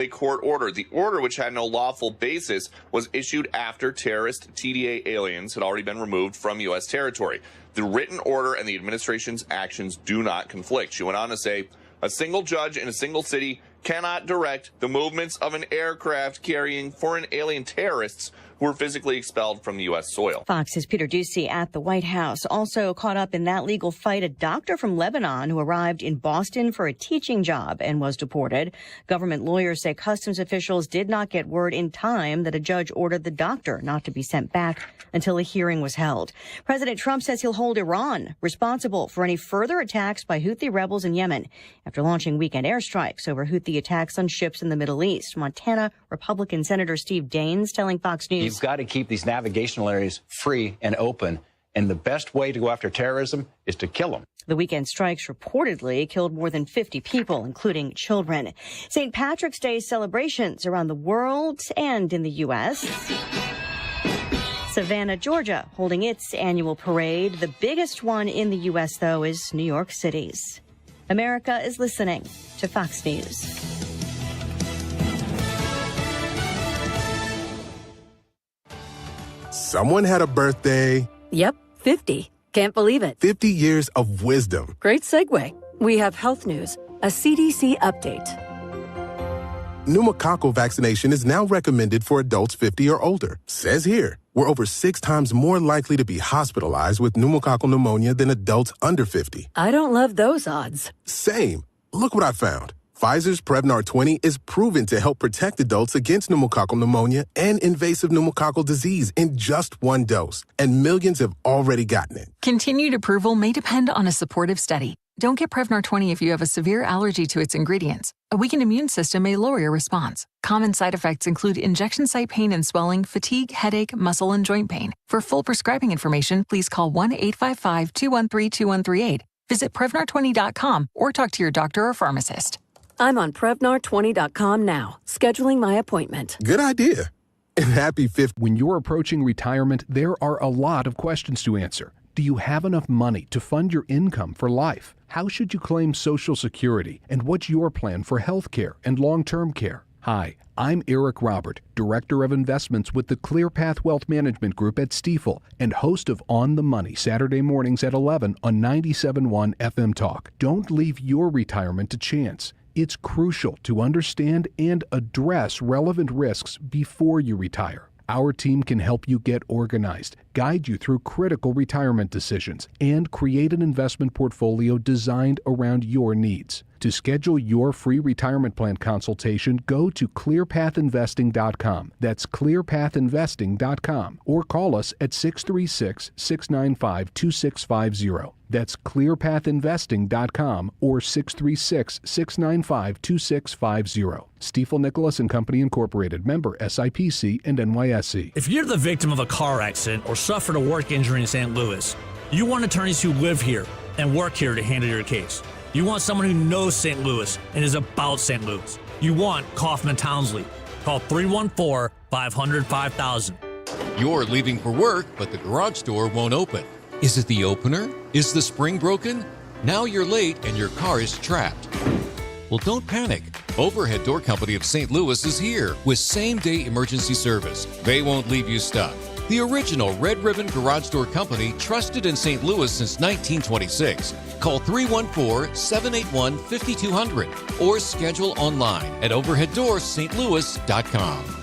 A court order. The order, which had no lawful basis, was issued after terrorist TDA aliens had already been removed from U.S. territory. The written order and the administration's actions do not conflict. She went on to say, a single judge in a single city cannot direct the movements of an aircraft carrying foreign alien terrorists who were physically expelled from the U.S. soil. Fox's Peter Doocy at the White House. Also caught up in that legal fight, a doctor from Lebanon who arrived in Boston for a teaching job and was deported. Government lawyers say customs officials did not get word in time that a judge ordered the doctor not to be sent back until a hearing was held. President Trump says he'll hold Iran responsible for any further attacks by Houthi rebels in Yemen after launching weekend airstrikes over Houthi attacks on ships in the Middle East. Montana Republican Senator Steve Daines telling Fox News. You've got to keep these navigational areas free and open, and the best way to go after terrorism is to kill them. The weekend strikes reportedly killed more than 50 people, including children. St. Patrick's Day celebrations around the world and in the U.S. Savannah, Georgia, holding its annual parade. The biggest one in the U.S., though, is New York City's. America is listening to Fox News. Someone had a birthday. Yep, 50. Can't believe it. 50 years of wisdom. Great segue. We have health news, a CDC update. Pneumococcal vaccination is now recommended for adults 50 or older. Says here, we're over 6 times more likely to be hospitalized with pneumococcal pneumonia than adults under 50. I don't love those odds. Same. Look what I found. Pfizer's Prevnar 20 is proven to help protect adults against pneumococcal pneumonia and invasive pneumococcal disease in just 1 dose, and millions have already gotten it. Continued approval may depend on a supportive study. Don't get Prevnar 20 if you have a severe allergy to its ingredients. A weakened immune system may lower your response. Common side effects include injection site pain and swelling, fatigue, headache, muscle, and joint pain. For full prescribing information, please call 1-855-213-2138. Visit Prevnar20.com or talk to your doctor or pharmacist. I'm on Prevnar20.com now, scheduling my appointment. Good idea. And happy 50th. When you're approaching retirement, there are a lot of questions to answer. Do you have enough money to fund your income for life? How should you claim Social Security? And what's your plan for health care and long-term care? Hi, I'm Eric Robert, Director of Investments with the ClearPath Wealth Management Group at Stifel and host of On the Money Saturday mornings at 11 on 97.1 FM Talk. Don't leave your retirement to chance. It's crucial to understand and address relevant risks before you retire. Our team can help you get organized, guide you through critical retirement decisions, and create an investment portfolio designed around your needs. To schedule your free retirement plan consultation, go to clearpathinvesting.com. That's clearpathinvesting.com. Or call us at 636-695-2650. That's clearpathinvesting.com or 636-695-2650. Stifel Nicholas and Company Incorporated, member SIPC and NYSE. If you're the victim of a car accident or suffered a work injury in St. Louis, you want attorneys who live here and work here to handle your case. You want someone who knows St. Louis and is about St. Louis. You want Kaufman Townsley. Call 314-500-5000. You're leaving for work, but the garage door won't open. Is it the opener? Is the spring broken? Now you're late and your car is trapped. Well, don't panic. Overhead Door Company of St. Louis is here with same-day emergency service. They won't leave you stuck. The original Red Ribbon Garage Door Company, trusted in St. Louis since 1926. Call 314-781-5200 or schedule online at overheaddoorsstlouis.com.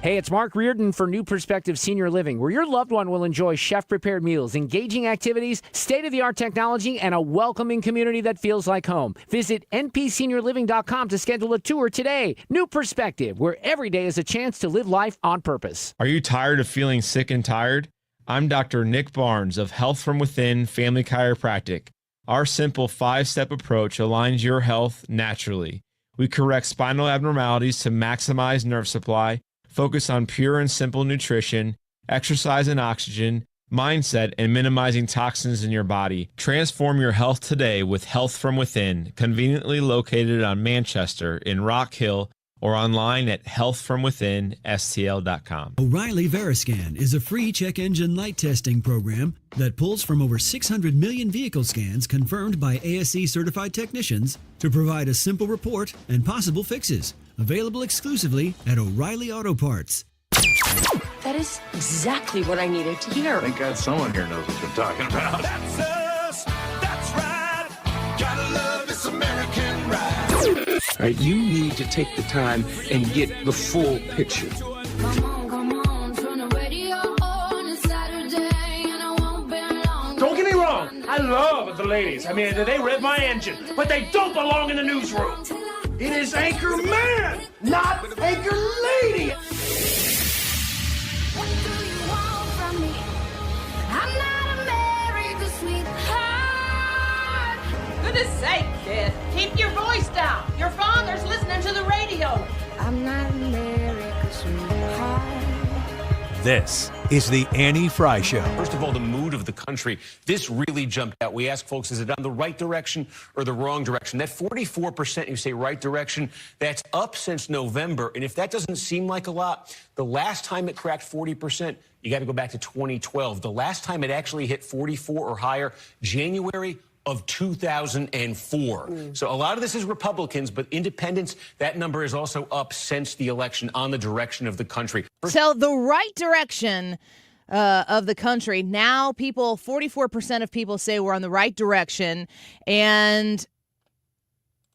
Hey, it's Mark Reardon for New Perspective Senior Living, where your loved one will enjoy chef-prepared meals, engaging activities, state-of-the-art technology, and a welcoming community that feels like home. Visit npseniorliving.com to schedule a tour today. New Perspective, where every day is a chance to live life on purpose. Are you tired of feeling sick and tired? I'm Dr. Nick Barnes of Health from Within Family Chiropractic. Our simple 5-step approach aligns your health naturally. We correct spinal abnormalities to maximize nerve supply, focus on pure and simple nutrition, exercise and oxygen, mindset, and minimizing toxins in your body. Transform your health today with Health from Within, conveniently located on Manchester in Rock Hill, or online at healthfromwithinstl.com. O'Reilly Veriscan is a free check engine light testing program that pulls from over 600 million vehicle scans confirmed by ASE certified technicians to provide a simple report and possible fixes. Available exclusively at O'Reilly Auto Parts. That is exactly what I needed to hear. Thank God someone here knows what they're talking about. That's us. That's right. Gotta love this American ride. All right, you need to take the time and get the full picture. Don't get me wrong, I love the ladies. I mean, they rev my engine, but they don't belong in the newsroom. It is Anchor Man, not Anchor Lady. What do you want from me? I'm not America's sweetheart. Goodness sake, kid. Keep your voice down. Your father's listening to the radio. I'm not America's sweetheart. This is the Annie Fry Show. First of all, the mood of the country. This really jumped out. We asked folks, is it on the right direction or the wrong direction? That 44%, you say right direction, that's up since November. And if that doesn't seem like a lot, the last time it cracked 40%, you got to go back to 2012. The last time it actually hit 44 or higher, January of 2004. So a lot of this is Republicans, but independents, that number is also up since the election on the direction of the country. So the right direction of the country. Now 44% of people say we're on the right direction. And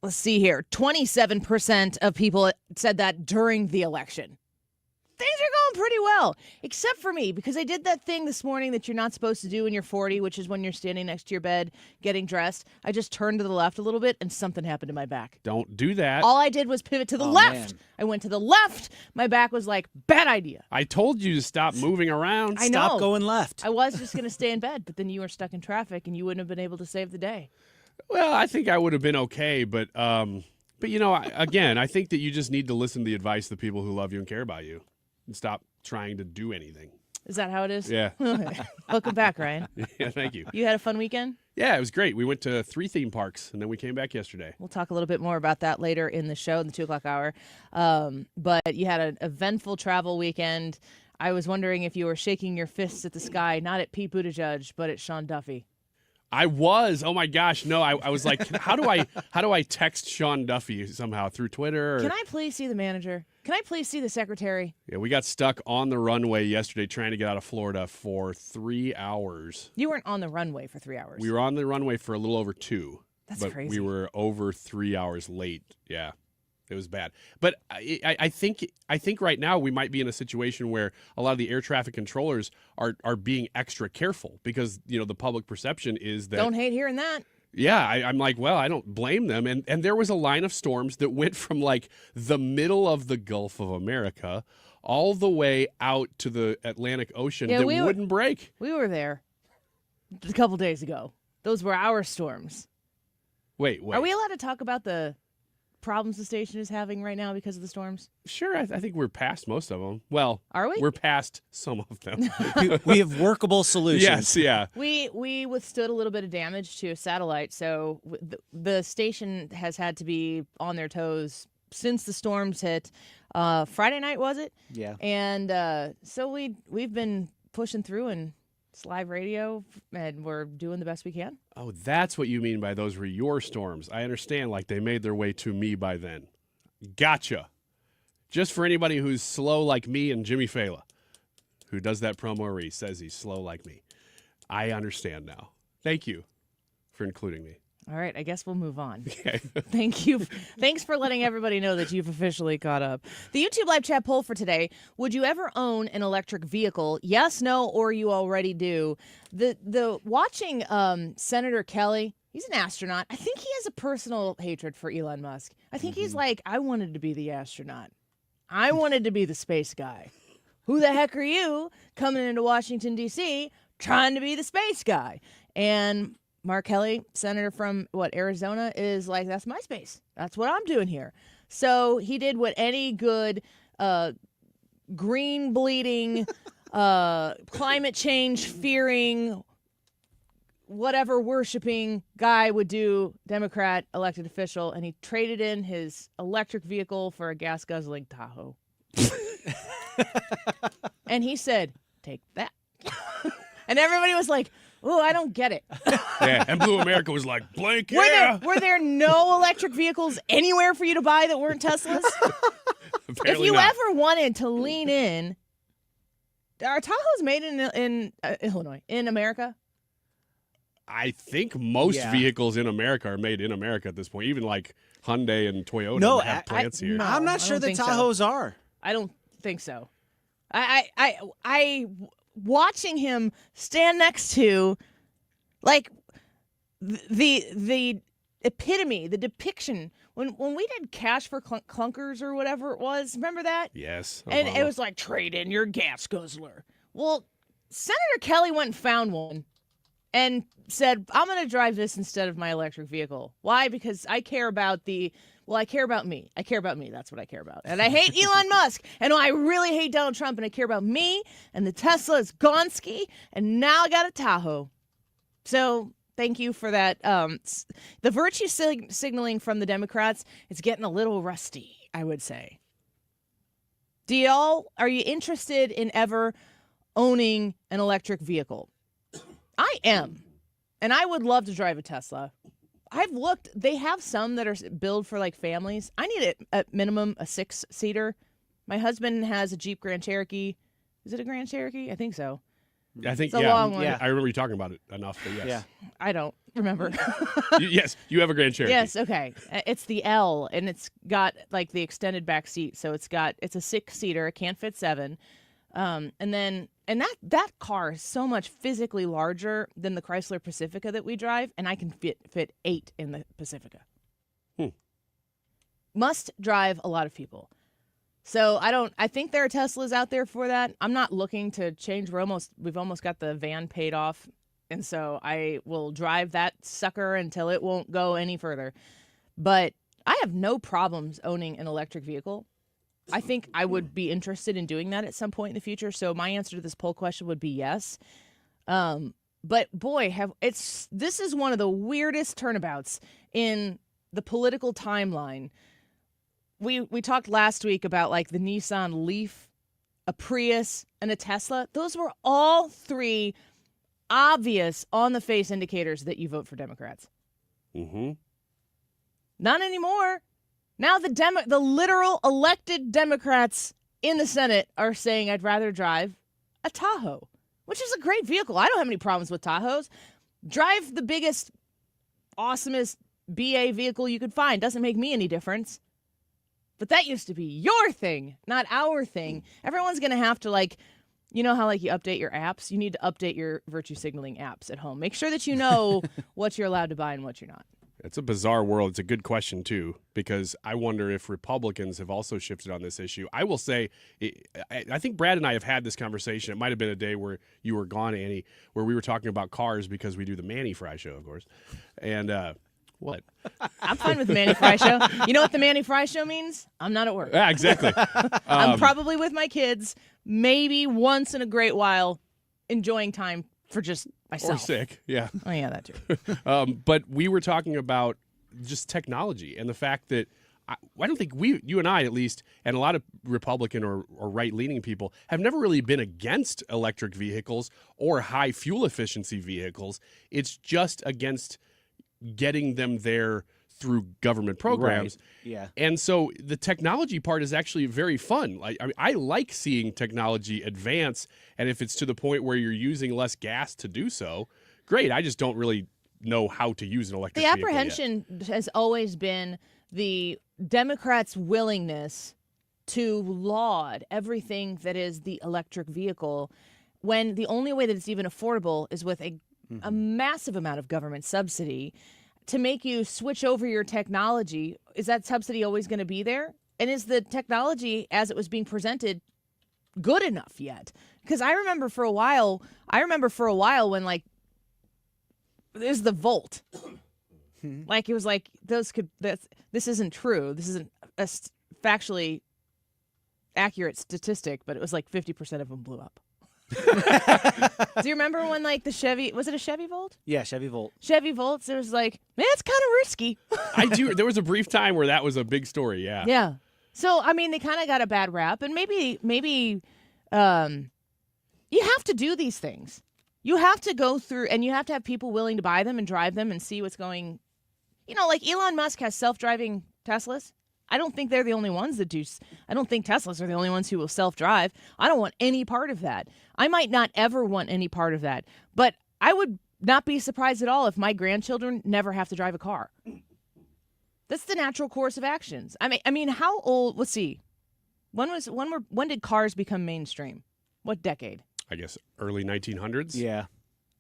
let's see here, 27% of people said that during the election. Things are going pretty well, except for me, because I did that thing this morning that you're not supposed to do when you're 40, which is when you're standing next to your bed getting dressed. I just turned to the left a little bit, and something happened to my back. Don't do that. All I did was pivot to the left. Man. I went to the left. My back was like, bad idea. I told you to stop moving around. I know. Stop going left. I was just going to stay in bed, but then you were stuck in traffic, and you wouldn't have been able to save the day. Well, I think I would have been okay, but you know, again, I think that you just need to listen to the advice of the people who love you and care about you. And stop trying to do anything. Is that how it is? Yeah. Welcome back, Ryan. Yeah, thank you. You had a fun weekend? Yeah, it was great. We went to 3 theme parks, and then we came back yesterday. We'll talk a little bit more about that later in the show, in the 2 o'clock hour. But you had an eventful travel weekend. I was wondering if you were shaking your fists at the sky, not at Pete Buttigieg, but at Sean Duffy. I was. Oh my gosh, no! I was like, how do I text Sean Duffy somehow through Twitter? Or... Can I please see the manager? Can I please see the secretary? Yeah, we got stuck on the runway yesterday trying to get out of Florida for 3 hours. You weren't on the runway for 3 hours. We were on the runway for a little over 2. That's but crazy. We were over 3 hours late. Yeah. It was bad. But I think right now we might be in a situation where a lot of the air traffic controllers are being extra careful because, you know, the public perception is that... Don't hate hearing that. Yeah, I'm like, well, I don't blame them. And there was a line of storms that went from like the middle of the Gulf of America all the way out to the Atlantic Ocean that wouldn't break. We were there a couple days ago. Those were our storms. Wait. Are we allowed to talk about the problems the station is having right now because of the storms? Sure, I think we're past most of them. Well, are we? We're past some of them. We have workable solutions. Yes, yeah. We withstood a little bit of damage to a satellite, so the station has had to be on their toes since the storms hit. Friday night, was it? Yeah. And so we've been pushing through, and it's live radio, and we're doing the best we can. Oh, that's what you mean by those were your storms. I understand, like they made their way to me by then. Gotcha. Just for anybody who's slow like me and Jimmy Fallon, who does that promo where he says he's slow like me. I understand now. Thank you for including me. All right, I guess we'll move on. Okay. Thank you. Thanks for letting everybody know that you've officially caught up. The YouTube live chat poll for today: would you ever own an electric vehicle? Yes, no, or you already do. The watching Senator Kelly, he's an astronaut. I think he has a personal hatred for Elon Musk. I think he's like, I wanted to be the astronaut. I wanted to be the space guy. Who the heck are you coming into Washington, D.C., trying to be the space guy? And Mark Kelly, senator from, Arizona, is like, that's my space. That's what I'm doing here. So he did what any good green-bleeding, climate change-fearing, whatever worshiping guy would do, Democrat elected official, and he traded in his electric vehicle for a gas guzzling Tahoe. And he said, "Take that." And everybody was like, "Oh, I don't get it." Yeah, and Blue America was like, "Blank, yeah." Were there no electric vehicles anywhere for you to buy that weren't Teslas? If you ever wanted to lean in, are Tahoes made in Illinois, in America? I think most vehicles in America are made in America at this point. Even like Hyundai and Toyota have plants here. No, I'm not sure the Tahoes are. I don't think so. I watching him stand next to, like, the epitome, the depiction when we did Cash for Clunkers or whatever it was. Remember that? Yes. And it was like, trade in your gas guzzler. Well, Senator Kelly went and found one and said, I'm going to drive this instead of my electric vehicle. Why? Because I care about I care about me. I care about me. That's what I care about. And I hate Elon Musk. And I really hate Donald Trump. And I care about me. And the Tesla is Gonski. And now I got a Tahoe. So thank you for that. The virtue signaling from the Democrats is getting a little rusty, I would say. Are you interested in ever owning an electric vehicle? I am. And I would love to drive a Tesla. I've looked. They have some that are built for like families. I need at minimum a 6-seater. My husband has a Jeep Grand Cherokee. Is it a Grand Cherokee? I think so. I think, it's a long one. I remember you talking about it enough, but yes. Yeah. I don't remember. Yes, you have a Grand Cherokee. Yes, okay. It's the L, and it's got like the extended back seat. So it's a 6-seater. It can't fit 7. And that car is so much physically larger than the Chrysler Pacifica that we drive, and I can fit 8 in the Pacifica. Must drive a lot of people. So I think there are Teslas out there for that. I'm not looking to change. We've almost got the van paid off, and so I will drive that sucker until it won't go any further. But I have no problems owning an electric vehicle. I think I would be interested in doing that at some point in the future. So my answer to this poll question would be yes. But boy, this is one of the weirdest turnabouts in the political timeline. We talked last week about like the Nissan Leaf, a Prius, and a Tesla. Those were all 3 obvious on-the-face indicators that you vote for Democrats. Mm-hmm. Not anymore. Now the literal elected Democrats in the Senate are saying I'd rather drive a Tahoe, which is a great vehicle. I don't have any problems with Tahoes. Drive the biggest, awesomest BA vehicle you could find. Doesn't make me any difference. But that used to be your thing, not our thing. Everyone's going to have to, like, you know how like you update your apps? You need to update your virtue signaling apps at home. Make sure that you know what you're allowed to buy and what you're not. It's a bizarre world. It's a good question, too, because I wonder if Republicans have also shifted on this issue. I will say, I think Brad and I have had this conversation. It might have been a day where you were gone, Annie, where we were talking about cars because we do the Manny Fry show, of course. And what? I'm fine with the Manny Fry show. You know what the Manny Fry show means? I'm not at work. Yeah, exactly. I'm probably with my kids, maybe once in a great while, enjoying time for just myself. Or sick, yeah. Oh, yeah, that too. But we were talking about just technology and the fact that I don't think you and I at least, and a lot of Republican or right-leaning people have never really been against electric vehicles or high fuel efficiency vehicles. It's just against getting them there through government programs. Right. Yeah. And so the technology part is actually very fun. I like seeing technology advance, and if it's to the point where you're using less gas to do so, great. I just don't really know how to use an electric vehicle. The apprehension has always been the Democrats' willingness to laud everything that is the electric vehicle when the only way that it's even affordable is with a massive amount of government subsidy to make you switch over your technology. Is that subsidy always going to be there? And is the technology as it was being presented good enough yet? Because I remember for a while when like there's the Volt. Like it was like this isn't true. This isn't a factually accurate statistic, but it was like 50% of them blew up. Do you remember when, like, the Chevy, was it a Chevy Volt? Yeah, Chevy Volt. Chevy Volts, it was like, man, it's kind of risky. I do. There was a brief time where that was a big story, yeah. Yeah. So, I mean, they kind of got a bad rap, and maybe you have to do these things. You have to go through, and you have to have people willing to buy them and drive them and see what's going. You know, like Elon Musk has self-driving Teslas. I don't think they're the only ones that do. I don't think Teslas are the only ones who will self-drive. I don't want any part of that. I might not ever want any part of that, but I would not be surprised at all if my grandchildren never have to drive a car. That's the natural course of actions. I mean, how old? Let's see. When did cars become mainstream? What decade? I guess early 1900s. Yeah.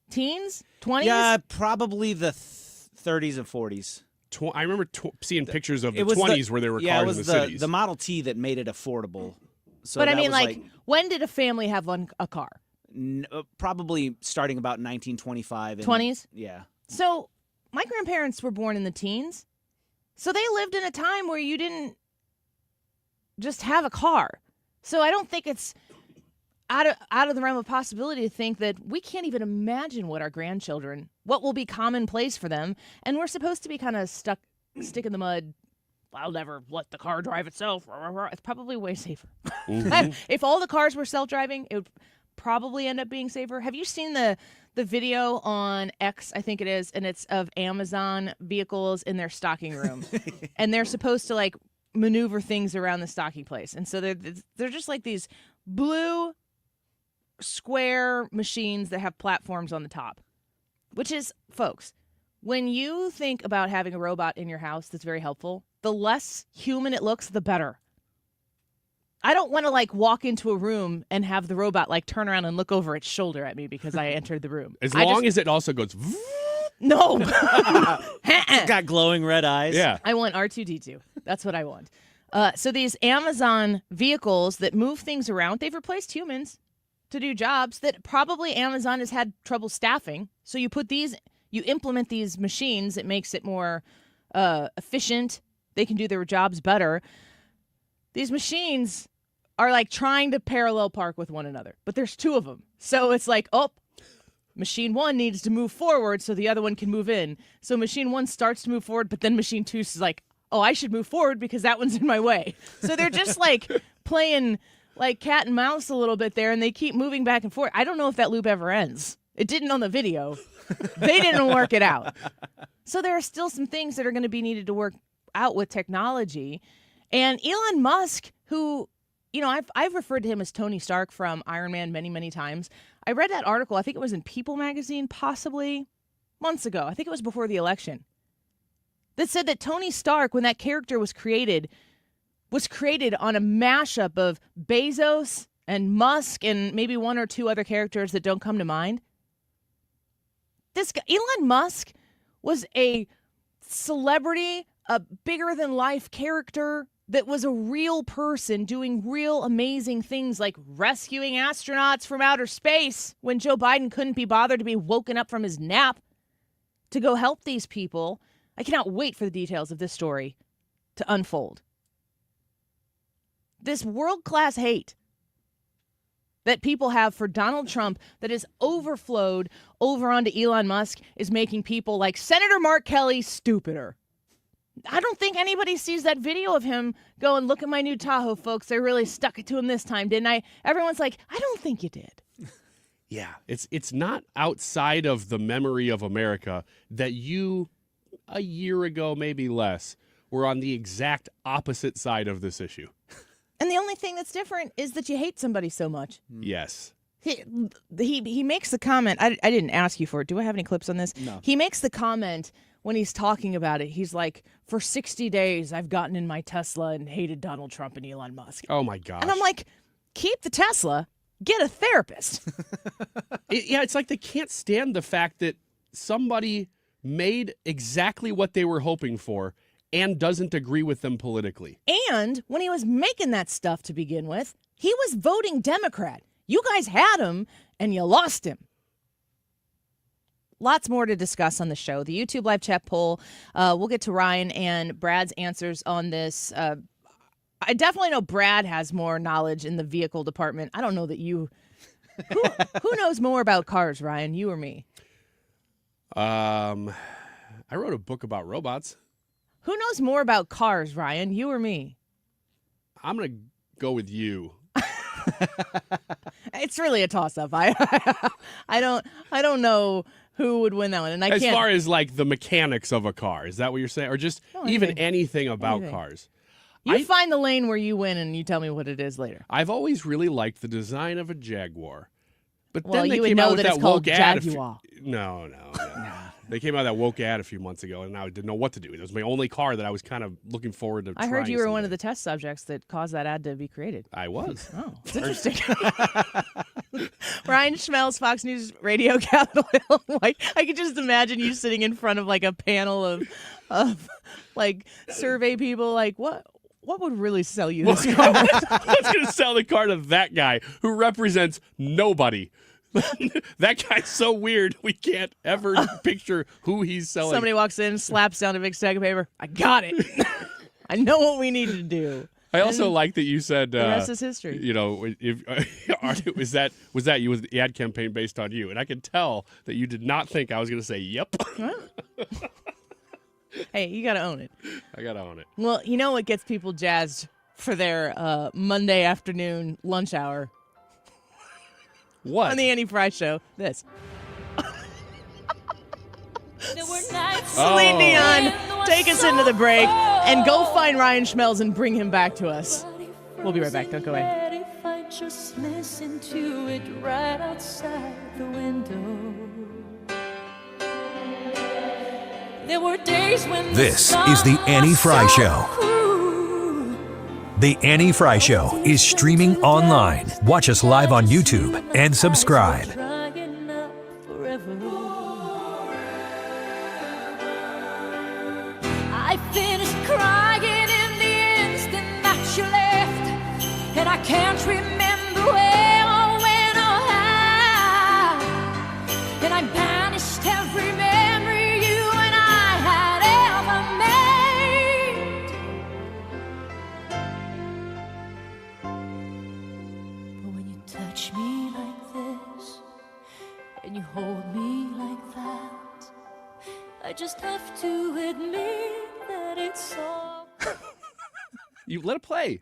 Teens? 20s? Yeah, probably the 30s and 40s. I remember seeing pictures of the 20s where there were cars in the cities. The Model T that made it affordable. So but I mean, like, when did a family have a car? Probably starting about 1925. 20s? Yeah. So my grandparents were born in the teens. So they lived in a time where you didn't just have a car. So I don't think it's out of the realm of possibility to think that we can't even imagine what our grandchildren, what will be commonplace for them, and we're supposed to be kind of stick in the mud. I'll never let the car drive itself. It's probably way safer. Mm-hmm. If all the cars were self-driving, it would probably end up being safer. Have you seen the video on X, I think it is, and it's of Amazon vehicles in their stocking room, and they're supposed to like maneuver things around the stocking place, and so they're just like these blue square machines that have platforms on the top, which is, folks, when you think about having a robot in your house that's very helpful, the less human it looks, the better. I don't want to like walk into a room and have the robot like turn around and look over its shoulder at me because I entered the room. As long as it also goes. No. It's got glowing red eyes. Yeah. I want R2-D2. That's what I want. So these Amazon vehicles that move things around, they've replaced humans to do jobs that probably Amazon has had trouble staffing. So you implement these machines, it makes it more efficient. They can do their jobs better. These machines are like trying to parallel park with one another, but there's two of them. So it's like, machine one needs to move forward so the other one can move in. So machine one starts to move forward, but then machine two is like, I should move forward because that one's in my way. So they're just like playing like cat and mouse a little bit there, and they keep moving back and forth. I don't know if that loop ever ends. It didn't on the video. They didn't work it out. So there are still some things that are going to be needed to work out with technology. And Elon Musk, who, you know, I've referred to him as Tony Stark from Iron Man many, many times. I read that article, I think it was in People magazine, possibly months ago. I think it was before the election. That said that Tony Stark, when that character was created on a mashup of Bezos and Musk and maybe one or two other characters that don't come to mind. This guy, Elon Musk, was a celebrity, a bigger-than-life character that was a real person doing real amazing things like rescuing astronauts from outer space when Joe Biden couldn't be bothered to be woken up from his nap to go help these people. I cannot wait for the details of this story to unfold. This world-class hate that people have for Donald Trump that has overflowed over onto Elon Musk is making people like Senator Mark Kelly stupider. I don't think anybody sees that video of him going, look at my new Tahoe, folks. I really stuck it to him this time, didn't I? Everyone's like, I don't think you did. Yeah, it's not outside of the memory of America that you, a year ago, maybe less, were on the exact opposite side of this issue. And the only thing that's different is that you hate somebody so much. Yes. He makes the comment. I didn't ask you for it. Do I have any clips on this? No. He makes the comment when he's talking about it. He's like, for 60 days, I've gotten in my Tesla and hated Donald Trump and Elon Musk. Oh, my gosh. And I'm like, keep the Tesla. Get a therapist. It's like they can't stand the fact that somebody made exactly what they were hoping for and doesn't agree with them politically. And when he was making that stuff to begin with, he was voting Democrat. You guys had him, and you lost him. Lots more to discuss on the show. The YouTube live chat poll, we'll get to Ryan and Brad's answers on this. I definitely know Brad has more knowledge in the vehicle department. I don't know that you Who knows more about cars, Ryan? You or me? I wrote a book about robots. Who knows more about cars, Ryan? You or me? I'm going to go with you. It's really a toss-up. I don't know who would win that one. And as far as like the mechanics of a car, is that what you're saying? Or just even anything about cars? You find the lane where you win and you tell me what it is later. I've always really liked the design of a Jaguar. But well, then they you would came know out with that it's called Jaguar. No. They came out with that woke ad a few months ago, and now I didn't know what to do. It was my only car that I was kind of looking forward to trying. I heard you were one of the test subjects that caused that ad to be created. I was. Oh, it's interesting. Ryan Schmelz, Fox News Radio, Capitol Hill. Like, I could just imagine you sitting in front of like a panel of like survey people. Like, what would really sell you this car? What's going to sell the car to that guy who represents nobody? That guy's so weird, we can't ever picture who he's selling. Somebody walks in, slaps down a big stack of paper. I got it. I know what we need to do. I also like that you said the rest is history. You know, if was that you was the ad campaign based on you, and I could tell that you did not think I was going to say yep. Hey, you got to own it. I got to own it. Well, you know what gets people jazzed for their Monday afternoon lunch hour? What? On the Annie Fry Show. This. Celine Dion, take us into the break and go find Ryan Schmelz and bring him back to us. We'll be right back. Don't go away. If I just listen to it right outside the window. There were days when This is the Annie Fry Show. The Annie Fry Show is streaming online. Watch us live on YouTube and subscribe. I finished crying in the instant that you left, and I can't remember where or when or how, and I banished every memory you and I had ever made. But when you touch me like this, and you hold me like that, I just have to admit that it's all. You let it play.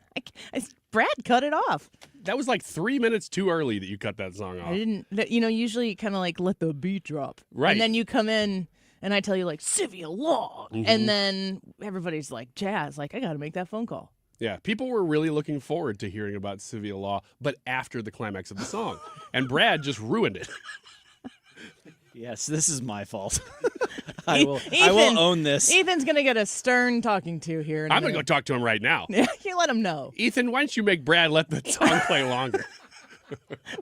Brad cut it off. That was like 3 minutes too early that you cut that song off. I didn't. Usually kind of like let the beat drop. Right. And then you come in and I tell you like Civil Law. Mhm. And then everybody's like, jazz. Like, I got to make that phone call. Yeah, people were really looking forward to hearing about Civil Law, but after the climax of the song. And Brad just ruined it. Yes, this is my fault. I will own this. Ethan's going to get a stern talking to here. I'm going to go talk to him right now. Yeah, you let him know. Ethan, why don't you make Brad let the song play longer?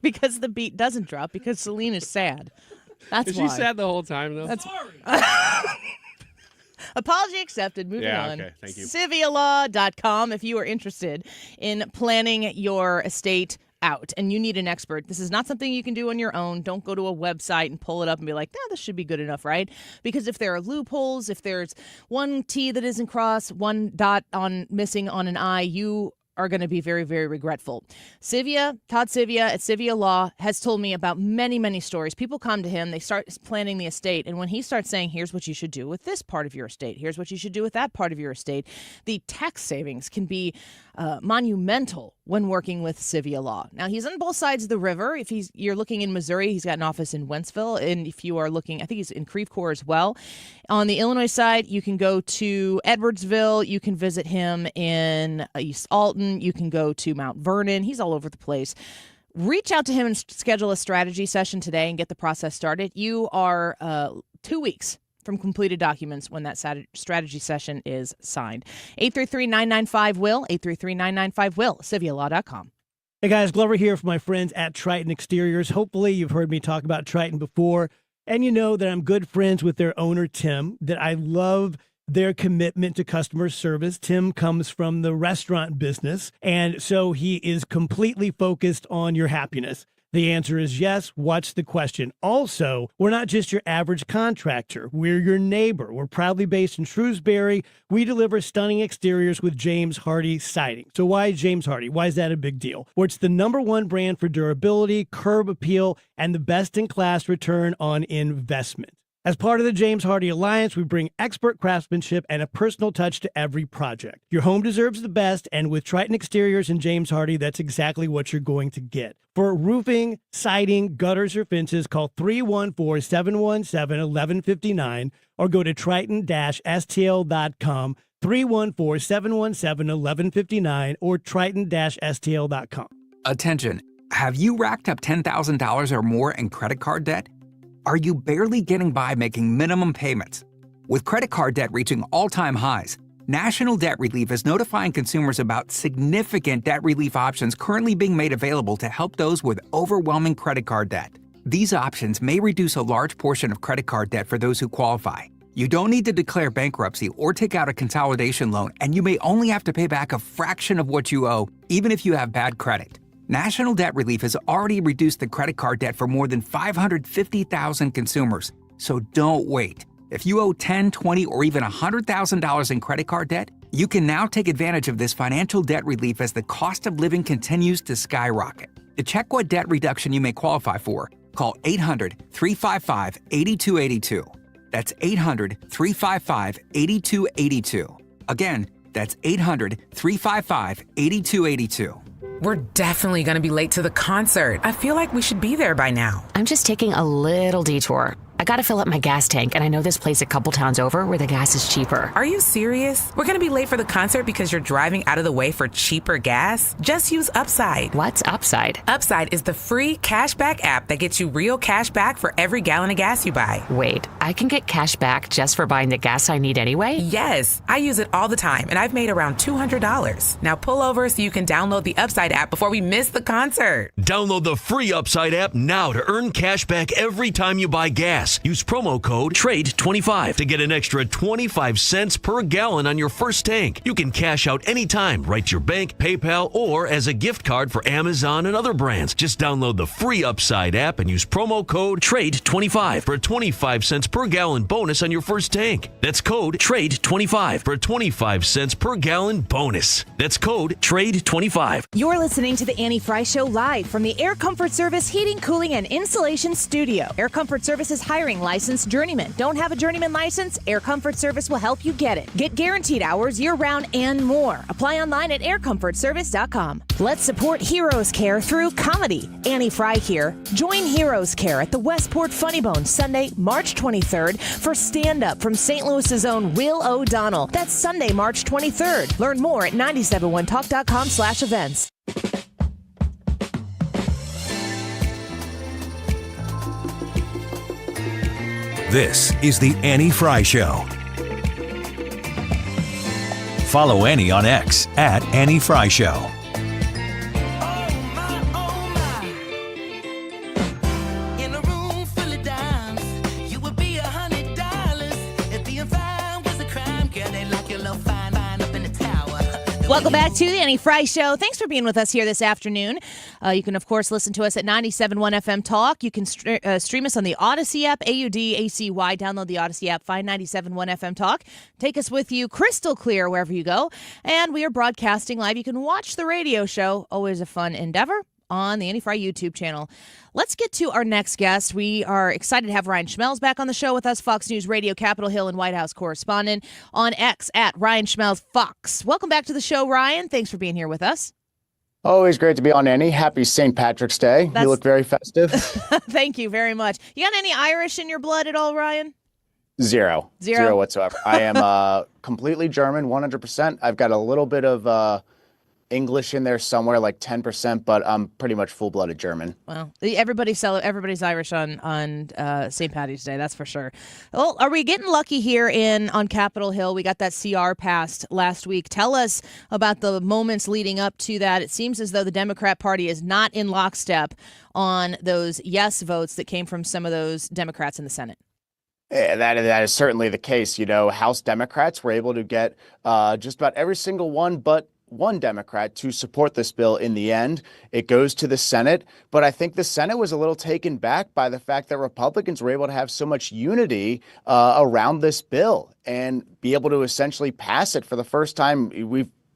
Because the beat doesn't drop, because Celine is sad. That's Is why. she sad the whole time, though? That's Apology accepted. Moving on. Okay. Thank you. Civialaw.com if you are interested in planning your estate out and you need an expert. This is not something you can do on your own. Don't go to a website and pull it up and be like, this should be good enough, right? Because if there are loopholes, if there's one T that isn't crossed, one dot missing on an I, you are going to be very, very regretful. Todd Civia at Civia Law has told me about many, many stories. People come to him, they start planning the estate, and when he starts saying, here's what you should do with this part of your estate, here's what you should do with that part of your estate, the tax savings can be monumental when working with Civia Law. Now, he's on both sides of the river. If you're looking in Missouri, he's got an office in Wentzville, and if you are looking, I think he's in Creve Coeur as well. On the Illinois side, you can go to Edwardsville. You can visit him in East Alton. You can go to Mount Vernon. He's all over the place. Reach out to him and schedule a strategy session today and get the process started. You are 2 weeks from completed documents when that strategy session is signed. 833-995-WILL, 833-995-WILL, civialaw.com. Hey guys, Glover here from my friends at Triton Exteriors. Hopefully you've heard me talk about Triton before, and you know that I'm good friends with their owner, Tim, that I love their commitment to customer service. Tim comes from the restaurant business, and so he is completely focused on your happiness. The answer is yes. What's the question? Also, we're not just your average contractor. We're your neighbor. We're proudly based in Shrewsbury. We deliver stunning exteriors with James Hardie Siding. So why James Hardie? Why is that a big deal? Well, it's the #1 brand for durability, curb appeal, and the best-in-class return on investment. As part of the James Hardie Alliance, we bring expert craftsmanship and a personal touch to every project. Your home deserves the best, and with Triton Exteriors and James Hardie, that's exactly what you're going to get. For roofing, siding, gutters, or fences, call 314-717-1159 or go to triton-stl.com, 314-717-1159 or triton-stl.com. Attention. Have you racked up $10,000 or more in credit card debt? Are you barely getting by making minimum payments? With credit card debt reaching all-time highs, National Debt Relief is notifying consumers about significant debt relief options currently being made available to help those with overwhelming credit card debt. These options may reduce a large portion of credit card debt for those who qualify. You don't need to declare bankruptcy or take out a consolidation loan, and you may only have to pay back a fraction of what you owe, even if you have bad credit. National Debt Relief has already reduced the credit card debt for more than 550,000 consumers. So don't wait. If you owe $10,000, $20,000, or even $100,000 in credit card debt, you can now take advantage of this financial debt relief as the cost of living continues to skyrocket. To check what debt reduction you may qualify for, call 800-355-8282. That's 800-355-8282. Again, that's 800-355-8282. We're definitely going to be late to the concert. I feel like we should be there by now. I'm just taking a little detour. I gotta fill up my gas tank, and I know this place a couple towns over where the gas is cheaper. Are you serious? We're gonna be late for the concert because you're driving out of the way for cheaper gas? Just use Upside. What's Upside? Upside is the free cashback app that gets you real cash back for every gallon of gas you buy. Wait, I can get cash back just for buying the gas I need anyway? Yes, I use it all the time, and I've made around $200. Now pull over so you can download the Upside app before we miss the concert. Download the free Upside app now to earn cash back every time you buy gas. Use promo code TRADE25 to get an extra 25 cents per gallon on your first tank. You can cash out anytime, right to your bank, PayPal, or as a gift card for Amazon and other brands. Just download the free Upside app and use promo code TRADE25 for a 25 cents per gallon bonus on your first tank. That's code TRADE25 for a 25 cents per gallon bonus. That's code TRADE25. You're listening to the Annie Fry Show live from the Air Comfort Service Heating, Cooling, and Insulation Studio. Air Comfort Service is hiring licensed journeymen. Don't have a journeyman license? Air Comfort Service will help you get it. Get guaranteed hours year-round and more. Apply online at aircomfortservice.com. Let's support Heroes Care through comedy. Annie Fry here. Join Heroes Care at the Westport Funny Bone Sunday, March 23rd for stand-up from St. Louis's own Will O'Donnell. That's Sunday, March 23rd. Learn more at 971talk.com/events. This is the Annie Fry Show. Follow Annie on X at Annie Fry Show. Welcome back to the Annie Fry Show. Thanks for being with us here this afternoon. You can, of course, listen to us at 97.1 FM Talk. You can stream us on the Odyssey app, AUDACY. Download the Odyssey app, find 97.1 FM Talk. Take us with you crystal clear wherever you go. And we are broadcasting live. You can watch the radio show, always a fun endeavor, on the Annie Fry YouTube channel. Let's get to our next guest. We are excited to have Ryan Schmelz back on the show with us, Fox News Radio, Capitol Hill, and White House correspondent, on X at Ryan Schmelz Fox. Welcome back to the show, Ryan. Thanks for being here with us. Always great to be on, Annie. Happy St. Patrick's Day. You look very festive. Thank you very much. You got any Irish in your blood at all, Ryan? Zero whatsoever. I am completely German, 100%. I've got a little bit of English in there somewhere, like 10%, but I'm pretty much full-blooded German. Well, everybody's Irish on St. Patty's Day, that's for sure. Well, are we getting lucky here on Capitol Hill? We got that CR passed last week. Tell us about the moments leading up to that. It seems as though the Democrat Party is not in lockstep on those yes votes that came from some of those Democrats in the Senate. Yeah, that is certainly the case. You know, House Democrats were able to get just about every single one but one Democrat to support this bill in the end. It goes to the Senate, but I think the Senate was a little taken back by the fact that Republicans were able to have so much unity around this bill and be able to essentially pass it for the first time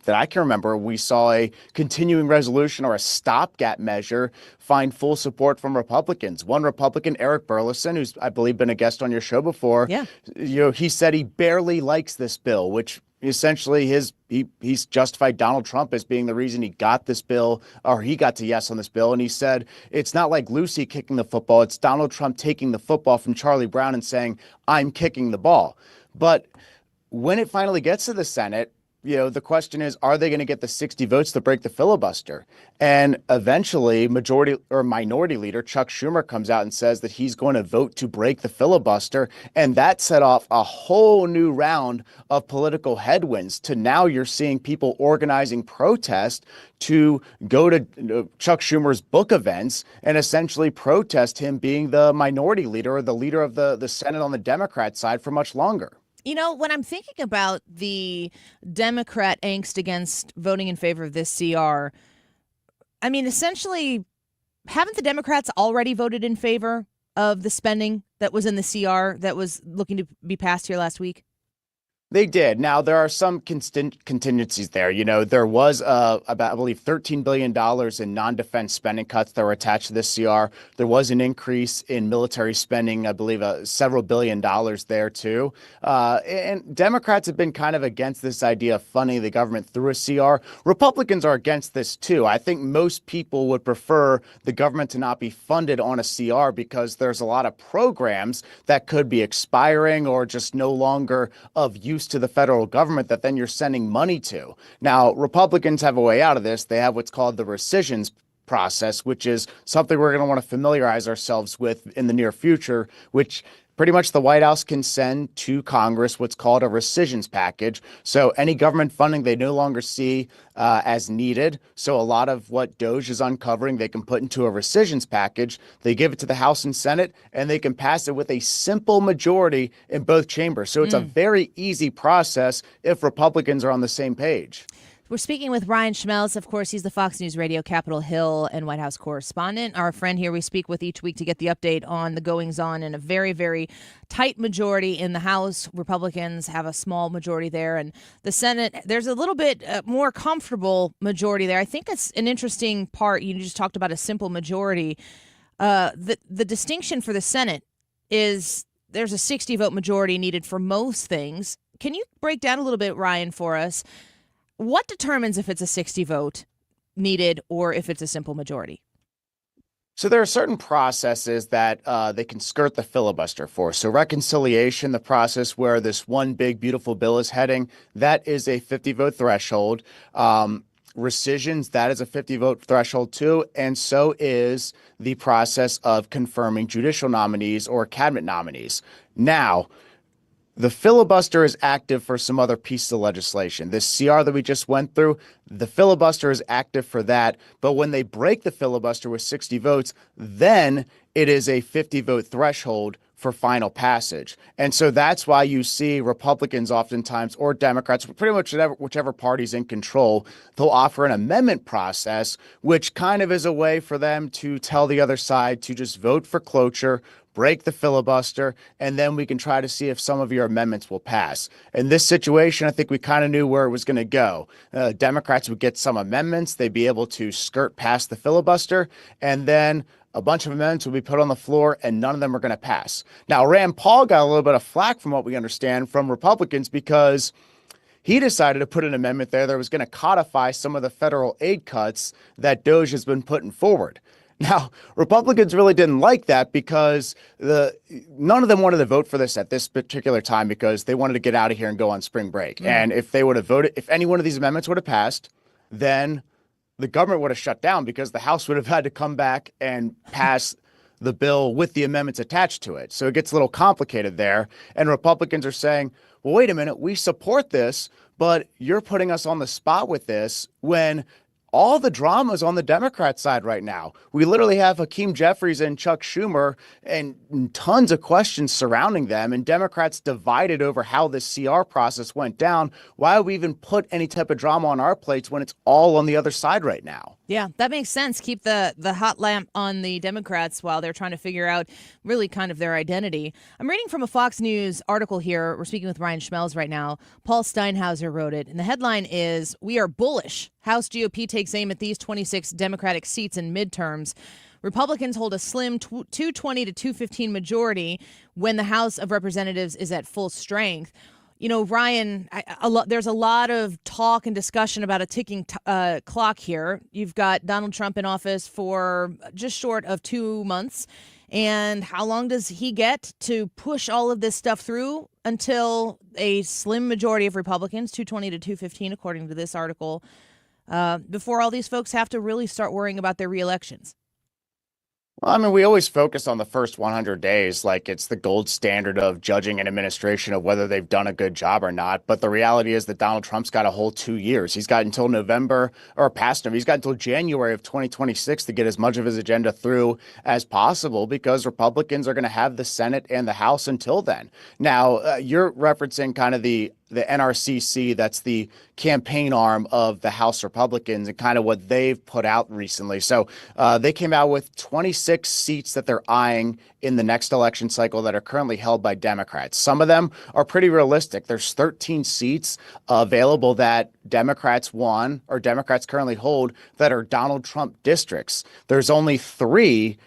that I can remember. We saw a continuing resolution or a stopgap measure find full support from Republicans. One Republican, Eric Burleson, who's I believe been a guest on your show before, he said he barely likes this bill, which essentially he's justified Donald Trump as being the reason he got this bill, or he got to yes on this bill. And he said, it's not like Lucy kicking the football. It's Donald Trump taking the football from Charlie Brown and saying, I'm kicking the ball. But when it finally gets to the Senate, the question is, are they going to get the 60 votes to break the filibuster? And eventually, minority leader Chuck Schumer comes out and says that he's going to vote to break the filibuster. And that set off a whole new round of political headwinds to now you're seeing people organizing protest to go to Chuck Schumer's book events and essentially protest him being the minority leader or the leader of the Senate on the Democrat side for much longer. When I'm thinking about the Democrat angst against voting in favor of this CR, I mean, essentially, haven't the Democrats already voted in favor of the spending that was in the CR that was looking to be passed here last week? They did. Now, there are some contingencies there. There was about, I believe, $13 billion in non-defense spending cuts that were attached to this CR. There was an increase in military spending, I believe, several $billion there, too. And Democrats have been kind of against this idea of funding the government through a CR. Republicans are against this, too. I think most people would prefer the government to not be funded on a CR because there's a lot of programs that could be expiring or just no longer of use to the federal government that then you're sending money to. Now, Republicans have a way out of this. They have what's called the rescissions process, which is something we're going to want to familiarize ourselves with in the near future, which pretty much the White House can send to Congress what's called a rescissions package. So any government funding they no longer see as needed. So a lot of what DOJ is uncovering, they can put into a rescissions package. They give it to the House and Senate, and they can pass it with a simple majority in both chambers. So it's a very easy process if Republicans are on the same page. We're speaking with Ryan Schmelz. Of course, he's the Fox News Radio Capitol Hill and White House correspondent. Our friend here we speak with each week to get the update on the goings-on in a very, very tight majority in the House. Republicans have a small majority there. And the Senate, there's a little bit more comfortable majority there. I think it's an interesting part. You just talked about a simple majority. The distinction for the Senate is there's a 60-vote majority needed for most things. Can you break down a little bit, Ryan, for us? What determines if it's a 60 vote needed or if it's a simple majority? So there are certain processes that they can skirt the filibuster for. So reconciliation, the process where this one big, beautiful bill is heading, that is a 50-vote threshold. Rescissions, that is a 50-vote threshold too. And so is the process of confirming judicial nominees or cabinet nominees. Now, the filibuster is active for some other pieces of legislation. This CR that we just went through, the filibuster is active for that. But when they break the filibuster with 60 votes, then it is a 50-vote threshold for final passage. And so that's why you see Republicans oftentimes, or Democrats, pretty much whichever party's in control, they'll offer an amendment process, which kind of is a way for them to tell the other side to just vote for cloture, break the filibuster, and then we can try to see if some of your amendments will pass. In this situation, I think we kind of knew where it was going to go. Democrats would get some amendments. They'd be able to skirt past the filibuster, and then a bunch of amendments will be put on the floor, and none of them are going to pass. Now, Rand Paul got a little bit of flack from what we understand from Republicans because he decided to put an amendment there that was going to codify some of the federal aid cuts that DOJ has been putting forward. Now, Republicans really didn't like that because none of them wanted to vote for this at this particular time because they wanted to get out of here and go on spring break. And if they would have voted, if any one of these amendments would have passed, then the government would have shut down because the House would have had to come back and pass the bill with the amendments attached to it. So it gets a little complicated there. And Republicans are saying, well, wait a minute, we support this, but you're putting us on the spot with this when all the drama's on the Democrat side right now. We literally have Hakeem Jeffries and Chuck Schumer and tons of questions surrounding them, and Democrats divided over how this CR process went down. Why would we even put any type of drama on our plates when it's all on the other side right now? Yeah, that makes sense. Keep the hot lamp on the Democrats while they're trying to figure out really kind of their identity. I'm reading from a Fox News article here. We're speaking with Ryan Schmelz right now. Paul Steinhauser wrote it, and the headline is, "We are bullish. House GOP takes aim at these 26 Democratic seats in midterms. Republicans hold a slim 220 to 215 majority when the House of Representatives is at full strength." You know, Ryan, there's a lot of talk and discussion about a ticking clock here. You've got Donald Trump in office for just short of 2 months. And how long does he get to push all of this stuff through until a slim majority of Republicans, 220 to 215, according to this article, before all these folks have to really start worrying about their reelections? Well, I mean, we always focus on the first 100 days like it's the gold standard of judging an administration of whether they've done a good job or not. But the reality is that Donald Trump's got a whole 2 years. He's got until November or past November. He's got until January of 2026 to get as much of his agenda through as possible because Republicans are going to have the Senate and the House until then. Now, you're referencing kind of the NRCC, that's the campaign arm of the House Republicans and kind of what they've put out recently. So they came out with 26 seats that they're eyeing in the next election cycle that are currently held by Democrats. Some of them are pretty realistic. There's 13 seats available that Democrats won or Democrats currently hold that are Donald Trump districts. There's only 3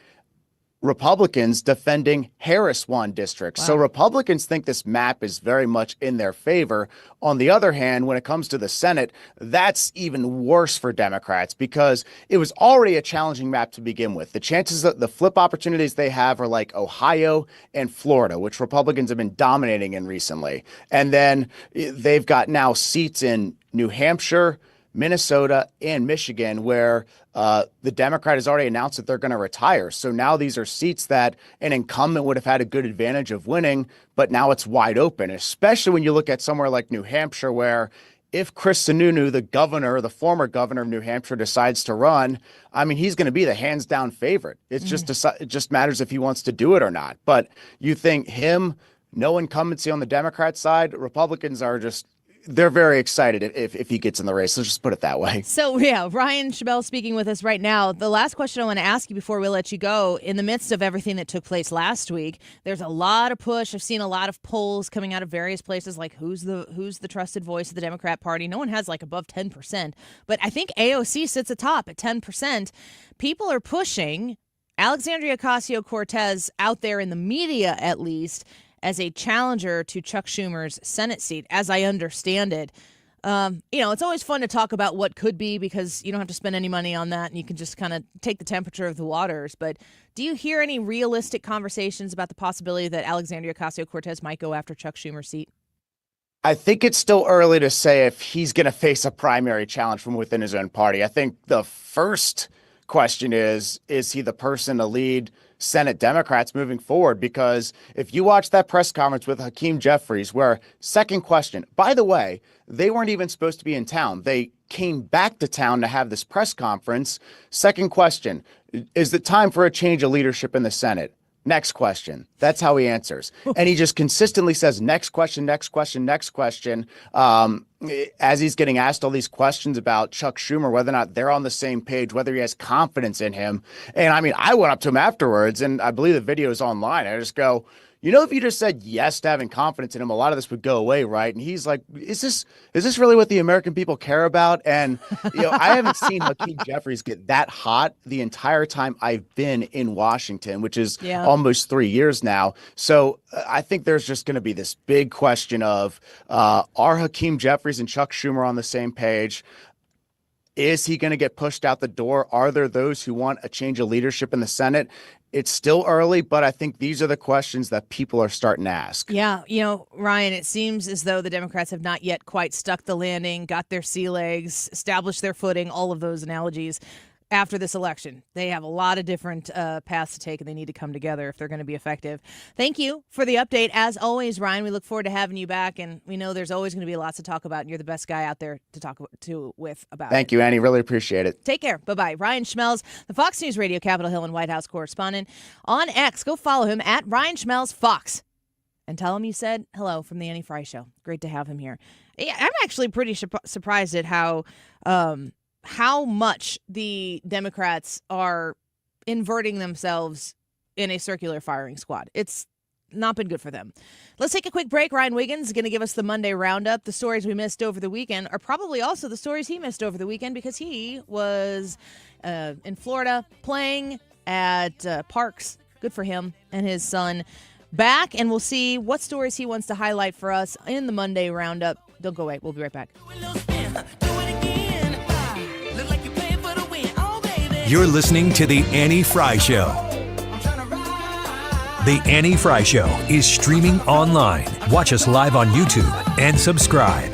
Republicans defending Harris won districts. Wow. So Republicans think this map is very much in their favor. On the other hand, when it comes to the Senate, that's even worse for Democrats because it was already a challenging map to begin with. The chances that the flip opportunities they have are like Ohio and Florida, which Republicans have been dominating in recently. And then they've got now seats in New Hampshire, Minnesota, and Michigan, where the Democrat has already announced that they're going to retire. So now these are seats that an incumbent would have had a good advantage of winning, but now it's wide open, especially when you look at somewhere like New Hampshire, where if Chris Sununu, the governor, the former governor of New Hampshire, decides to run, I mean, he's going to be the hands down favorite. It's it just matters if he wants to do it or not. But you think him, no incumbency on the Democrat side, Republicans are just, they're very excited if he gets in the race. Let's just put it that way. So, yeah, Ryan Schmelz speaking with us right now. The last question I want to ask you before we let you go, in the midst of everything that took place last week, there's a lot of push. I've seen a lot of polls coming out of various places, like who's the trusted voice of the Democrat Party. No one has like above 10%, but I think AOC sits atop at 10%. People are pushing Alexandria Ocasio-Cortez out there in the media, at least, as a challenger to Chuck Schumer's Senate seat, as I understand it. It's always fun to talk about what could be because you don't have to spend any money on that and you can just kind of take the temperature of the waters. But do you hear any realistic conversations about the possibility that Alexandria Ocasio-Cortez might go after Chuck Schumer's seat? I think it's still early to say if he's going to face a primary challenge from within his own party. I think the first question is he the person to lead Senate Democrats moving forward? Because if you watch that press conference with Hakeem Jeffries, where second question, by the way, they weren't even supposed to be in town. They came back to town to have this press conference. Second question, is it time for a change of leadership in the Senate? Next question. That's how he answers. And he just consistently says, next question, next question, next question. As he's getting asked all these questions about Chuck Schumer, whether or not they're on the same page, whether he has confidence in him. And I mean, I went up to him afterwards, and I believe the video is online. I just go, if you just said yes to having confidence in him, a lot of this would go away, right? And he's like, is this really what the American people care about? And I haven't seen Hakeem Jeffries get that hot the entire time I've been in Washington, which is almost 3 years now. So I think there's just going to be this big question of are Hakeem Jeffries and Chuck Schumer on the same page? Is he going to get pushed out the door? Are there those who want a change of leadership in the Senate? It's still early, but I think these are the questions that people are starting to ask. Yeah. Ryan, it seems as though the Democrats have not yet quite stuck the landing, got their sea legs, established their footing, all of those analogies. after this election. They have a lot of different paths to take, and they need to come together if they're going to be effective. Thank you for the update. As always, Ryan, we look forward to having you back, and we know there's always going to be lots to talk about, and you're the best guy out there to talk with about it. Thank you, Annie. Really appreciate it. Take care. Bye-bye. Ryan Schmelz, the Fox News Radio Capitol Hill and White House correspondent. On X, go follow him at Ryan Schmelz Fox. And tell him you said hello from the Annie Fry Show. Great to have him here. Yeah, I'm actually pretty surprised at how much the Democrats are inverting themselves in a circular firing squad. It's not been good for them. Let's take a quick break. Ryan Wiggins is going to give us the Monday roundup. The stories we missed over the weekend are probably also the stories he missed over the weekend because he was in Florida playing at parks. Good for him and his son. Back, and we'll see what stories he wants to highlight for us in the Monday roundup. Don't go away. We'll be right back. You're listening to The Annie Fry Show. The Annie Fry Show is streaming online. Watch us live on YouTube and subscribe.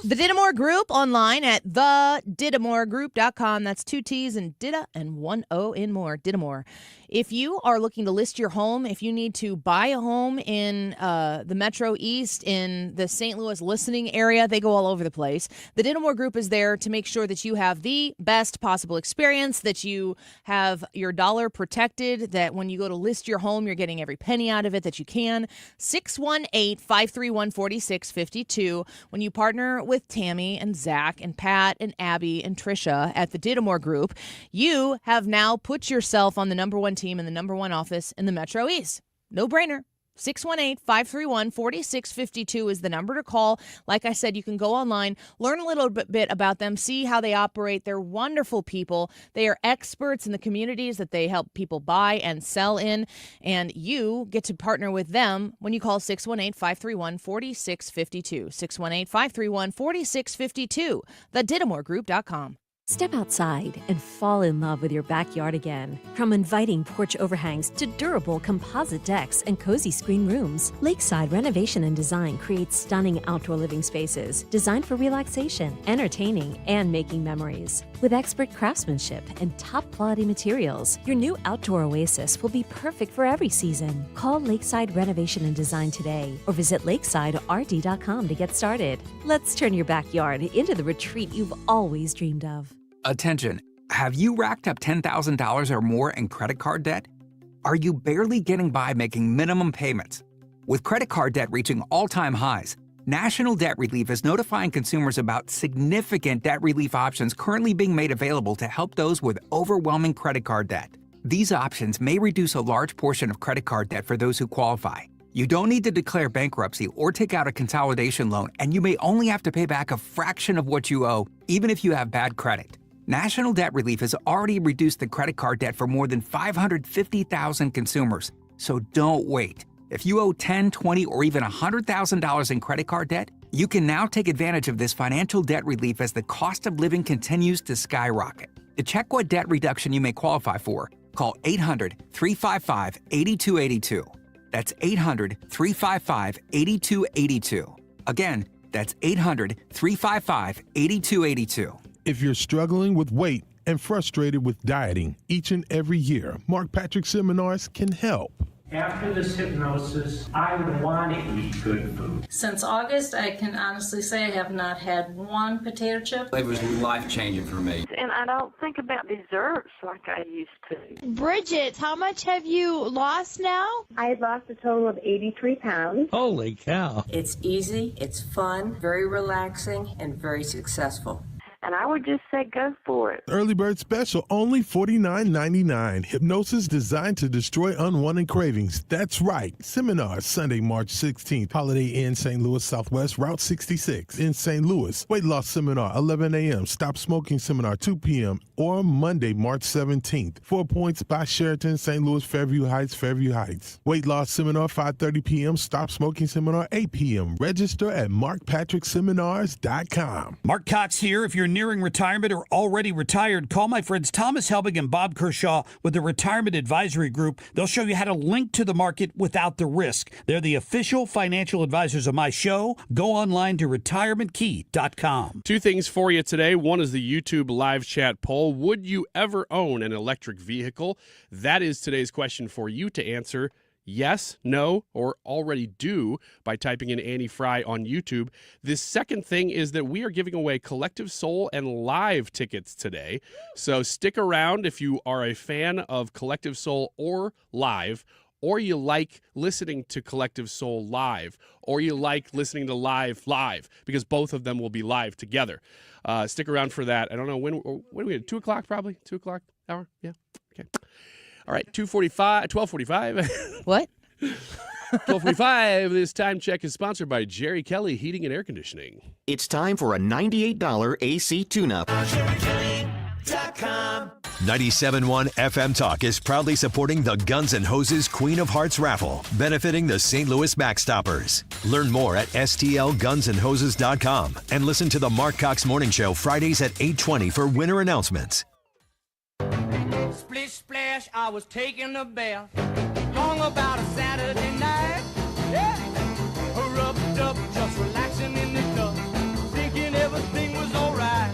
The Dittamore Group online at thedittamoregroup.com. That's 2 T's and Ditta and 1 O in more. Dittamore. If you are looking to list your home, if you need to buy a home in the Metro East, in the St. Louis listening area, they go all over the place. The Dittamore Group is there to make sure that you have the best possible experience, that you have your dollar protected, that when you go to list your home, you're getting every penny out of it that you can. 618-531-4652. When you partner with Tammy and Zach and Pat and Abby and Trisha at the Dittamore Group, you have now put yourself on the number one team in the number one office in the Metro East. No brainer. 618-531-4652 is the number to call. Like I said, you can go online, learn a little bit about them, see how they operate. They're wonderful people. They are experts in the communities that they help people buy and sell in, and you get to partner with them when you call 618-531-4652. 618-531-4652, thedittamoregroup.com. Step outside and fall in love with your backyard again. From inviting porch overhangs to durable composite decks and cozy screen rooms, Lakeside Renovation and Design creates stunning outdoor living spaces designed for relaxation, entertaining, and making memories. With expert craftsmanship and top-quality materials, your new outdoor oasis will be perfect for every season. Call Lakeside Renovation and Design today or visit lakesiderd.com to get started. Let's turn your backyard into the retreat you've always dreamed of. Attention, have you racked up $10,000 or more in credit card debt? Are you barely getting by making minimum payments? With credit card debt reaching all-time highs, National Debt Relief is notifying consumers about significant debt relief options currently being made available to help those with overwhelming credit card debt. These options may reduce a large portion of credit card debt for those who qualify. You don't need to declare bankruptcy or take out a consolidation loan, and you may only have to pay back a fraction of what you owe, even if you have bad credit. National Debt Relief has already reduced the credit card debt for more than 550,000 consumers. So don't wait. If you owe $10,000, $20,000, or even $100,000 in credit card debt, you can now take advantage of this financial debt relief as the cost of living continues to skyrocket. To check what debt reduction you may qualify for, call 800-355-8282. That's 800-355-8282. Again, that's 800-355-8282. If you're struggling with weight and frustrated with dieting each and every year, Mark Patrick Seminars can help. After this hypnosis, I want to eat good food. Since August, I can honestly say I have not had one potato chip. It was life-changing for me. And I don't think about desserts like I used to. Bridget, how much have you lost now? I lost a total of 83 pounds. Holy cow. It's easy, it's fun, very relaxing, and very successful. And I would just say go for it. Early bird special, only $49.99. Hypnosis designed to destroy unwanted cravings. That's right. Seminars, Sunday, March 16th. Holiday Inn, St. Louis Southwest, Route 66 in St. Louis. Weight loss seminar, 11 a.m. Stop smoking seminar, 2 p.m. Or Monday, March 17th. 4 Points by Sheraton, St. Louis, Fairview Heights, Fairview Heights. Weight loss seminar, 5:30 p.m. Stop smoking seminar, 8 p.m. Register at markpatrickseminars.com. Mark Cox here. If you're nearing retirement or already retired, call my friends Thomas Helbig and Bob Kershaw with the Retirement Advisory Group. They'll show you how to link to the market without the risk. They're the official financial advisors of my show. Go online to retirementkey.com. Two things for you today. One is the YouTube live chat poll. Would you ever own an electric vehicle? That is today's question for you to answer. Yes, no, or already do by typing in Annie Fry on YouTube. The second thing is that we are giving away Collective Soul and Live tickets today. So stick around if you are a fan of Collective Soul or Live, or you like listening to Collective Soul live, or you like listening to Live, because both of them will be live together. Stick around for that. I don't know, when are we at? 2 o'clock probably? 2 o'clock hour? Yeah, okay. All right, 12:45. What? 12:45. This time check is sponsored by Jerry Kelly Heating and Air Conditioning. It's time for a $98 AC tune-up. 97.1 FM Talk is proudly supporting the Guns N' Hoses Queen of Hearts raffle, benefiting the St. Louis Backstoppers. Learn more at stlgunsandhoses.com and listen to the Mark Cox Morning Show Fridays at 8:20 for winner announcements. Splish splash, I was taking a bath, long about a Saturday night. Yeah, rubbed up, just relaxing in the tub, thinking everything was alright.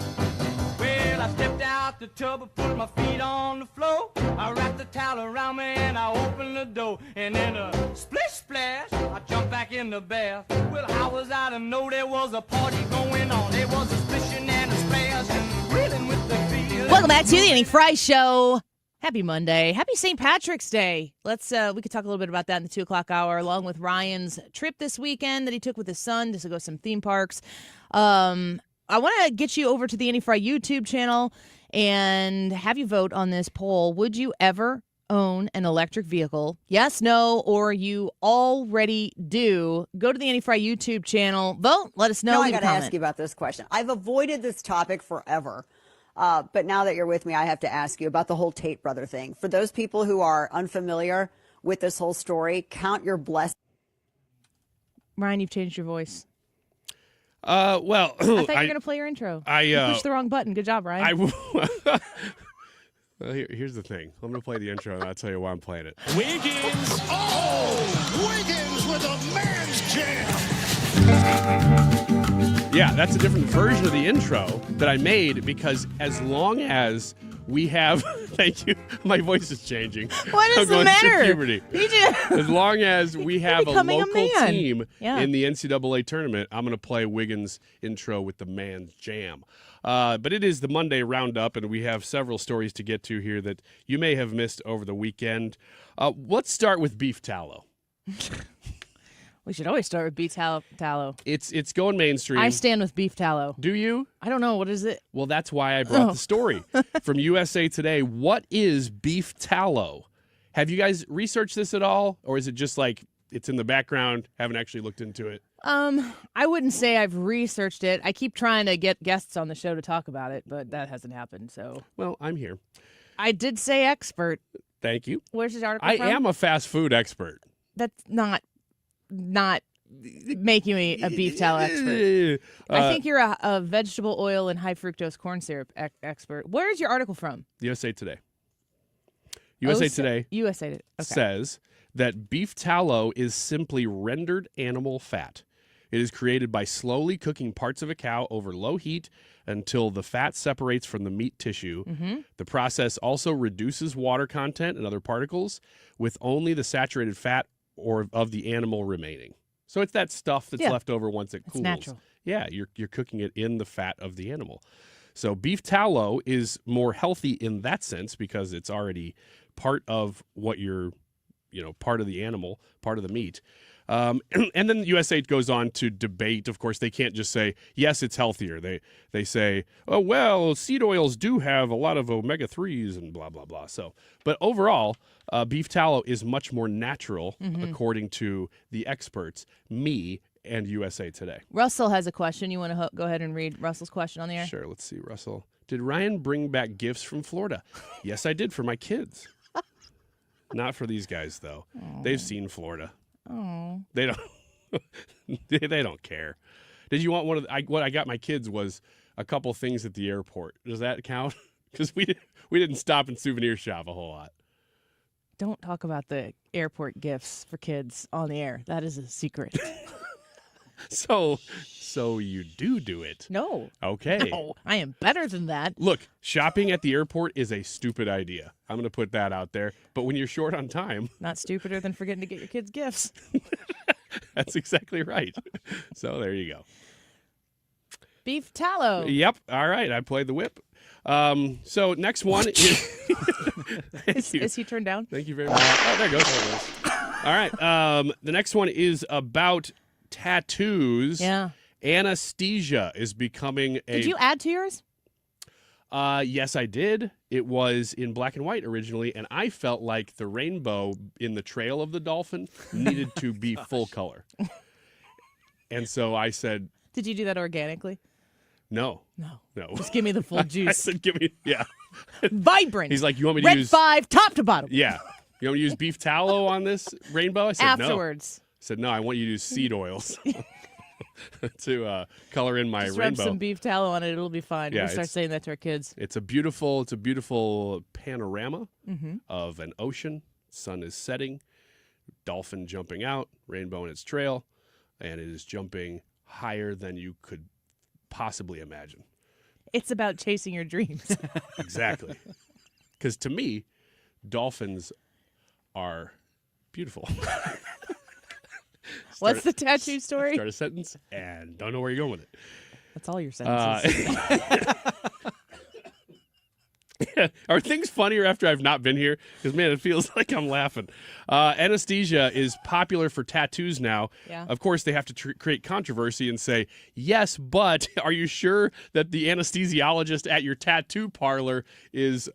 Well, I stepped out the tub and put my feet on the floor. I wrapped the towel around me and I opened the door. And then a splish splash, I jumped back in the bath. Well, how was I to know there was a party going on? There was a splishing and a splash and reeling with the feeling. Welcome back to the Annie Fry Show. Happy Monday. Happy St. Patrick's Day. We could talk a little bit about that in the 2 o'clock hour, along with Ryan's trip this weekend that he took with his son just to go to some theme parks. I want to get you over to the Annie Fry YouTube channel and have you vote on this poll. Would you ever own an electric vehicle? Yes, no, or you already do. Go to the Annie Fry YouTube channel. Vote. Let us know. Now I got to ask you about this question. I've avoided this topic forever. But now that you're with me, I have to ask you about the whole Tate brother thing. For those people who are unfamiliar with this whole story, count your blessings. Ryan, you've changed your voice. Well, I thought you were going to play your intro. You pushed the wrong button. Good job, Ryan. Well, here's the thing. I'm going to play the intro, and I'll tell you why I'm playing it. Wiggins! Oh! Wiggins with a man's jam! Yeah, that's a different version of the intro that I made because as long as we have... Thank you. My voice is changing. What is the matter? Puberty. As long as we have a local team in the NCAA tournament, I'm going to play Wiggins' intro with the man's jam. But it is the Monday Roundup, and we have several stories to get to here that you may have missed over the weekend. Let's start with beef tallow. We should always start with beef tallow. It's going mainstream. I stand with beef tallow. Do you? I don't know. What is it? Well, that's why I brought the story from USA Today. What is beef tallow? Have you guys researched this at all? Or is it just like it's in the background, haven't actually looked into it? I wouldn't say I've researched it. I keep trying to get guests on the show to talk about it, but that hasn't happened. So, well, I'm here. I did say expert. Thanh you. Where's this article from? I am a fast food expert. That's not making me a beef tallow expert. I think you're a vegetable oil and high fructose corn syrup expert. Where's your article from? USA Today. USA Today says that beef tallow is simply rendered animal fat. It is created by slowly cooking parts of a cow over low heat until the fat separates from the meat tissue. Mm-hmm. The process also reduces water content and other particles with only the saturated fat or of the animal remaining. So it's that stuff that's left over once it cools. It's natural. Yeah, you're cooking it in the fat of the animal. So beef tallow is more healthy in that sense because it's already part of what you're, part of the animal, part of the meat. And then USA goes on to debate. Of course, they can't just say, yes, it's healthier. They say, oh, well, seed oils do have a lot of omega-3s and blah, blah, blah. So, but overall, beef tallow is much more natural, according to the experts, me and USA Today. Russell has a question. You want to go ahead and read Russell's question on the air? Sure. Let's see, Russell. Did Ryan bring back gifts from Florida? Yes, I did for my kids. Not for these guys, though. Aww. They've seen Florida. Oh, they don't. They don't care. Did you want one of what I got my kids was a couple things at the airport. Does that count? Because we didn't stop and souvenir shop a whole lot. Don't talk about the airport gifts for kids on the air. That is a secret. So you do it. No. Okay. No, I am better than that. Look, shopping at the airport is a stupid idea. I'm going to put that out there. But when you're short on time. Not stupider than forgetting to get your kids gifts. That's exactly right. So there you go. Beef tallow. Yep. All right. I played the whip. So next one is he turned down? Thank you very much. Oh, there goes. All right. The next one is about tattoos. Yeah. Anesthesia is becoming a... Did you add to yours? Yes, I did. It was in black and white originally, and I felt like the rainbow in the trail of the dolphin needed to be full color. And so I said... Did you do that organically? No. No. Just give me the full juice. I said, give me, yeah. Vibrant. He's like, you want me to Red use... 5, top to bottom. Yeah. You want me to use beef tallow on this rainbow? I said, Afterwards. No. I said, no, I want you to use seed oils to color in my Just rainbow. rub some beef tallow on it. It'll be fine. Yeah, We'll start saying that to our kids. It's a beautiful panorama Mm-hmm. of an ocean. Sun is setting, dolphin jumping out, rainbow in its trail, and it is jumping higher than you could possibly imagine. It's about chasing your dreams. Exactly. Because to me, dolphins are beautiful. What's the tattoo story? Start a sentence and don't know where you're going with it. That's all your sentences. Are things funnier after I've not been here? Because, man, it feels like I'm laughing. Anesthesia is popular for tattoos now. Yeah. Of course, they have to create controversy and say, yes, but are you sure that the anesthesiologist at your tattoo parlor is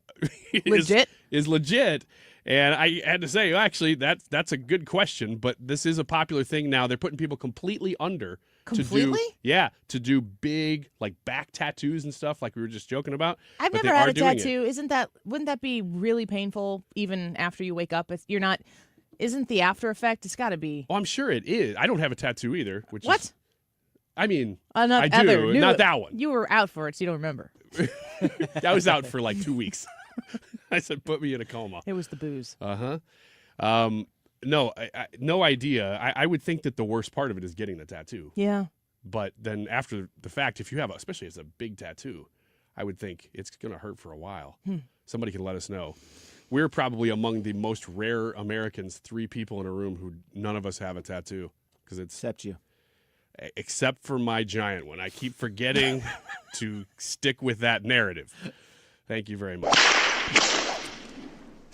legit? Is legit? And I had to say, well, actually, that's a good question, but this is a popular thing now. They're putting people completely under. Completely? To do big, like, back tattoos and stuff like we were just joking about. I've But never they had are a doing tattoo. Wouldn't that be really painful even after you wake up? Isn't the after effect? It's got to be. Oh, I'm sure it is. I don't have a tattoo either. What? I mean, Not I do. Not that one. You were out for it, so you don't remember. I was out for like 2 weeks. I said, put me in a coma. It was the booze. Uh-huh. No, no idea. I would think that the worst part of it is getting the tattoo. Yeah. But then after the fact, if you have, especially if it's a big tattoo, I would think it's going to hurt for a while. Somebody can let us know. We're probably among the most rare Americans, 3 people in a room who none of us have a tattoo. Except you. Except for my giant one. I keep forgetting to stick with that narrative. Thank you very much.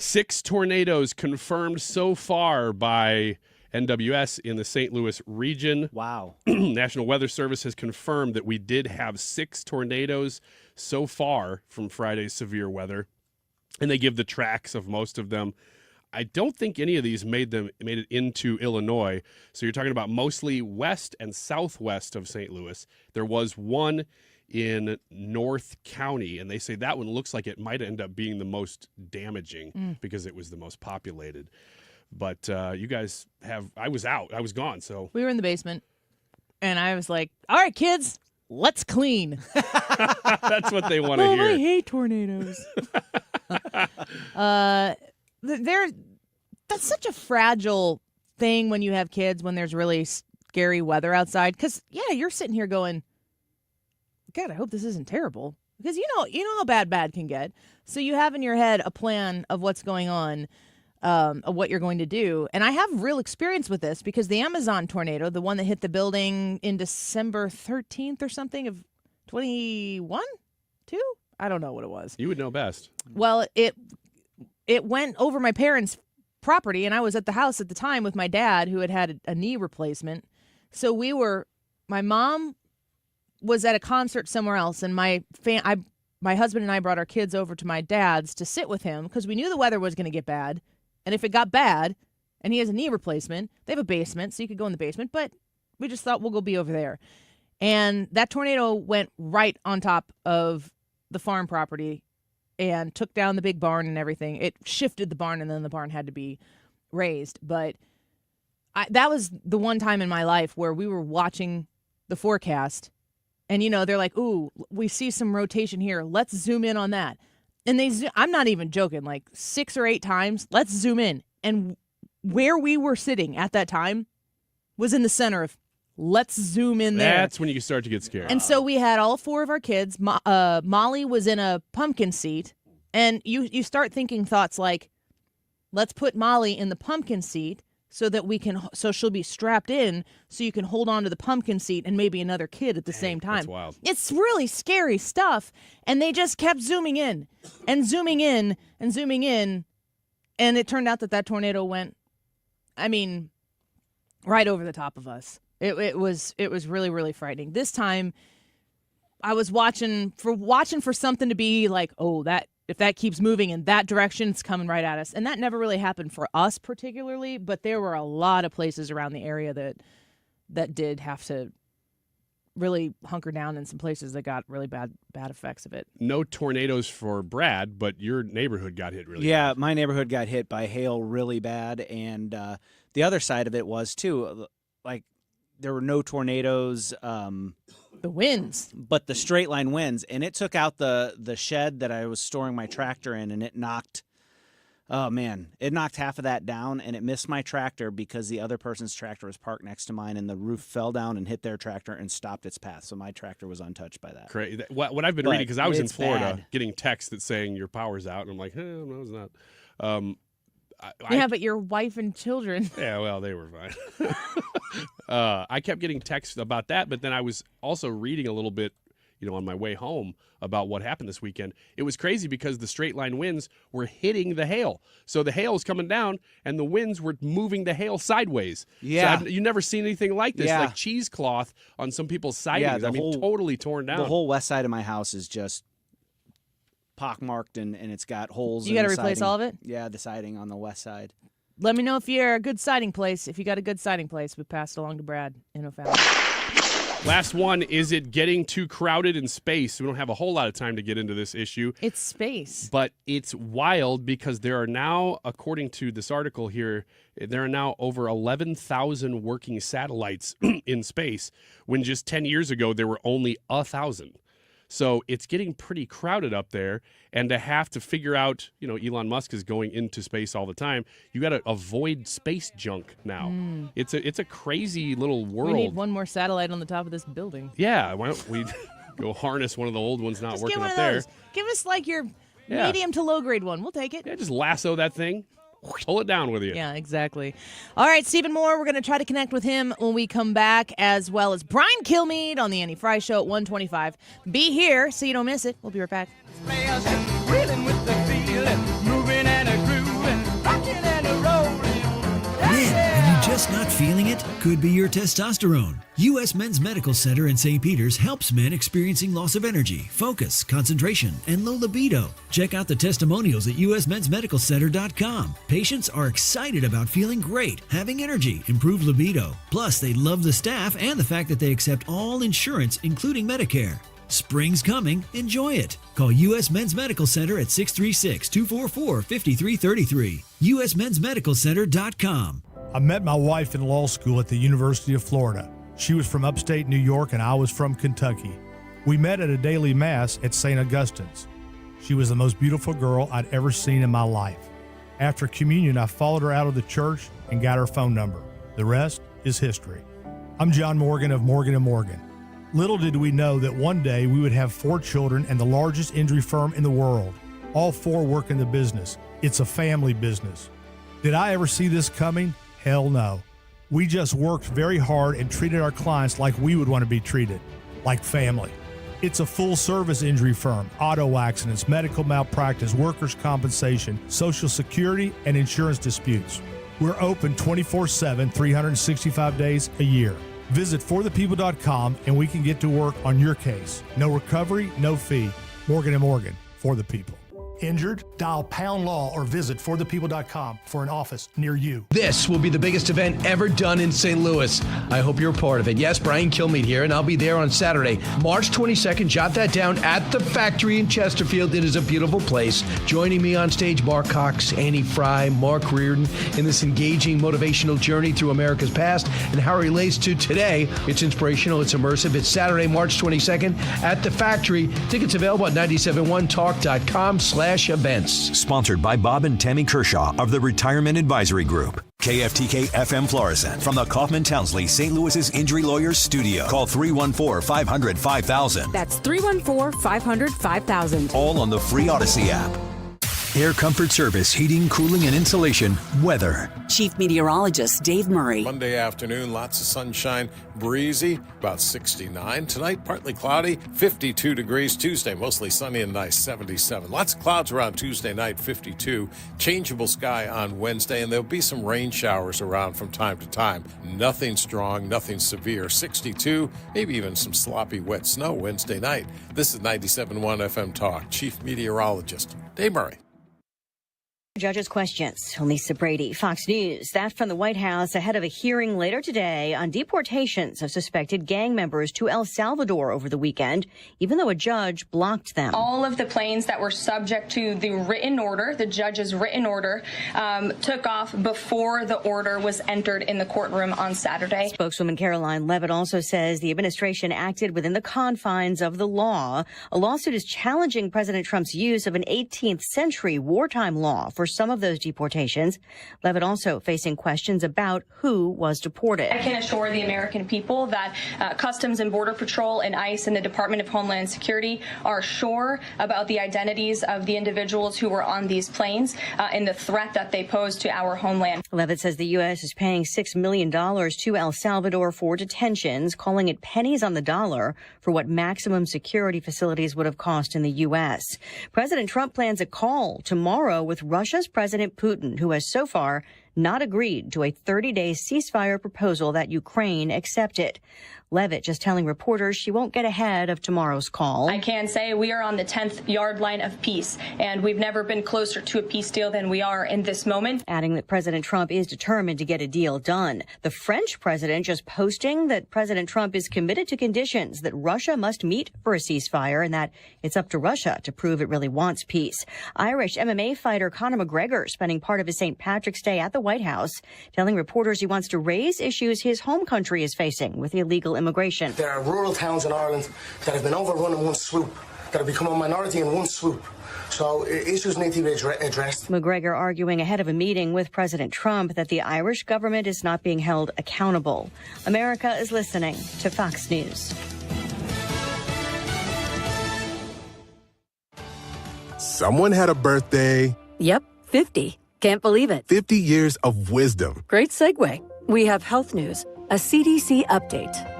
6 tornadoes confirmed so far by NWS in the St. Louis region. Wow. National Weather Service has confirmed that we did have 6 tornadoes so far from Friday's severe weather. And they give the tracks of most of them. I don't think any of these made it into Illinois. So you're talking about mostly west and southwest of St. Louis. There was one in North County, and they say that one looks like it might end up being the most damaging because it was the most populated. But you guys I was out. I was gone. So We were in the basement, and I was like, all right, kids, let's clean. That's what they want to hear. I hate tornadoes. That's such a fragile thing when you have kids, when there's really scary weather outside. Because, yeah, you're sitting here going, God, I hope this isn't terrible. Because you know how bad can get. So you have in your head a plan of what's going on, of what you're going to do. And I have real experience with this because the Amazon tornado, the one that hit the building in December 13th or something of 21? 2? I don't know what it was. You would know best. Well, it went over my parents' property, and I was at the house at the time with my dad, who had a knee replacement. So my mom was at a concert somewhere else, and my husband and I brought our kids over to my dad's to sit with him because we knew the weather was going to get bad. And if it got bad, and he has a knee replacement, they have a basement, so you could go in the basement, but we just thought we'll go be over there. And that tornado went right on top of the farm property and took down the big barn and everything. It shifted the barn, and then the barn had to be raised. But that was the one time in my life where we were watching the forecast, And, they're like, ooh, we see some rotation here. Let's zoom in on that. And I'm not even joking, like 6 or 8 times. Let's zoom in. And where we were sitting at that time was in the center of, let's zoom in there. That's when you start to get scared. And so we had all 4 of our kids. Molly was in a pumpkin seat. And you start thinking thoughts like, let's put Molly in the pumpkin seat so she'll be strapped in so you can hold on to the pumpkin seat and maybe another kid at the same time. That's wild. It's really scary stuff. And they just kept zooming in and zooming in and zooming in. And it turned out that tornado went, right over the top of us. It was really, really frightening. This time I was watching for something to be like, oh, if that keeps moving in that direction, it's coming right at us. And that never really happened for us particularly, but there were a lot of places around the area that did have to really hunker down, in some places that got really bad effects of it. No tornadoes for Brad, but your neighborhood got hit really bad. Yeah, my neighborhood got hit by hail really bad. And the other side of it was, too, like there were no tornadoes. The winds. But the straight line winds. And it took out the shed that I was storing my tractor in, and it knocked half of that down, and it missed my tractor because the other person's tractor was parked next to mine, and the roof fell down and hit their tractor and stopped its path. So my tractor was untouched by that. Crazy. What I've been reading, because I was in Florida getting texts that saying your power's out, and I'm like, no, it's not. But your wife and children. Yeah, well, they were fine. I kept getting texts about that, but then I was also reading a little bit, on my way home about what happened this weekend. It was crazy because the straight line winds were hitting the hail. So the hail was coming down, and the winds were moving the hail sideways. Yeah. So you never seen anything like this, like cheesecloth on some people's sidings. Yeah, totally torn down. The whole west side of my house is just pockmarked, and it's got holes. You got to replace all of it? Yeah, the siding on the west side. Let me know if you're a good siding place. If you got a good siding place, we passed along to Brad in O'Fallon. Last one, is it getting too crowded in space? We don't have a whole lot of time to get into this issue. It's space. But it's wild because there are now, according to this article here, there are now over 11,000 working satellites in space, when just 10 years ago there were only 1,000. So it's getting pretty crowded up there, and to have to figure out, Elon Musk is going into space all the time. You got to avoid space junk now. It's a crazy little world. We need one more satellite on the top of this building. Yeah, why don't we go harness one of the old ones not Just working get one up of there? those. Give us like your medium to low grade one. We'll take it. Yeah, just lasso that thing. Pull it down with you. Yeah, exactly. All right, Stephen Moore, we're going to try to connect with him when we come back, as well as Brian Kilmeade on the Annie Fry Show at 1:25. Be here so you don't miss it. We'll be right back. Reeling with the feeling, moving and a grooving, rocking and a rolling. Man, are you just not feeling it? Could be your testosterone. U.S. Men's Medical Center in St. Peter's helps men experiencing loss of energy, focus, concentration, and low libido. Check out the testimonials at usmensmedicalcenter.com. Patients are excited about feeling great, having energy, improved libido. Plus, they love the staff and the fact that they accept all insurance, including Medicare. Spring's coming. Enjoy it. Call U.S. Men's Medical Center at 636-244-5333. usmensmedicalcenter.com. I met my wife in law school at the University of Florida. She was from upstate New York and I was from Kentucky. We met at a daily mass at St. Augustine's. She was the most beautiful girl I'd ever seen in my life. After communion, I followed her out of the church and got her phone number. The rest is history. I'm John Morgan of Morgan & Morgan. Little did we know that one day we would have 4 children and the largest injury firm in the world. All 4 work in the business. It's a family business. Did I ever see this coming? Hell no. We just worked very hard and treated our clients like we would want to be treated, like family. It's a full-service injury firm: auto accidents, medical malpractice, workers' compensation, Social Security, and insurance disputes. We're open 24/7, 365 days a year. Visit forthepeople.com and we can get to work on your case. No recovery, no fee. Morgan & Morgan, for the people. Injured? Dial Pound Law or visit forthepeople.com for an office near you. This will be the biggest event ever done in St. Louis. I hope you're a part of it. Yes, Brian Kilmeade here, and I'll be there on Saturday, March 22nd. Jot that down, at the Factory in Chesterfield. It is a beautiful place. Joining me on stage, Mark Cox, Annie Fry, Mark Reardon, in this engaging motivational journey through America's past and how it relates to today. It's inspirational, it's immersive. It's Saturday, March 22nd at the Factory. Tickets available at 971talk.com/events. Sponsored by Bob and Tammy Kershaw of the Retirement Advisory Group. KFTK FM Florissant from the Kaufman Townsley St. Louis's Injury Lawyers Studio. Call 314-500-5000. That's 314-500-5000. All on the free Odyssey app. Air Comfort Service, heating, cooling, and insulation. Weather. Chief Meteorologist Dave Murray. Monday afternoon, lots of sunshine, breezy, about 69. Tonight, partly cloudy, 52 degrees. Tuesday, mostly sunny and nice, 77. Lots of clouds around Tuesday night, 52. Changeable sky on Wednesday, and there'll be some rain showers around from time to time. Nothing strong, nothing severe. 62, maybe even some sloppy wet snow Wednesday night. This is 97.1 FM Talk. Chief Meteorologist Dave Murray. Judges' questions. Lisa Brady, Fox News. That from the White House ahead of a hearing later today on deportations of suspected gang members to El Salvador over the weekend, even though a judge blocked them. All of the planes that were subject to the written order, the judge's written order, took off before the order was entered in the courtroom on Saturday. Spokeswoman Caroline Leavitt also says the administration acted within the confines of the law. A lawsuit is challenging President Trump's use of an 18th century wartime law for some of those deportations. Leavitt also facing questions about who was deported. I can assure the American people that Customs and Border Patrol and ICE and the Department of Homeland Security are sure about the identities of the individuals who were on these planes and the threat that they pose to our homeland. Leavitt says the U.S. is paying $6 million to El Salvador for detentions, calling it pennies on the dollar for what maximum security facilities would have cost in the U.S. President Trump plans a call tomorrow with Russia's President Putin, who has so far not agreed to a 30-day ceasefire proposal that Ukraine accepted. Leavitt just telling reporters she won't get ahead of tomorrow's call. I can say we are on the 10th yard line of peace, and we've never been closer to a peace deal than we are in this moment. Adding that President Trump is determined to get a deal done. The French president just posting that President Trump is committed to conditions that Russia must meet for a ceasefire and that it's up to Russia to prove it really wants peace. Irish MMA fighter Conor McGregor spending part of his St. Patrick's Day at the White House, telling reporters he wants to raise issues his home country is facing with illegal immigration. There are rural towns in Ireland that have been overrun in one swoop, that have become a minority in one swoop. So issues need to be addressed. McGregor arguing ahead of a meeting with President Trump that the Irish government is not being held accountable. America is listening to Fox News. Someone had a birthday. Yep, 50. Can't believe it. 50 years of wisdom. Great segue. We have health news, a CDC update.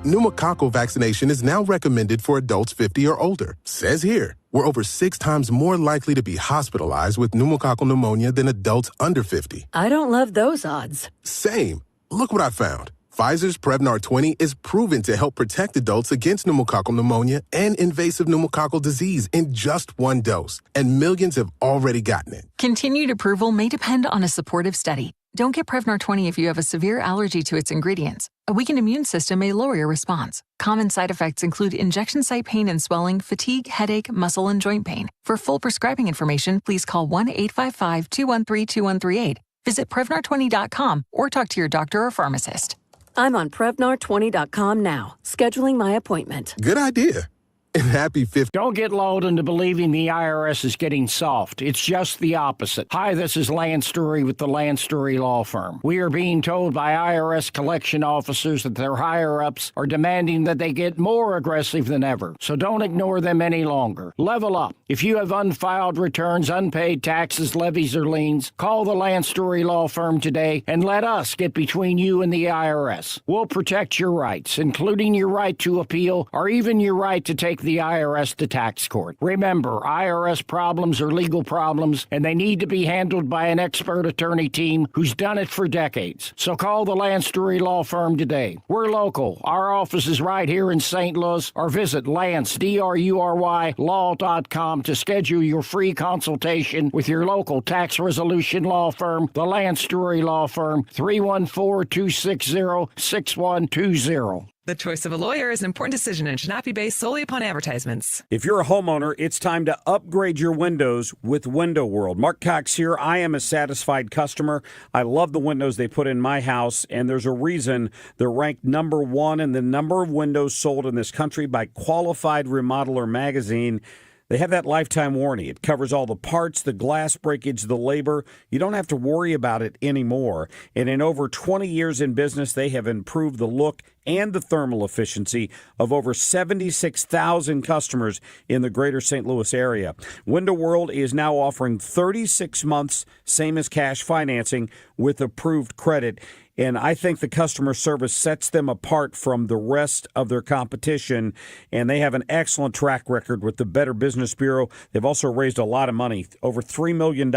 Pneumococcal vaccination is now recommended for adults 50 or older. Says here, we're over 6 times more likely to be hospitalized with pneumococcal pneumonia than adults under 50. I don't love those odds. Same. Look what I found. Pfizer's Prevnar 20 is proven to help protect adults against pneumococcal pneumonia and invasive pneumococcal disease in just one dose. And millions have already gotten it. Continued approval may depend on a supportive study. Don't get Prevnar 20 if you have a severe allergy to its ingredients. A weakened immune system may lower your response. Common side effects include injection site pain and swelling, fatigue, headache, muscle, and joint pain. For full prescribing information, please call 1-855-213-2138. Visit Prevnar20.com or talk to your doctor or pharmacist. I'm on Prevnar20.com now, scheduling my appointment. Good idea. And happy 50th. Don't get lulled into believing the IRS is getting soft. It's just the opposite. Hi, this is Lance Story with the Lance Story Law Firm. We are being told by IRS collection officers that their higher-ups are demanding that they get more aggressive than ever. So don't ignore them any longer. Level up. If you have unfiled returns, unpaid taxes, levies, or liens, call the Lance Story Law Firm today and let us get between you and the IRS. We'll protect your rights, including your right to appeal or even your right to take take the IRS to tax court. Remember, IRS problems are legal problems, and they need to be handled by an expert attorney team who's done it for decades. So call the Lance Drury Law Firm today. We're local. Our office is right here in St. Louis, or visit Lance, D-R-U-R-Y, law.com to schedule your free consultation with your local tax resolution law firm, the Lance Drury Law Firm, 314-260-6120. The choice of a lawyer is an important decision and should not be based solely upon advertisements. If you're a homeowner, it's time to upgrade your windows with Window World. Mark Cox here. I am a satisfied customer. I love the windows they put in my house, and there's a reason they're ranked number one in the number of windows sold in this country by Qualified Remodeler magazine. They have that lifetime warranty. It covers all the parts, the glass breakage, the labor. You don't have to worry about it anymore. And in over 20 years in business, they have improved the look and the thermal efficiency of over 76,000 customers in the greater St. Louis area. Window World is now offering 36 months, same as cash financing, with approved credit. And I think the customer service sets them apart from the rest of their competition. And they have an excellent track record with the Better Business Bureau. They've also raised a lot of money, over $3 million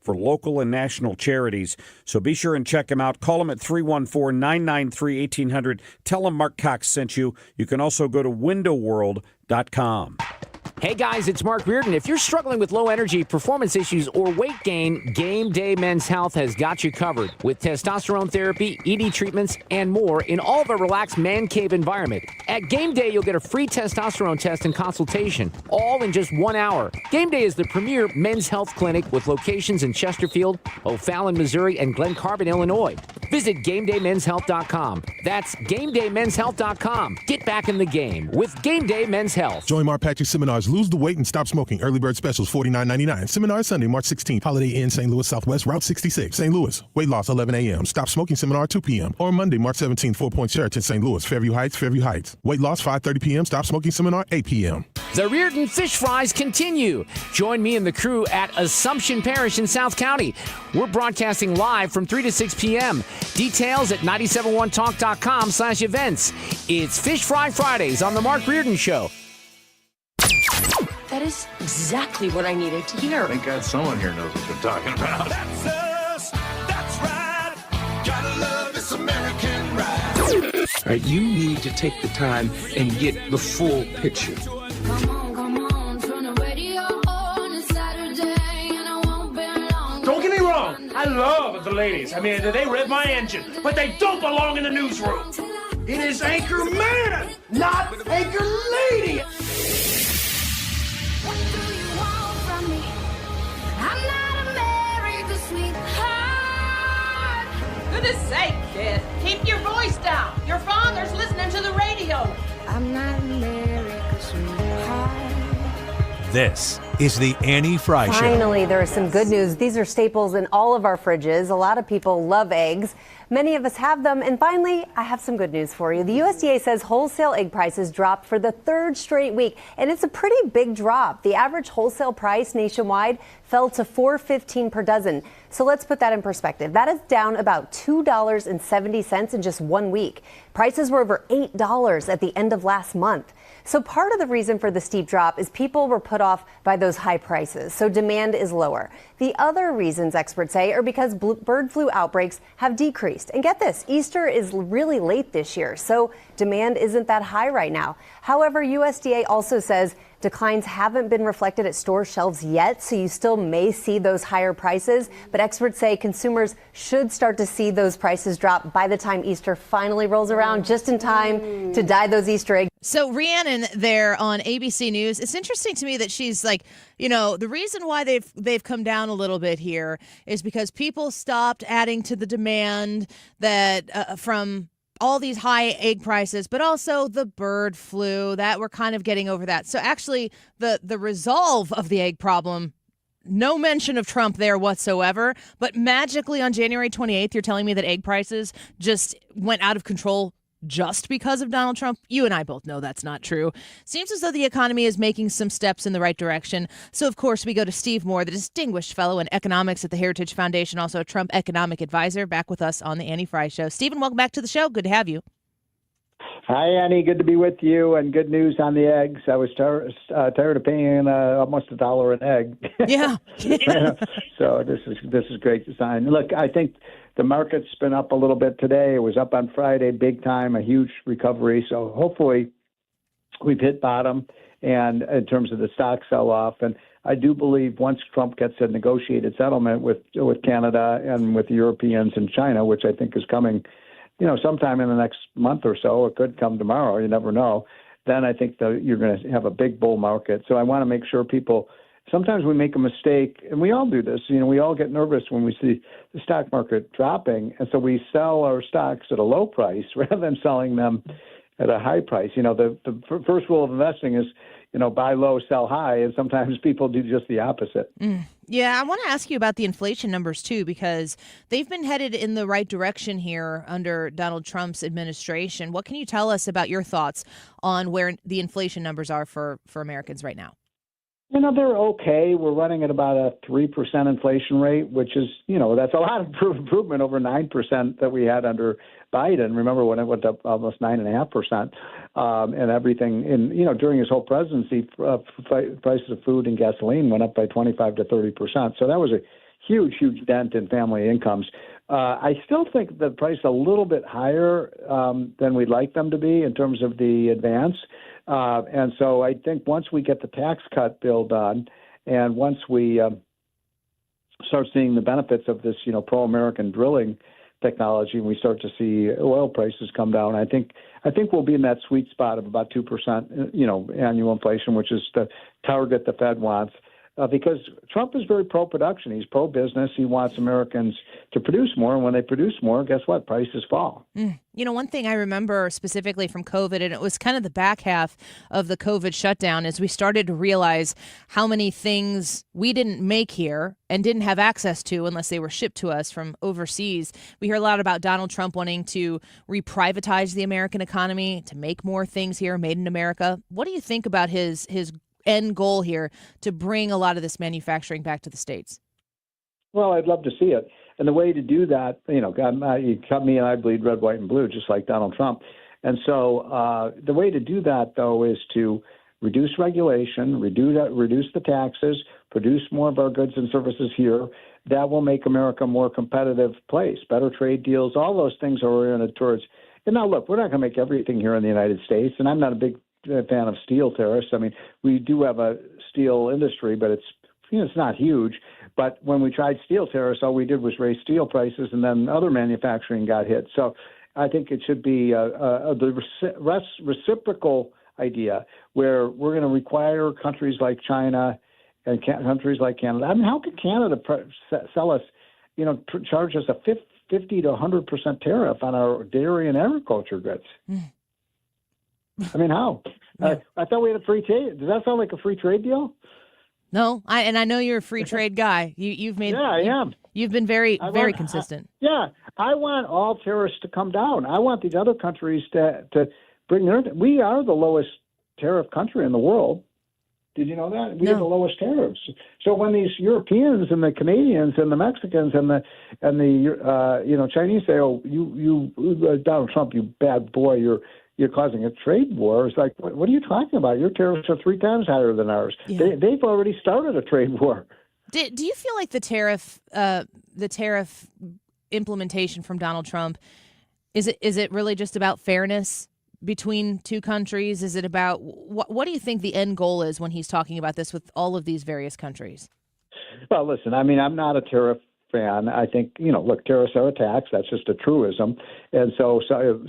for local and national charities. So be sure and check them out. Call them at 314-993-1800. Tell them Mark Cox sent you. You can also go to windowworld.com. Hey guys, it's Mark Reardon. If you're struggling with low energy, performance issues, or weight gain, Game Day Men's Health has got you covered with testosterone therapy, ED treatments, and more in all of a relaxed man cave environment. At Game Day, you'll get a free testosterone test and consultation, all in just 1 hour. Game Day is the premier men's health clinic with locations in Chesterfield, O'Fallon, Missouri, and Glen Carbon, Illinois. Visit GameDayMen'sHealth.com. That's GameDayMen'sHealth.com. Get back in the game with Game Day Men's Health. Join Mark Patrick's seminars, Lose the Weight and Stop Smoking. Early bird specials, $49.99. Seminar Sunday, March 16th. Holiday Inn, St. Louis Southwest, Route 66. St. Louis. Weight loss, 11 a.m. Stop Smoking Seminar, 2 p.m. Or Monday, March 17th, 4 Point Sheraton, St. Louis. Fairview Heights, Fairview Heights. Weight loss, 5:30 p.m. Stop Smoking Seminar, 8 p.m. The Reardon Fish Fries continue. Join me and the crew at Assumption Parish in South County. We're broadcasting live from 3 to 6 p.m. Details at 971talk.com/events. It's Fish Fry Fridays on The Mark Reardon Show. That is exactly what I needed to hear. Thank God someone here knows what they're talking about. That's us. That's right. Gotta love this American ride. All right, you need to take the time and get the full picture. Come on, turn the radio on. It's Saturday and I won't be long. Don't get me wrong. I love the ladies. I mean, they rev my engine, but they don't belong in the newsroom. It is Anchor Man, not Anchor Lady. What do you want from me? I'm not America's sweetheart. Goodness sake, kid. Keep your voice down. Your father's listening to the radio. I'm not America's sweetheart. This is the Annie Fry Show. Finally, there is some good news. These are staples in all of our fridges. A lot of people love eggs. Many of us have them. And finally, I have some good news for you. The USDA says wholesale egg prices dropped for the third straight week, and it's a pretty big drop. The average wholesale price nationwide fell to $4.15 per dozen. So let's put that in perspective. That is down about $2.70 in just 1 week. Prices were over $8 at the end of last month. So part of the reason for the steep drop is people were put off by those high prices, so demand is lower. The other reasons, experts say, are because bird flu outbreaks have decreased. And get this, Easter is really late this year, so demand isn't that high right now. However, USDA also says declines haven't been reflected at store shelves yet, so you still may see those higher prices. But experts say consumers should start to see those prices drop by the time Easter finally rolls around, just in time to dye those Easter eggs. So Rhiannon there on ABC News, it's interesting to me that she's like, you know, the reason why they've come down a little bit here is because people stopped adding to the demand that from all these high egg prices, but also the bird flu, that we're kind of getting over that. So actually the resolve of the egg problem, no mention of Trump there whatsoever, but magically on January 28th, you're telling me that egg prices just went out of control just because of Donald Trump? You and I both know that's not true. Seems as though the economy is making some steps in the right direction. So, of course, we go to Steve Moore, the distinguished fellow in economics at the Heritage Foundation, also a Trump economic advisor, back with us on the Annie Fry Show. Stephen, welcome back to the show. Good to have you. Hi, Annie. Good to be with you, and good news on the eggs. I was tired of paying almost $1 an egg. Yeah. So this is great sign. Look, I think the market's been up a little bit today. It was up on Friday, big time, a huge recovery. So hopefully we've hit bottom, and in terms of the stock sell-off. And I do believe once Trump gets a negotiated settlement with Canada and with the Europeans and China, which I think is coming, sometime in the next month or so, it could come tomorrow, you never know, then I think you're going to have a big bull market. So I want to make sure sometimes we make a mistake, and we all do this, we all get nervous when we see the stock market dropping, and so we sell our stocks at a low price rather than selling them at a high price. The first rule of investing is, buy low, sell high, and sometimes people do just the opposite. Yeah, I want to ask you about the inflation numbers, too, because they've been headed in the right direction here under Donald Trump's administration. What can you tell us about your thoughts on where the inflation numbers are for Americans right now? They're okay. We're running at about a 3% inflation rate, which is, that's a lot of improvement over 9% that we had under Biden. Remember when it went up almost 9.5%, and everything during his whole presidency, prices of food and gasoline went up by 25 to 30%. So that was a huge, huge dent in family incomes. I still think the price a little bit higher than we'd like them to be in terms of the advance. And so I think once we get the tax cut bill done, and once we start seeing the benefits of this, pro-American drilling technology, and we start to see oil prices come down, I think we'll be in that sweet spot of about 2%, annual inflation, which is the target the Fed wants. Because Trump is very pro-production. He's pro-business. He wants Americans to produce more. And when they produce more, guess what? Prices fall. One thing I remember specifically from COVID, and it was kind of the back half of the COVID shutdown, is we started to realize how many things we didn't make here and didn't have access to unless they were shipped to us from overseas. We hear a lot about Donald Trump wanting to reprivatize the American economy, to make more things here made in America. What do you think about his end goal here to bring a lot of this manufacturing back to the States? Well, I'd love to see it. And the way to do that, you cut me and I bleed red, white, and blue, just like Donald Trump. And so the way to do that, though, is to reduce regulation, reduce the taxes, produce more of our goods and services here. That will make America a more competitive place, better trade deals, all those things are oriented towards. And now, look, we're not going to make everything here in the United States, and I'm not a big fan of steel tariffs. I mean, we do have a steel industry, but it's not huge. But when we tried steel tariffs, all we did was raise steel prices, and then other manufacturing got hit. So I think it should be the reciprocal idea where we're going to require countries like China and countries like Canada. I mean, how could Canada sell us, charge us a 50 to 100% tariff on our dairy and agriculture goods? I mean, how? I thought we had a free trade. Does that sound like a free trade deal? No, I know you're a free trade guy. You've made. Yeah, I am. You've been very consistent. I want all tariffs to come down. I want these other countries to bring their. We are the lowest tariff country in the world. Did you know that? We have the lowest tariffs. So when these Europeans and the Canadians and the Mexicans and the Chinese say, "Oh, you Donald Trump, you bad boy, you're causing a trade war," it's like, what are you talking about? Your tariffs are 3 times higher than ours. Yeah. They've already started a trade war. Do you feel like the tariff implementation from Donald Trump, is it really just about fairness between two countries? Is it about what do you think the end goal is when he's talking about this with all of these various countries? Well, listen, I mean, I'm not a tariff fan. I think, look, tariffs are a tax. That's just a truism. And so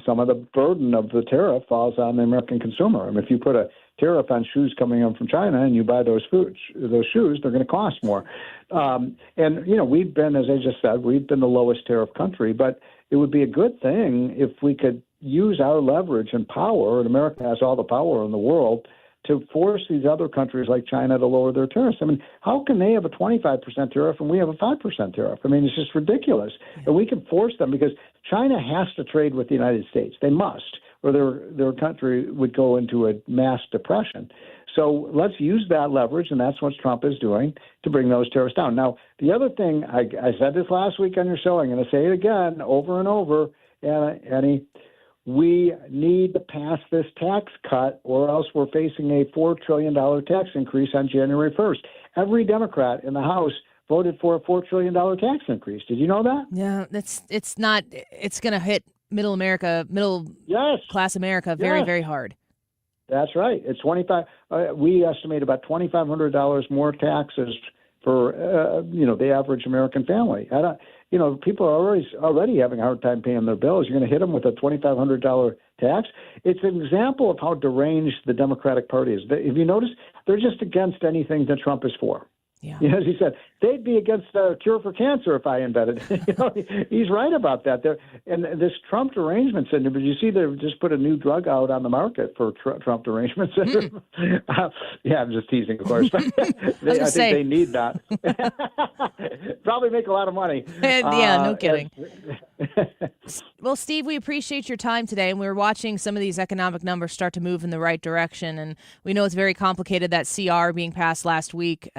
some of the burden of the tariff falls on the American consumer. I mean, if you put a tariff on shoes coming in from China and you buy those shoes, they're going to cost more. We've been, as I just said, we've been the lowest tariff country, but it would be a good thing if we could use our leverage and power, and America has all the power in the world, to force these other countries like China to lower their tariffs. I mean, how can they have a 25% tariff and we have a 5% tariff? I mean, it's just ridiculous. And we can force them because China has to trade with the United States. They must, or their country would go into a mass depression. So let's use that leverage, and that's what Trump is doing to bring those tariffs down. Now, the other thing, I said this last week on your show, I'm going to say it again over and over, Annie, we need to pass this tax cut or else we're facing a $4 trillion tax increase on January 1st. Every Democrat in the House voted for a $4 trillion tax increase. Did you know that? Yeah, it's going to hit middle class America very, very hard. That's right. It's we estimate about $2,500 more taxes for the average American family. People are already having a hard time paying their bills. You're going to hit them with a $2,500 tax. It's an example of how deranged the Democratic Party is. If you notice, they're just against anything that Trump is for. Yeah. As he said, they'd be against a cure for cancer if I invented it. He's right about that. And this Trump derangement syndrome, but you see they've just put a new drug out on the market for Trump derangement syndrome. Yeah, I'm just teasing, of course. But I think they need that. Probably make a lot of money. Yeah, no kidding. Well, Steve, we appreciate your time today, and we're watching some of these economic numbers start to move in the right direction, and we know it's very complicated, that CR being passed last week.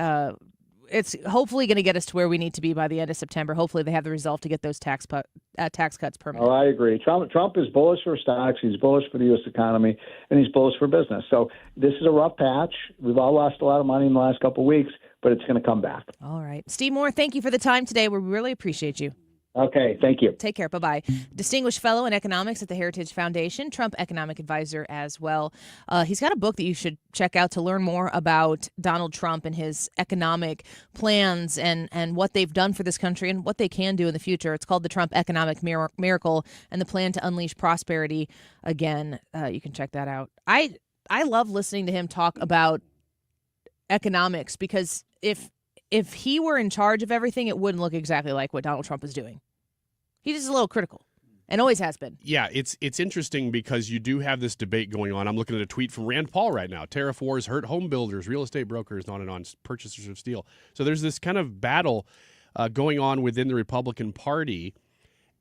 It's hopefully going to get us to where we need to be by the end of September. Hopefully they have the resolve to get those tax cuts permanent. Oh, I agree. Trump is bullish for stocks. He's bullish for the U.S. economy, and he's bullish for business. So this is a rough patch. We've all lost a lot of money in the last couple of weeks, but it's going to come back. All right. Steve Moore, thank you for the time today. We really appreciate you. Okay, thank you. Take care. Bye-bye. Distinguished Fellow in Economics at the Heritage Foundation, Trump Economic Advisor as well. He's got a book that you should check out to learn more about Donald Trump and his economic plans and what they've done for this country and what they can do in the future. It's called The Trump Economic Miracle and the Plan to Unleash Prosperity Again. You can check that out. I love listening to him talk about economics because if he were in charge of everything, it wouldn't look exactly like what Donald Trump is doing. He's just a little critical and always has been. Yeah, it's interesting because you do have this debate going on. I'm looking at a tweet from Rand Paul right now. Tariff wars hurt home builders, real estate brokers, on and on, purchasers of steel. So there's this kind of battle going on within the Republican Party,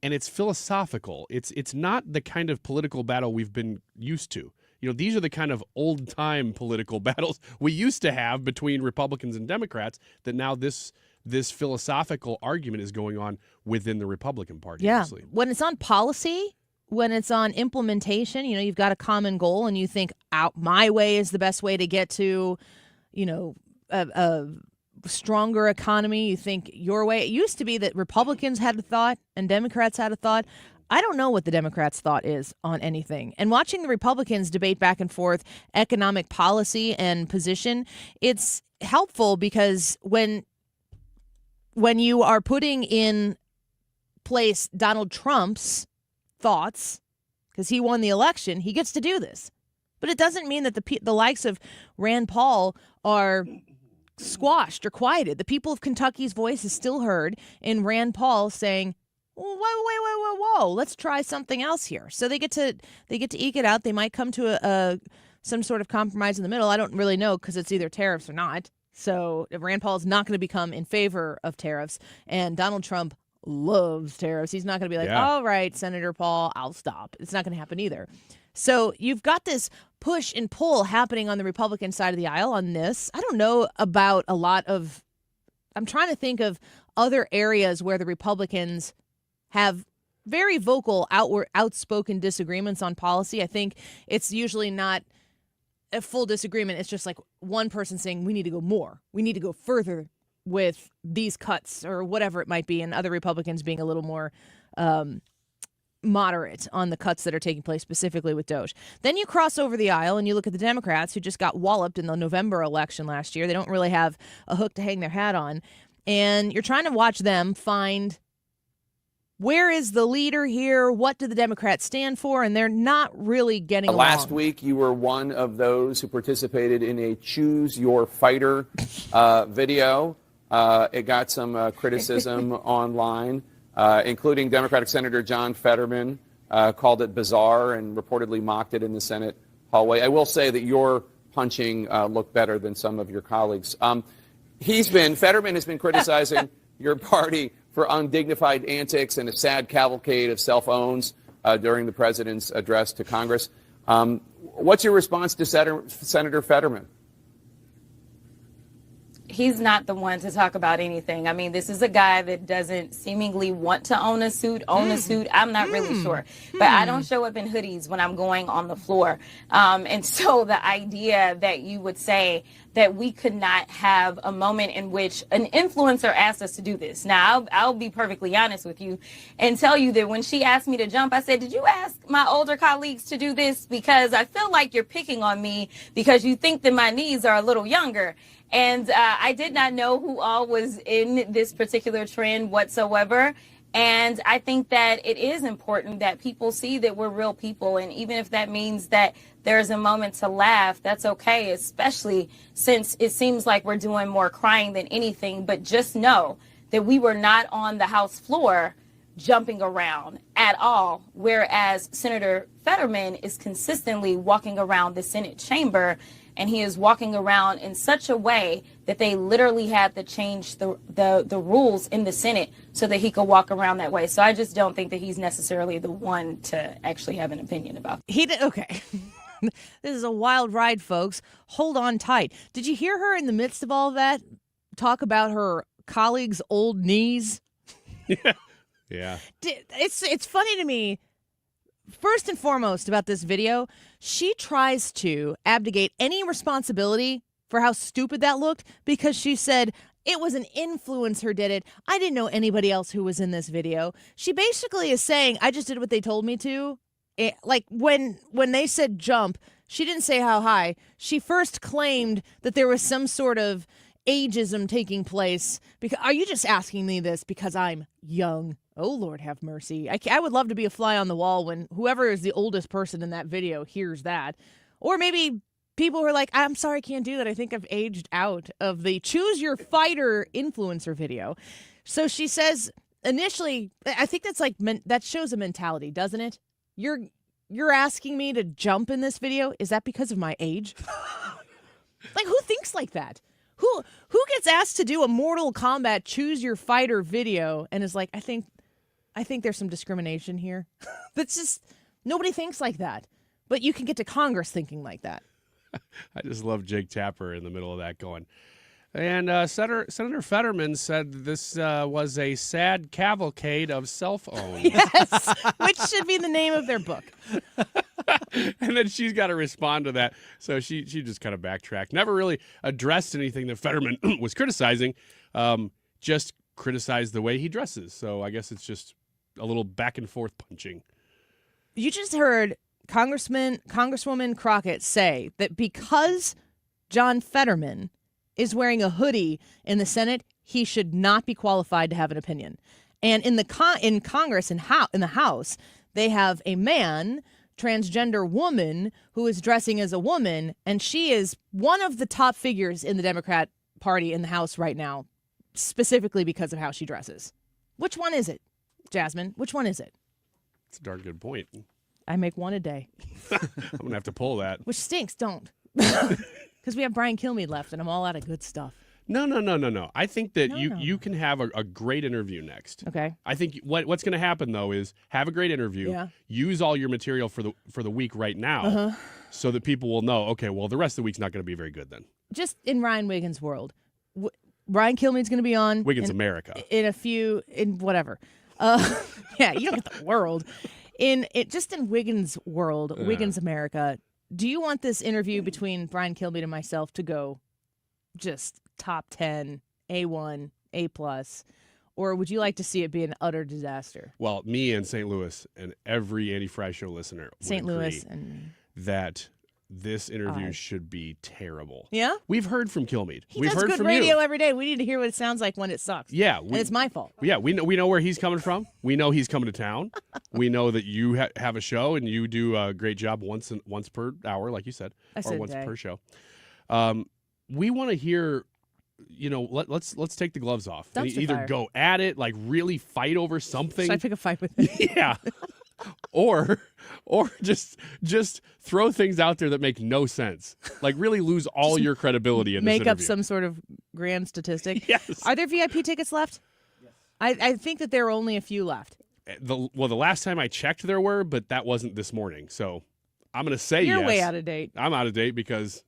and it's philosophical. It's not the kind of political battle we've been used to. These are the kind of old-time political battles we used to have between Republicans and Democrats that now this philosophical argument is going on within the Republican Party. Yeah. Obviously. When it's on policy, when it's on implementation, you've got a common goal and you think my way is the best way to get to, a stronger economy. You think your way. It used to be that Republicans had a thought and Democrats had a thought. I don't know what the Democrats' thought is on anything. And watching the Republicans debate back and forth economic policy and position, it's helpful because when you are putting in place Donald Trump's thoughts, because he won the election, he gets to do this. But it doesn't mean that the likes of Rand Paul are squashed or quieted. The people of Kentucky's voice is still heard in Rand Paul saying, whoa, let's try something else here. So they get to eke it out. They might come to some sort of compromise in the middle. I don't really know because it's either tariffs or not. So Rand Paul is not going to become in favor of tariffs, and Donald Trump loves tariffs. He's not going to be like, all right, Senator Paul, I'll stop. It's not going to happen either. So you've got this push and pull happening on the Republican side of the aisle on this. I don't know about a lot of – I'm trying to think of other areas where the Republicans have very vocal, outspoken disagreements on policy. I think it's usually not a full disagreement. It's just like one person saying we need to go more. We need to go further with these cuts or whatever it might be, and other Republicans being a little more moderate on the cuts that are taking place specifically with DOGE. Then you cross over the aisle and you look at the Democrats who just got walloped in the November election last year. They don't really have a hook to hang their hat on. And you're trying to watch them find where is the leader here? What do the Democrats stand for? And they're not really getting along. Last week, you were one of those who participated in a Choose Your Fighter video. It got some criticism online, including Democratic Senator John Fetterman called it bizarre and reportedly mocked it in the Senate hallway. I will say that your punching looked better than some of your colleagues. Fetterman has been criticizing your party for undignified antics and a sad cavalcade of cell phones during the president's address to Congress. What's your response to Senator Fetterman? he's not the one to talk about anything. I mean, this is a guy that doesn't seemingly want to own a suit. I'm not really sure. But I don't show up in hoodies when I'm going on the floor. And so the idea that you would say that we could not have a moment in which an influencer asked us to do this. Now, I'll be perfectly honest with you and tell you that when she asked me to jump, I said, did you ask my older colleagues to do this? Because I feel like you're picking on me because you think that my knees are a little younger. And I did not know who all was in this particular trend whatsoever. And I think that it is important that people see that we're real people. And even if that means that there's a moment to laugh, that's okay, especially since it seems like we're doing more crying than anything. But just know that we were not on the House floor jumping around at all, whereas Senator Fetterman is consistently walking around the Senate chamber, and he is walking around in such a way that they literally had to change the rules in the Senate so that he could walk around that way. So I just don't think that he's necessarily the one to actually have an opinion about it. Okay. This is a wild ride, folks. Hold on tight. Did you hear her in the midst of all of that talk about her colleagues' old knees? Yeah. It's funny to me. First and foremost about this video, she tries to abdicate any responsibility for how stupid that looked because she said it was an influencer did it. I didn't know anybody else who was in this video. She basically is saying, I just did what they told me to. Like when they said jump, she didn't say how high. She first claimed that there was some sort of ageism taking place. Because are you just asking me this because I'm young? Oh, Lord have mercy. I would love to be a fly on the wall when whoever is the oldest person in that video hears that. Or maybe people who are like, I'm sorry, I can't do that. I think I've aged out of the choose your fighter influencer video. So she says initially, I think that's like, that shows a mentality, doesn't it? You're asking me to jump in this video? Is that because of my age? Like, who thinks like that? Who gets asked to do a Mortal Kombat choose your fighter video and is like, I think there's some discrimination here. That's just, nobody thinks like that. But you can get to Congress thinking like that. I just love Jake Tapper in the middle of that going. And Senator Fetterman said this was a sad cavalcade of cell phones. Yes, which should be the name of their book. And then she's got to respond to that. So she just kind of backtracked. Never really addressed anything that Fetterman was criticizing. Just criticized the way he dresses. So I guess it's just a little back and forth punching. You just heard Congresswoman Crockett say that because John Fetterman is wearing a hoodie in the Senate, he should not be qualified to have an opinion. And in Congress, in the House, they have a man, transgender woman, who is dressing as a woman, and she is one of the top figures in the Democrat Party in the House right now, specifically because of how she dresses. Which one is it, Jasmine? Which one is it? It's a darn good point. I make one a day. I'm going to have to pull that. Which stinks, don't. Because we have Brian Kilmeade left, and I'm all out of good stuff. No. I think that you can have a great interview next. Okay. I think what's going to happen, though, is have a great interview. Yeah. Use all your material for the week right now so that people will know, okay, well, the rest of the week's not going to be very good then. Just in Ryan Wiggins' world. Brian Kilmeade's going to be on. Wiggins America. In whatever. Yeah, you don't get the world. Just in Wiggins' world, Wiggins America, do you want this interview between Brian Kilmeade and myself to go just top 10, A1, A+, or would you like to see it be an utter disaster? Well, me and St. Louis and every Andy Fry Show listener St. would Louis agree and that this interview should be terrible. Yeah? We've heard from Kilmeade. We've does heard good from radio every day. We need to hear what it sounds like when it sucks. Yeah. And it's my fault. Yeah, we know where he's coming from. We know he's coming to town. We know that you have a show and you do a great job once per hour, like you said, or once per show. We want to hear, let's take the gloves off. Either go at it, like really fight over something. Should I pick a fight with him? Yeah. Or just throw things out there that make no sense. Like really lose all your credibility in this interview. Make up some sort of grand statistic. Yes. Are there VIP tickets left? Yes. I think that there are only a few left. The last time I checked there were, but that wasn't this morning. So I'm going to say You're yes. way out of date. I'm out of date because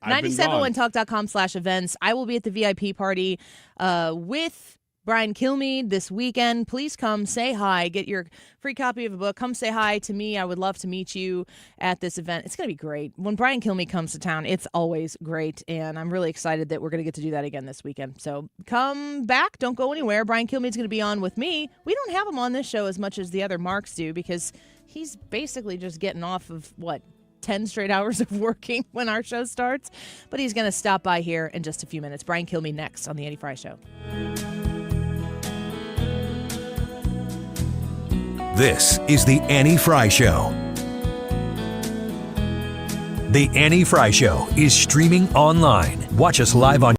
I've been gone. 971talk.com/events. I will be at the VIP party with Brian Kilmeade this weekend. Please come say hi. Get your free copy of a book. Come say hi to me. I would love to meet you at this event. It's going to be great. When Brian Kilmeade comes to town, it's always great, and I'm really excited that we're going to get to do that again this weekend. So come back. Don't go anywhere. Brian Kilmeade's going to be on with me. We don't have him on this show as much as the other Marks do because he's basically just getting off of, 10 straight hours of working when our show starts. But he's going to stop by here in just a few minutes. Brian Kilmeade next on The Annie Fry Show. This is The Annie Fry Show. The Annie Fry Show is streaming online. Watch us live on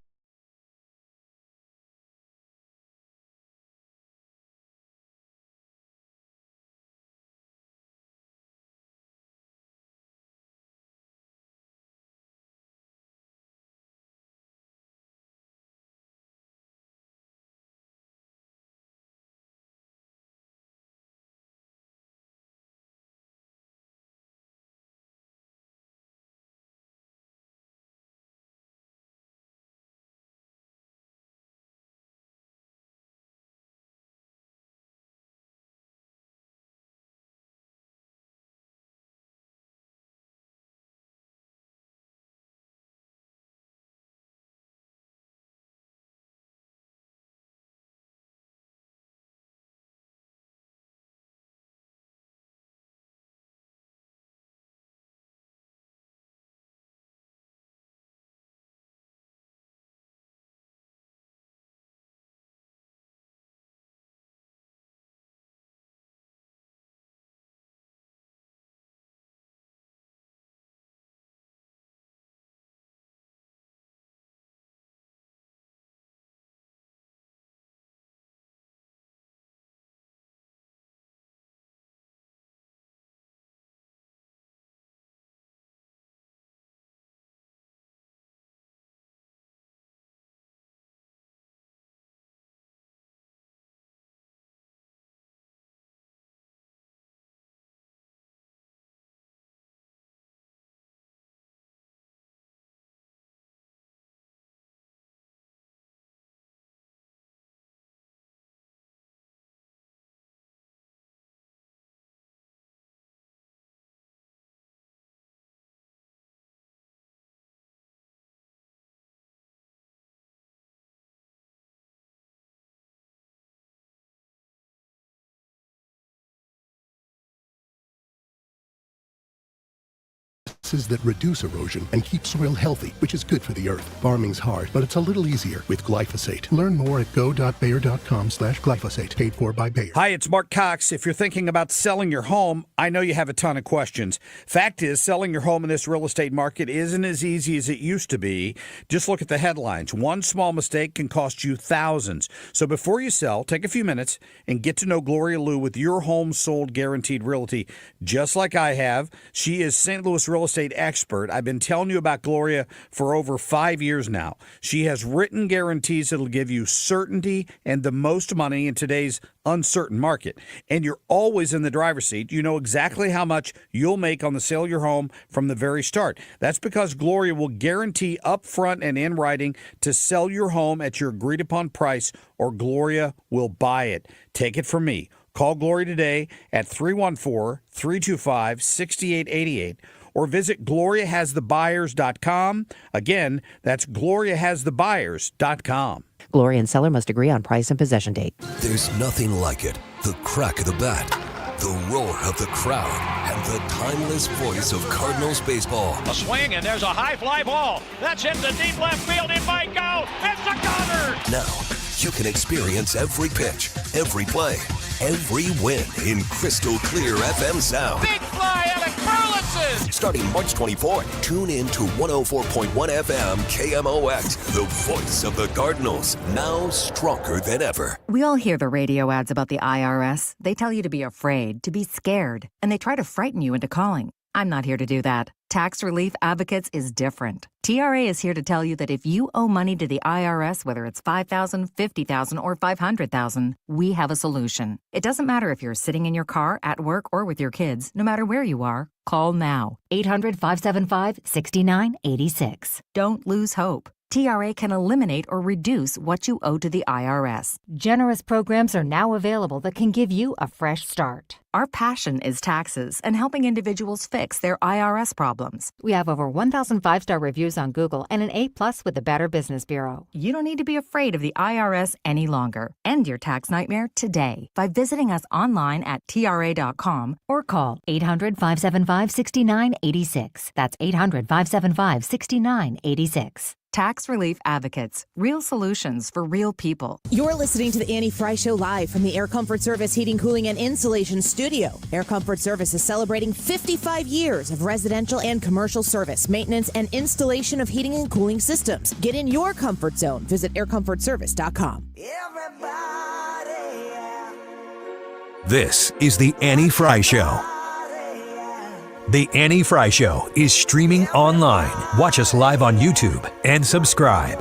That reduce erosion and keep soil healthy, which is good for the earth. Farming's hard, but it's a little easier with glyphosate. Learn more at go.bayer.com/glyphosate. Paid for by Bayer. Hi, it's Mark Cox. If you're thinking about selling your home, I know you have a ton of questions. Fact is, selling your home in this real estate market isn't as easy as it used to be. Just look at the headlines. One small mistake can cost you thousands. So before you sell, take a few minutes and get to know Gloria Liu with Your Home Sold Guaranteed Realty, just like I have. She is St. Louis real estate expert. I've been telling you about Gloria for over 5 years now. She has written guarantees that'll give you certainty and the most money in today's uncertain market. And you're always in the driver's seat. You know exactly how much you'll make on the sale of your home from the very start. That's because Gloria will guarantee upfront and in writing to sell your home at your agreed upon price, or Gloria will buy it. Take it from me. Call Gloria today at 314-325-6888. or visit GloriaHasTheBuyers.com. Again, that's GloriaHasTheBuyers.com. Gloria and seller must agree on price and possession date. There's nothing like it. The crack of the bat, the roar of the crowd, and the timeless voice of Cardinals baseball. A swing, and there's a high fly ball. That's hit the deep left field. It might go. It's a goner. Now, you can experience every pitch, every play, every win in crystal clear FM sound. Big fly, Alec Burleson. Starting March 24th, tune in to 104.1 FM KMOX, the voice of the Cardinals, now stronger than ever. We all hear the radio ads about the IRS. They tell you to be afraid, to be scared, and they try to frighten you into calling. I'm not here to do that. Tax Relief Advocates is different. TRA is here to tell you that if you owe money to the IRS, whether it's $5,000, $50,000, or $500,000, we have a solution. It doesn't matter if you're sitting in your car, at work, or with your kids. No matter where you are, call now. 800-575-6986. Don't lose hope. TRA can eliminate or reduce what you owe to the IRS. Generous programs are now available that can give you a fresh start. Our passion is taxes and helping individuals fix their IRS problems. We have over 1,000 5-star reviews on Google and an A+ with the Better Business Bureau. You don't need to be afraid of the IRS any longer. End your tax nightmare today by visiting us online at TRA.com or call 800-575-6986. That's 800-575-6986. Tax Relief Advocates. Real solutions for real people. You're listening to the Annie Fry Show live from the Air Comfort Service Heating, Cooling, and Insulation Studio. Air Comfort Service is celebrating 55 years of residential and commercial service, maintenance, and installation of heating and cooling systems. Get in your comfort zone. Visit aircomfortservice.com. This is the Annie Fry Show. The Annie Fry Show is streaming online. Watch us live on YouTube and subscribe.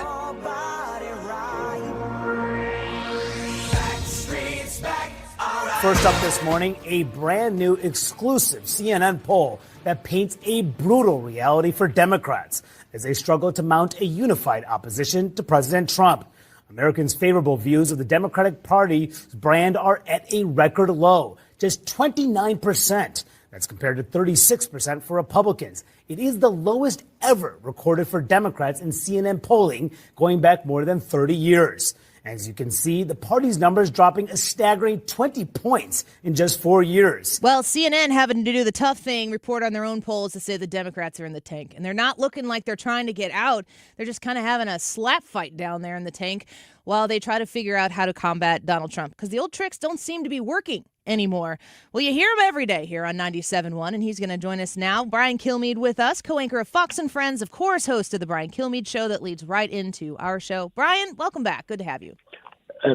First up this morning, a brand new exclusive CNN poll that paints a brutal reality for Democrats as they struggle to mount a unified opposition to President Trump. Americans' favorable views of the Democratic Party's brand are at a record low, just 29%. That's compared to 36% for Republicans. It is the lowest ever recorded for Democrats in CNN polling going back more than 30 years. As you can see, the party's numbers dropping a staggering 20 points in just 4 years. Well, CNN having to do the tough thing, report on their own polls to say the Democrats are in the tank. And they're not looking like they're trying to get out. They're just kind of having a slap fight down there in the tank while they try to figure out how to combat Donald Trump. Because the old tricks don't seem to be working anymore. Well, you hear him every day here on 97.1, and he's going to join us now. Brian Kilmeade with us, co-anchor of Fox and Friends, of course, host of the Brian Kilmeade Show that leads right into our show. Brian, welcome back. Good to have you.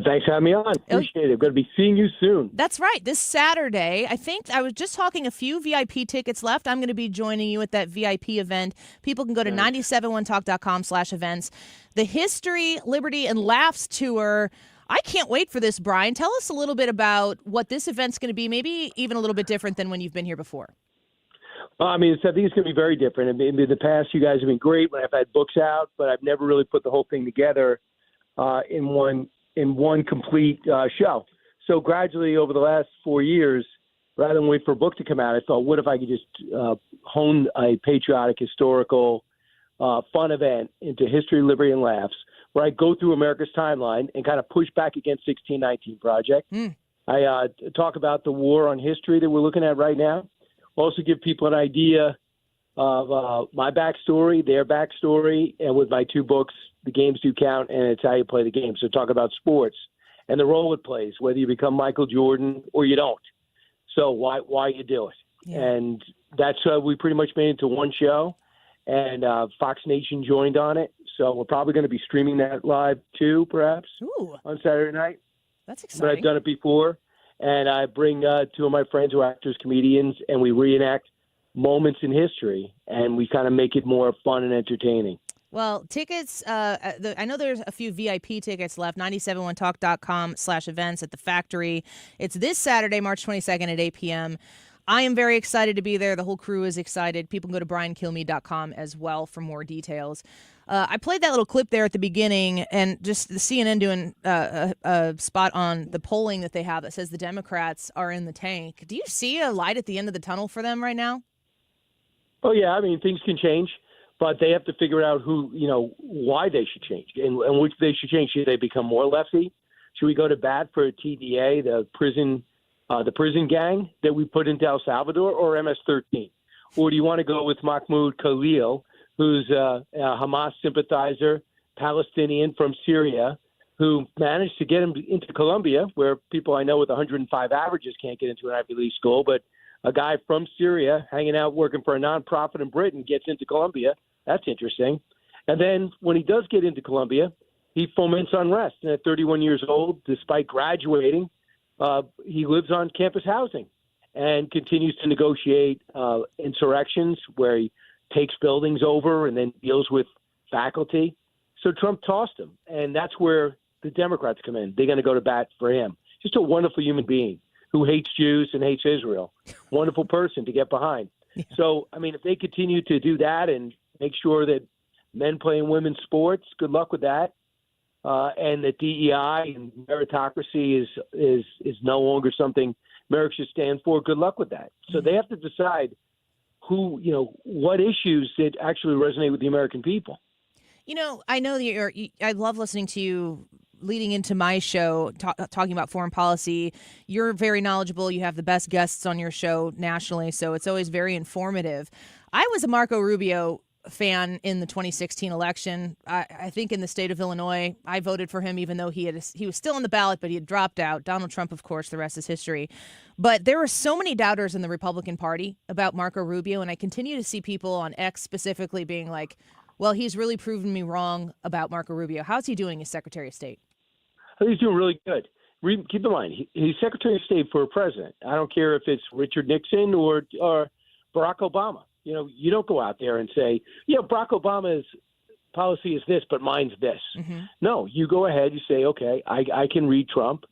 Thanks for having me on. Appreciate it. Going to be seeing you soon. That's right. This Saturday, I think I was just talking a few VIP tickets left. I'm going to be joining you at that VIP event. People can go to 971talk.com/events. The History, Liberty, and Laughs Tour. I can't wait for this, Brian. Tell us a little bit about what this event's going to be, maybe even a little bit different than when you've been here before. Well, I think it's going to be very different. I mean, in the past, you guys have been great when I've had books out, but I've never really put the whole thing together in one complete show. So gradually over the last 4 years, rather than wait for a book to come out, I thought, what if I could just hone a patriotic, historical, fun event into History, Liberty, and Laughs, where I go through America's timeline and kind of push back against 1619 Project. I talk about the war on history that we're looking at right now. Also give people an idea of my backstory, their backstory, and with my two books, The Games Do Count and It's How You Play the Game. So talk about sports and the role it plays, whether you become Michael Jordan or you don't. So why you do it. Yeah. And that's we pretty much made it into one show, and Fox Nation joined on it. So we're probably going to be streaming that live too, perhaps, on Saturday night. That's exciting. But I've done it before, and I bring two of my friends who are actors, comedians, and we reenact moments in history, and we kind of make it more fun and entertaining. Well, tickets, I know there's a few VIP tickets left, 971talk.com/events at the Factory. It's this Saturday, March 22nd at 8 p.m. I am very excited to be there. The whole crew is excited. People can go to briankilmeade.com as well for more details. I played that little clip there at the beginning, and just the CNN doing a spot on the polling that they have that says the Democrats are in the tank. Do you see a light at the end of the tunnel for them right now? Oh, yeah. I mean, things can change, but they have to figure out why they should change and which they should change. Should they become more lefty? Should we go to bat for TDA, the prison gang that we put into El Salvador, or MS-13? Or do you want to go with Mahmoud Khalil, who's a Hamas sympathizer, Palestinian from Syria, who managed to get him into Columbia, where people I know with 105 averages can't get into an Ivy League school, but a guy from Syria hanging out working for a nonprofit in Britain gets into Columbia. That's interesting. And then when he does get into Columbia, he foments unrest. And at 31 years old, despite graduating, he lives on campus housing. and continues to negotiate insurrections where he takes buildings over and then deals with faculty. So Trump tossed him, and that's where the Democrats come in. They're going to go to bat for him. Just a wonderful human being who hates Jews and hates Israel. Wonderful person to get behind. Yeah. So, I mean, if they continue to do that and make sure that men play in women's sports, good luck with that. And that DEI and meritocracy is no longer something America should stand for. Good luck with that. So they have to decide what issues that actually resonate with the American people. I know that I love listening to you leading into my show, talking about foreign policy. You're very knowledgeable. You have the best guests on your show nationally, so it's always very informative. I was a Marco Rubio fan in the 2016 election. I think in the state of Illinois, I voted for him even though he was still on the ballot, but he had dropped out. Donald Trump, of course, the rest is history. But there were so many doubters in the Republican Party about Marco Rubio, and I continue to see people on X specifically being like, well, he's really proven me wrong about Marco Rubio. How's he doing as Secretary of State? He's doing really good. Keep in mind, he's Secretary of State for a president. I don't care if it's Richard Nixon or Barack Obama. You don't go out there and say, Barack Obama's policy is this, but mine's this. Mm-hmm. No, you go ahead. You say, okay, I can read Trump.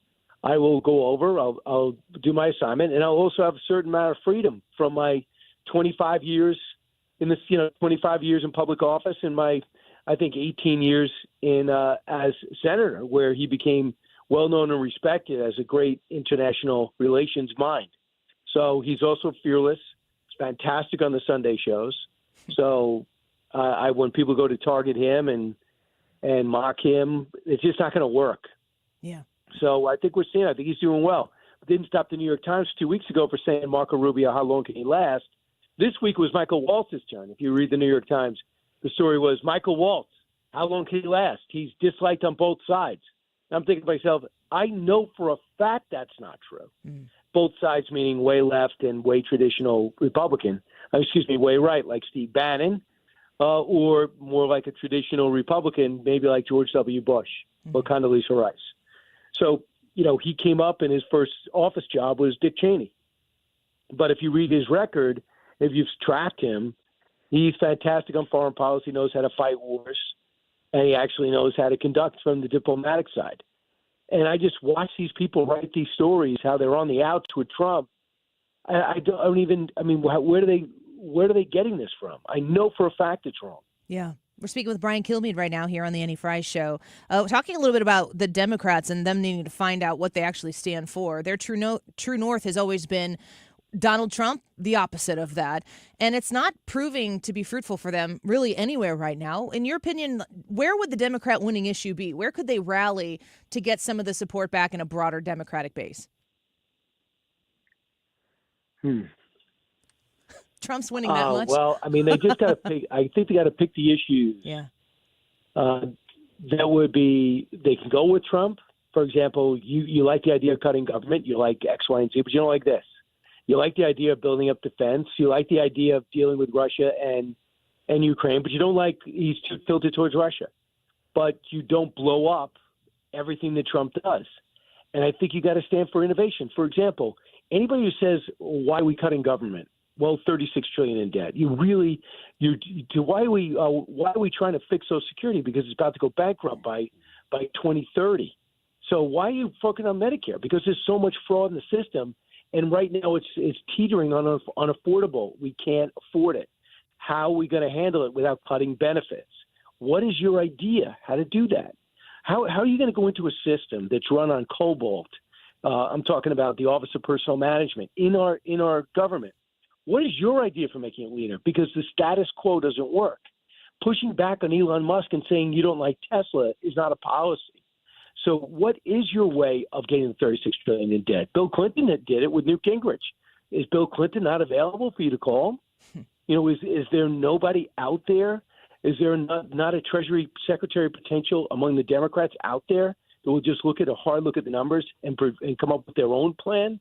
I will go over. I'll do my assignment, and I'll also have a certain amount of freedom from my 25 years in this, 25 years in public office and my, I think, 18 years in as senator, where he became well known and respected as a great international relations mind. So he's also fearless. Fantastic on the Sunday shows. So when people go to target him and mock him, it's just not going to work. Yeah. So I think he's doing well. Didn't stop the New York Times 2 weeks ago for saying Marco Rubio, how long can he last? This week was Michael Waltz's turn. If you read the New York Times, the story was Michael Waltz, how long can he last? He's disliked on both sides. And I'm thinking to myself, I know for a fact that's not true. Mm. Both sides meaning way left and way traditional Republican, way right, like Steve Bannon, or more like a traditional Republican, maybe like George W. Bush or Condoleezza Rice. So, he came up and his first office job was Dick Cheney. But if you read his record, if you've tracked him, he's fantastic on foreign policy, knows how to fight wars, and he actually knows how to conduct from the diplomatic side. And I just watch these people write these stories, how they're on the outs with Trump. Where are they getting this from? I know for a fact it's wrong. Yeah. We're speaking with Brian Kilmeade right now here on the Annie Frey Show, talking a little bit about the Democrats and them needing to find out what they actually stand for. Their true north has always been Donald Trump, the opposite of that. And it's not proving to be fruitful for them really anywhere right now. In your opinion, where would the Democrat winning issue be? Where could they rally to get some of the support back in a broader Democratic base? Trump's winning that much? Well, they just got to pick. I think they got to pick the issues. Yeah. That would be, they can go with Trump. For example, you like the idea of cutting government. You like X, Y, and Z, but you don't like this. You like the idea of building up defense. You like the idea of dealing with Russia and Ukraine, but you don't like he's too tilted towards Russia. But you don't blow up everything that Trump does. And I think you got to stand for innovation. For example, anybody who says, why are we cutting government? Well, $36 trillion in debt. Why are we trying to fix Social Security? Because it's about to go bankrupt by 2030. So why are you focusing on Medicare? Because there's so much fraud in the system. And right now it's teetering on unaffordable. We can't afford it. How are we going to handle it without cutting benefits? What is your idea how to do that? How are you going to go into a system that's run on cobalt? I'm talking about the Office of Personnel Management in our government. What is your idea for making it leaner? Because the status quo doesn't work. Pushing back on Elon Musk and saying you don't like Tesla is not a policy. So what is your way of getting the $36 trillion in debt? Bill Clinton did it with Newt Gingrich. Is Bill Clinton not available for you to call him? Is there nobody out there? Is there not a Treasury Secretary potential among the Democrats out there that will just look at a hard look at the numbers and come up with their own plan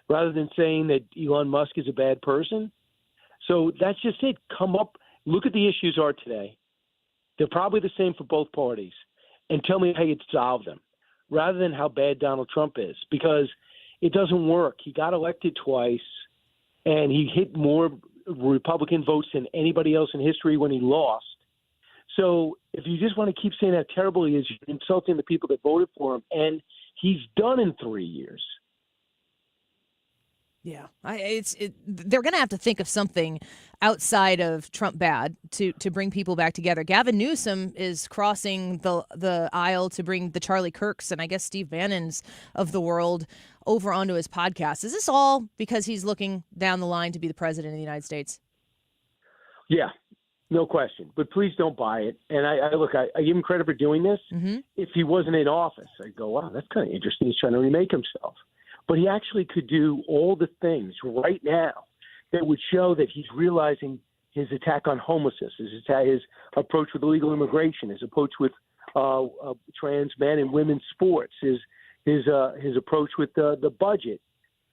rather than saying that Elon Musk is a bad person? So that's just it. Come up, look at the issues are today. They're probably the same for both parties. And tell me how you'd solve them rather than how bad Donald Trump is, because it doesn't work. He got elected twice. and he hit more Republican votes than anybody else in history when he lost. So if you just want to keep saying how terrible he is, you're insulting the people that voted for him, and he's done in 3 years. Yeah, they're going to have to think of something outside of Trump bad to bring people back together. Gavin Newsom is crossing the aisle to bring the Charlie Kirks and I guess Steve Bannon's of the world over onto his podcast. Is this all because he's looking down the line to be the president of the United States? Yeah, no question. But please don't buy it. And I give him credit for doing this. Mm-hmm. If he wasn't in office, I'd go, wow, that's kind of interesting. He's trying to remake himself. But he actually could do all the things right now that would show that he's realizing his attack on homelessness, his approach with illegal immigration, his approach with trans men and women's sports, his approach with the budget.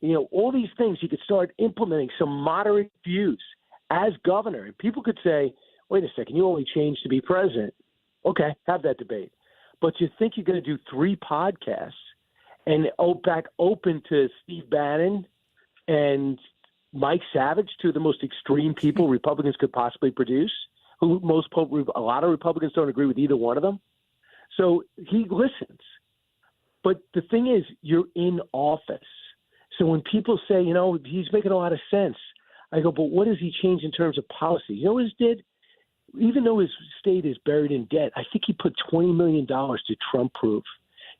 You know, all these things he could start implementing some moderate views as governor. And people could say, wait a second, you only changed to be president. Okay, have that debate. But you think you're going to do 3 podcasts and back open to Steve Bannon and Mike Savage, 2 of the most extreme people Republicans could possibly produce, a lot of Republicans don't agree with either one of them. So he listens. But the thing is, you're in office. So when people say, you know, he's making a lot of sense, I go, but what has he changed in terms of policy? You know what he did? Even though his state is buried in debt, I think he put $20 million to Trump-proof.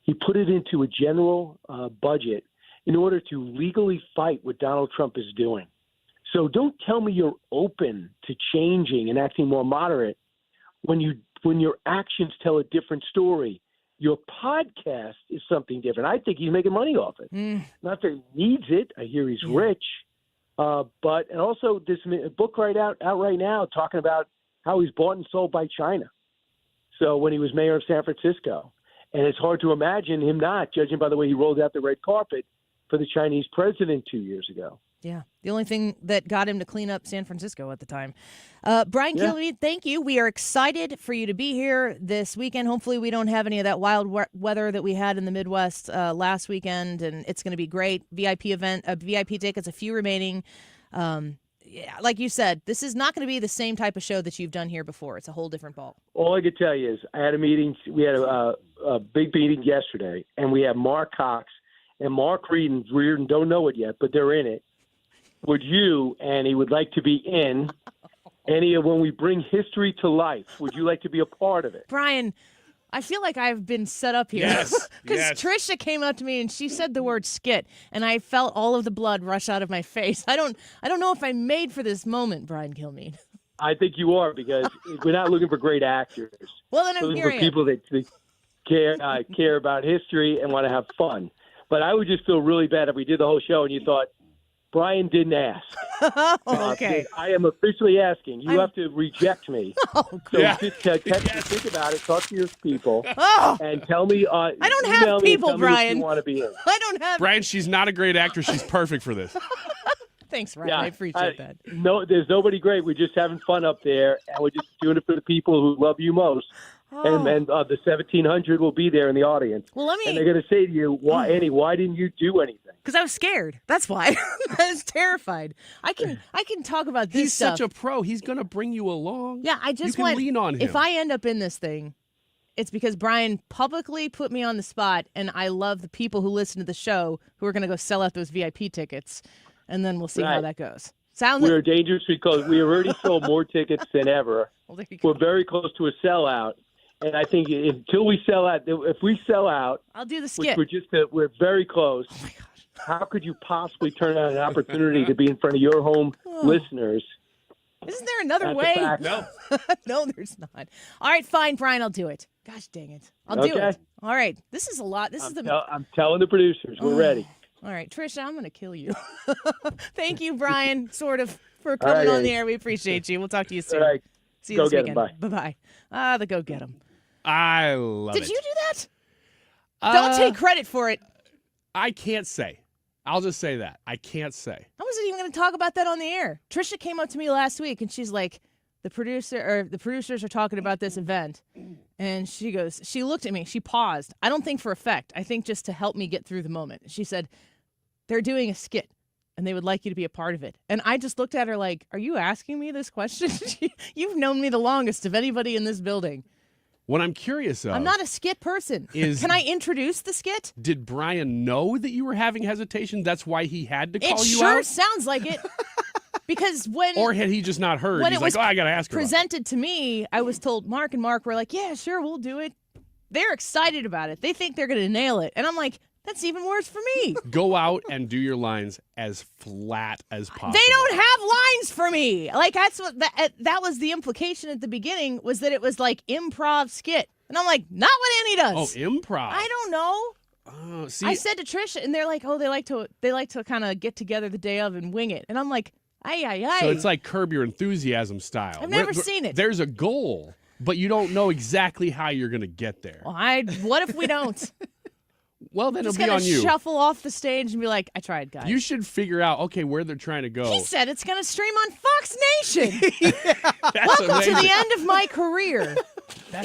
He put it into a general budget in order to legally fight what Donald Trump is doing. So don't tell me you're open to changing and acting more moderate when your actions tell a different story. Your podcast is something different. I think he's making money off it. Not that he needs it. I hear he's rich. And also this book out right now talking about how he's bought and sold by China. So when he was mayor of San Francisco. And it's hard to imagine him not, judging by the way he rolled out the red carpet for the Chinese president 2 years ago. Yeah, the only thing that got him to clean up San Francisco at the time. Brian Kilmeade, thank you. We are excited for you to be here this weekend. Hopefully we don't have any of that wild weather that we had in the Midwest last weekend, and it's going to be great. VIP event, VIP tickets, a few remaining. Yeah, like you said, this is not going to be the same type of show that you've done here before. It's a whole different ball. All I could tell you is I had a meeting. We had a big meeting yesterday, and we have Mark Cox and Mark Reed and Reardon don't know it yet, but they're in it. Would you, Annie, would like to be in any of when we bring history to life? Would you like to be a part of it? Brian, I feel like I've been set up here. Yes. Because yes. Trisha came up to me and she said the word skit, and I felt all of the blood rush out of my face. I don't know if I'm made for this moment, Brian Kilmeade. I think you are, because we're not looking for great actors. Well, then I'm looking hearing for people that care about history and want to have fun. But I would just feel really bad if we did the whole show and you thought, Brian didn't ask. Okay. I am officially asking. You have to reject me. Oh, so just think about it. Talk to your people and tell me. I don't have people, Brian. You want to be in. I don't have. Brian, she's not a great actror. She's perfect for this. Thanks, Ryan. I appreciate that. No, there's nobody great. We're just having fun up there, and we're just doing it for the people who love you most. And the 1,700 will be there in the audience. Well, and they're going to say to you, Annie, why didn't you do anything? Because I was scared. That's why. I was terrified. I can talk about this He's stuff. such a pro. He's going to bring you along. Yeah, I just you can lean on him. If I end up in this thing, it's because Brian publicly put me on the spot, and I love the people who listen to the show who are going to go sell out those VIP tickets, and then we'll see how that goes. We're dangerous because we already sold more tickets than ever. Well, there you go. We're very close to a sellout. And I think until we sell out, if we sell out, I'll do the skit. We're very close. Oh my gosh. How could you possibly turn down an opportunity to be in front of your home listeners? Isn't there another That's way? a fact. No. No, there's not. All right, fine, Brian, I'll do it. Gosh dang it. I'll do it. All right. This is a lot. I'm telling the producers, we're ready. All right, Trisha, I'm going to kill you. Thank you, Brian, for coming on the air. We appreciate you. We'll talk to you soon. All right. See you this weekend. Bye. Bye-bye. The go get 'em. I love it. Did you do that? Don't take credit for it. I can't say. I'll just say that. I can't say. I wasn't even going to talk about that on the air. Trisha came up to me last week, and she's like, the producers are talking about this event. And she looked at me. She paused. I don't think for effect. I think just to help me get through the moment. She said, they're doing a skit. and they would like you to be a part of it. And I just looked at her like, are you asking me this question? You've known me the longest of anybody in this building. What I'm curious of... I'm not a skit person. Can I introduce the skit? Did Brian know that you were having hesitation? That's why he had to call you out? It sure sounds like it. Because when... Or had he just not heard? He's like, I got to ask her. Presented to me, I was told, Mark and Mark were like, yeah, sure, we'll do it. They're excited about it. They think they're going to nail it. And I'm like, that's even worse for me. Go out and do your lines as flat as possible. They don't have lines for me. Like, that's what that was the implication at the beginning, was that it was like improv skit. And I'm like, not what Annie does. Oh, improv. I don't know. See, I said to Trish, and they're like, oh, they like to kind of get together the day of and wing it. And I'm like, aye. So it's like Curb Your Enthusiasm style. I've never seen it. There's a goal, but you don't know exactly how you're going to get there. Well, what if we don't? Well, then Just it'll be on you. Shuffle off the stage and be like, I tried, guys. You should figure out, okay, where they're trying to go. He said it's going to stream on Fox Nation. That's Welcome to the end of my career.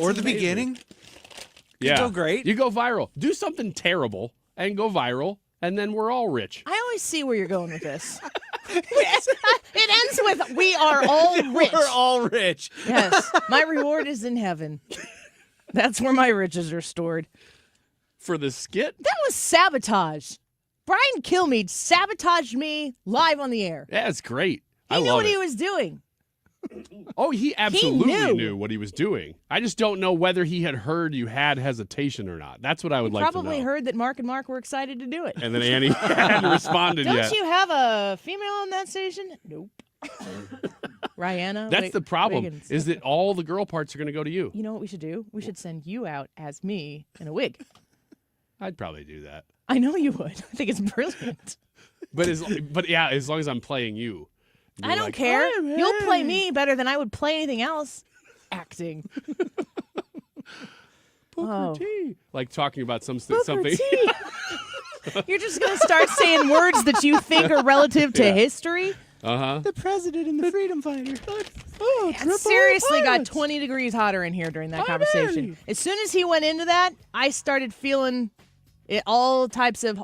Or the beginning. Yeah. Go great. You go viral. Do something terrible and go viral, and then we're all rich. I always see where you're going with this. It ends with, we are all rich. We're all rich. Yes. My reward is in heaven. That's where my riches are stored. For the skit? That was sabotage. Brian Kilmeade sabotaged me live on the air. Yeah, it's great. He knew what he was doing. Oh, he absolutely He knew. knew what he was doing. I just don't know whether he had heard you had hesitation or not. That's what I would like to know. Probably heard that Mark and Mark were excited to do it. And then Annie hadn't responded Don't yet. you have a female on that station? Nope. Rihanna. That's the problem, Wiggins. is that all the girl parts are going to go to you. You know what we should do? We should send you out as me in a wig. I'd probably do that. I know you would. I think it's brilliant. But yeah, as long as I'm playing you. I don't care. You'll play me better than I would play anything else. Acting. Booker T. Like talking about something. T. You're just going to start saying words that you think are relative to history? Uh-huh. The president and the freedom fighter. It seriously got 20 degrees hotter in here during that conversation. As soon as he went into that, I started feeling all types of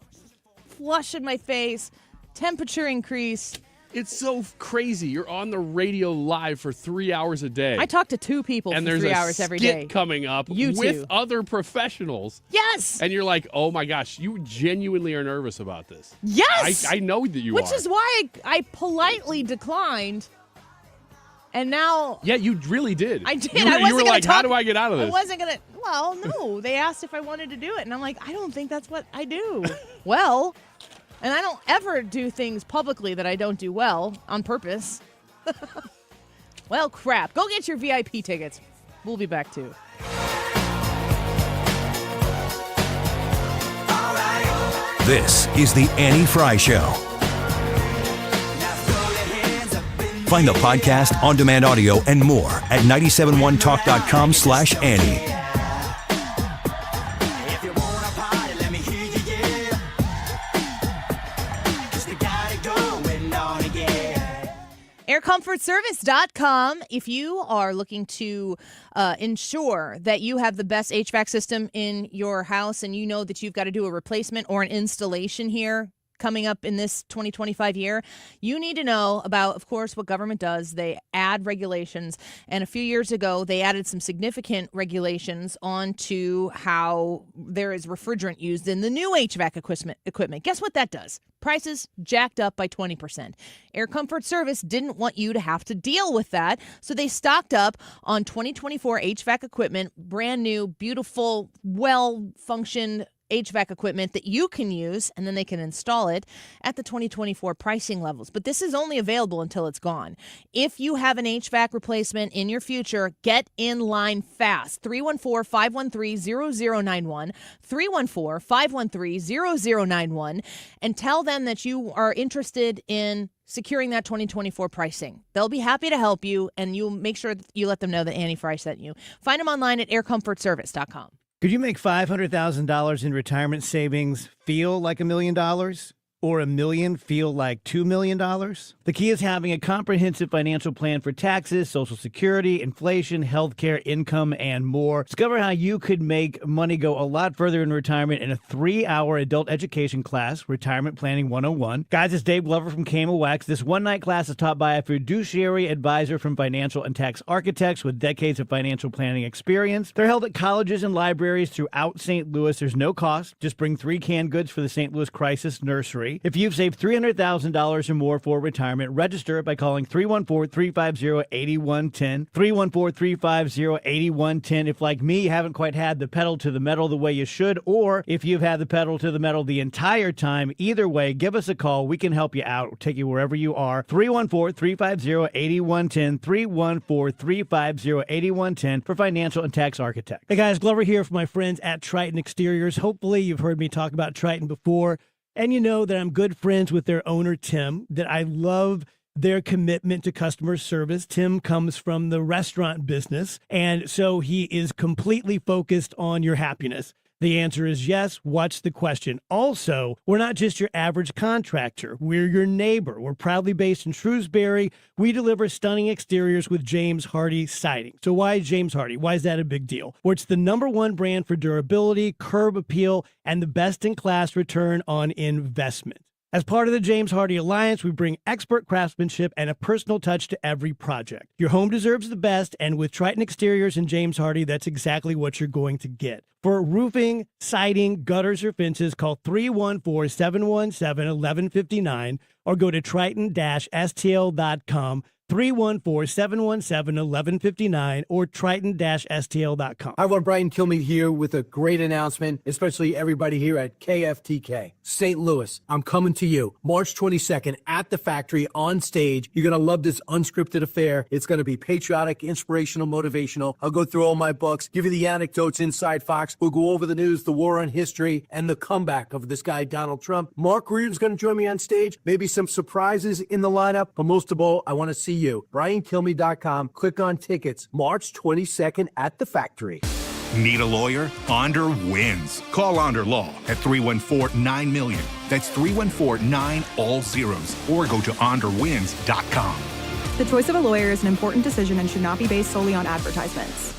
flush in my face, temperature increase. It's so crazy. You're on the radio live for 3 hours a day. I talk to two people and for 3 hours every day. there's a skit coming up with other professionals. Yes. And you're like, oh my gosh, you genuinely are nervous about this. Yes. I know that you are. Which is why I politely declined. And now... Yeah, you really did. I did. You were like, how do I get out of this? I wasn't going to... Well, no. They asked if I wanted to do it. And I'm like, I don't think that's what I do. Well... And I don't ever do things publicly that I don't do well on purpose. Well, crap. Go get your VIP tickets. We'll be back, too. This is the Annie Fry Show. Find the podcast, on-demand audio, and more at 971talk.com/Annie. AirComfortService.com. If you are looking to ensure that you have the best HVAC system in your house and you know that you've got to do a replacement or an installation here coming up in this 2025 year, you need to know about, of course, what government does. They add regulations. And a few years ago, they added some significant regulations onto how there is refrigerant used in the new HVAC equipment. Guess what that does? Prices jacked up by 20%. Air Comfort Service didn't want you to have to deal with that, so they stocked up on 2024 HVAC equipment, brand new, beautiful, well-functioned HVAC equipment that you can use, and then they can install it at the 2024 pricing levels. But this is only available until it's gone. If you have an HVAC replacement in your future, get in line fast. 314-513-0091, 314-513-0091, and tell them that you are interested in securing that 2024 pricing. They'll be happy to help you, and you'll make sure that you let them know that Annie Fry sent you. Find them online at aircomfortservice.com. Could you make $500,000 in retirement savings feel like $1 million? or $1 million feel like $2 million? The key is having a comprehensive financial plan for taxes, Social Security, inflation, healthcare, income, and more. Discover how you could make money go a lot further in retirement in a 3-hour adult education class, Retirement Planning 101. Guys, it's Dave Glover from KMOX. This one-night class is taught by a fiduciary advisor from Financial and Tax Architects with decades of financial planning experience. They're held at colleges and libraries throughout St. Louis. There's no cost. Just bring 3 canned goods for the St. Louis Crisis Nursery. If you've saved $300,000 or more for retirement, register by calling 314-350-8110. 314-350-8110. If, like me, you haven't quite had the pedal to the metal the way you should, or if you've had the pedal to the metal the entire time, either way, give us a call. We can help you out. We'll take you wherever you are. 314-350-8110. 314-350-8110 for Financial and Tax Architect. Hey guys, Glover here for my friends at Triton Exteriors. Hopefully you've heard me talk about Triton before, and you know that I'm good friends with their owner, Tim, that I love their commitment to customer service. Tim comes from the restaurant business, and so he is completely focused on your happiness. The answer is yes. What's the question? Also, we're not just your average contractor. We're your neighbor. We're proudly based in Shrewsbury. We deliver stunning exteriors with James Hardie Siding. So why is James Hardie? Why is that a big deal? Well, it's the #1 brand for durability, curb appeal, and the best-in-class return on investment. As part of the James Hardie Alliance, we bring expert craftsmanship and a personal touch to every project. Your home deserves the best, and with Triton Exteriors and James Hardie, that's exactly what you're going to get. For roofing, siding, gutters, or fences, call 314-717-1159 or go to triton-stl.com. 314-717-1159 or triton-stl.com. Hi, everyone. Brian Kilmeade here with a great announcement, especially everybody here at KFTK. St. Louis, I'm coming to you March 22nd at the factory on stage. You're going to love this unscripted affair. It's going to be patriotic, inspirational, motivational. I'll go through all my books, give you the anecdotes inside Fox. We'll go over the news, the war on history, and the comeback of this guy, Donald Trump. Mark Reardon's going to join me on stage. Maybe some surprises in the lineup, but most of all, I want to see you. BrianKilmeade.com. Click on tickets. March 22nd at the factory. Need a lawyer? Onder wins. Call Onder Law at 314-9-million. That's 314-9 all zeros. Or go to onderwins.com. The choice of a lawyer is an important decision and should not be based solely on advertisements.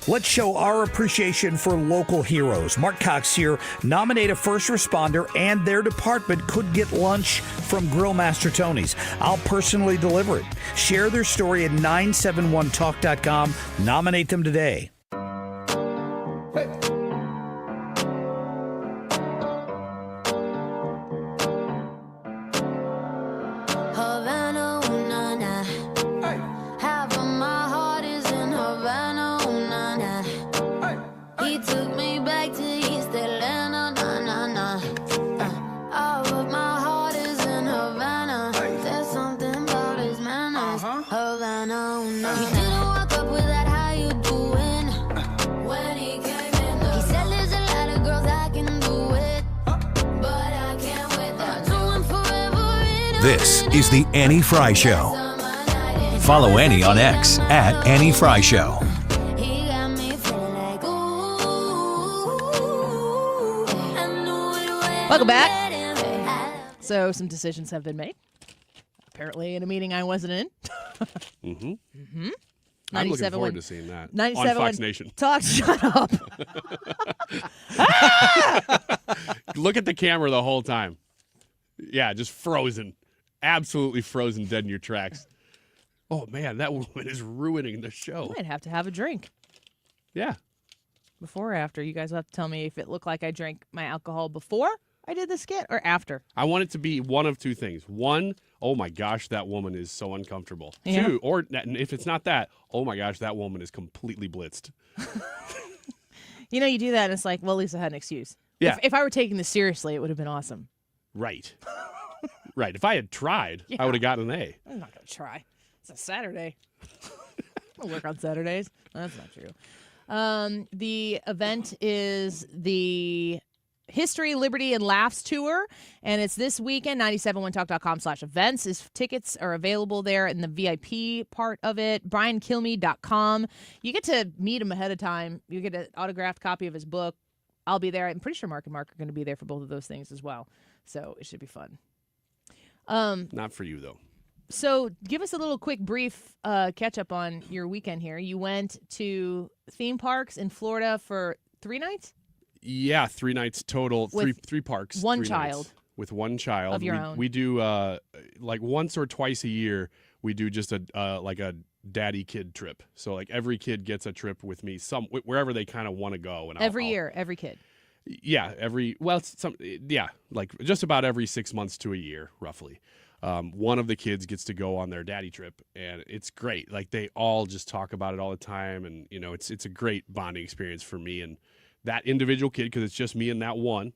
Let's show our appreciation for local heroes. Mark Cox here. Nominate a first responder and their department could get lunch from Grill Master Tony's. I'll personally deliver it. Share their story at 971talk.com. Nominate them today. This is the Annie Fry Show. Follow Annie on X at Annie Fry Show. Welcome back. So some decisions have been made. Apparently in a meeting I wasn't in. I'm looking forward to seeing that 97 on Fox Nation. Shut up. Look at the camera the whole time. Yeah, just frozen. Absolutely frozen dead in your tracks. Oh, man, that woman is ruining the show. I might have to have a drink. Yeah. Before or after? You guys will have to tell me if it looked like I drank my alcohol before I did the skit or after. I want it to be one of two things. One, oh my gosh, that woman is so uncomfortable. Yeah. Two, or if it's not that, oh my gosh, that woman is completely blitzed. You know, you do that and it's like, well, at least I had an excuse. Yeah. If I were taking this seriously, it would have been awesome. Right. Right. If I had tried, I would have gotten an A. I'm not going to try. It's a Saturday. I'll work on Saturdays. That's not true. The event is the History, Liberty, and Laughs Tour, and it's this weekend. 971talk.com/events. Tickets are available there in the VIP part of it. BrianKilmeade.com. You get to meet him ahead of time. You get an autographed copy of his book. I'll be there. I'm pretty sure Mark and Mark are going to be there for both of those things as well. So it should be fun. Not for you, though. So give us a little quick brief catch up on your weekend here. You went to theme parks in Florida for 3 nights? Yeah, 3 nights total, With three parks. one 3 child. nights. With one child. Of your own. We do, like once or twice a year, we do just a daddy kid trip. So like every kid gets a trip with me, wherever they kind of want to go. And Every year, every kid. Yeah, like just about every 6 months to a year, roughly. One of the kids gets to go on their daddy trip, and it's great. Like they all just talk about it all the time, and it's a great bonding experience for me and that individual kid because it's just me and that one.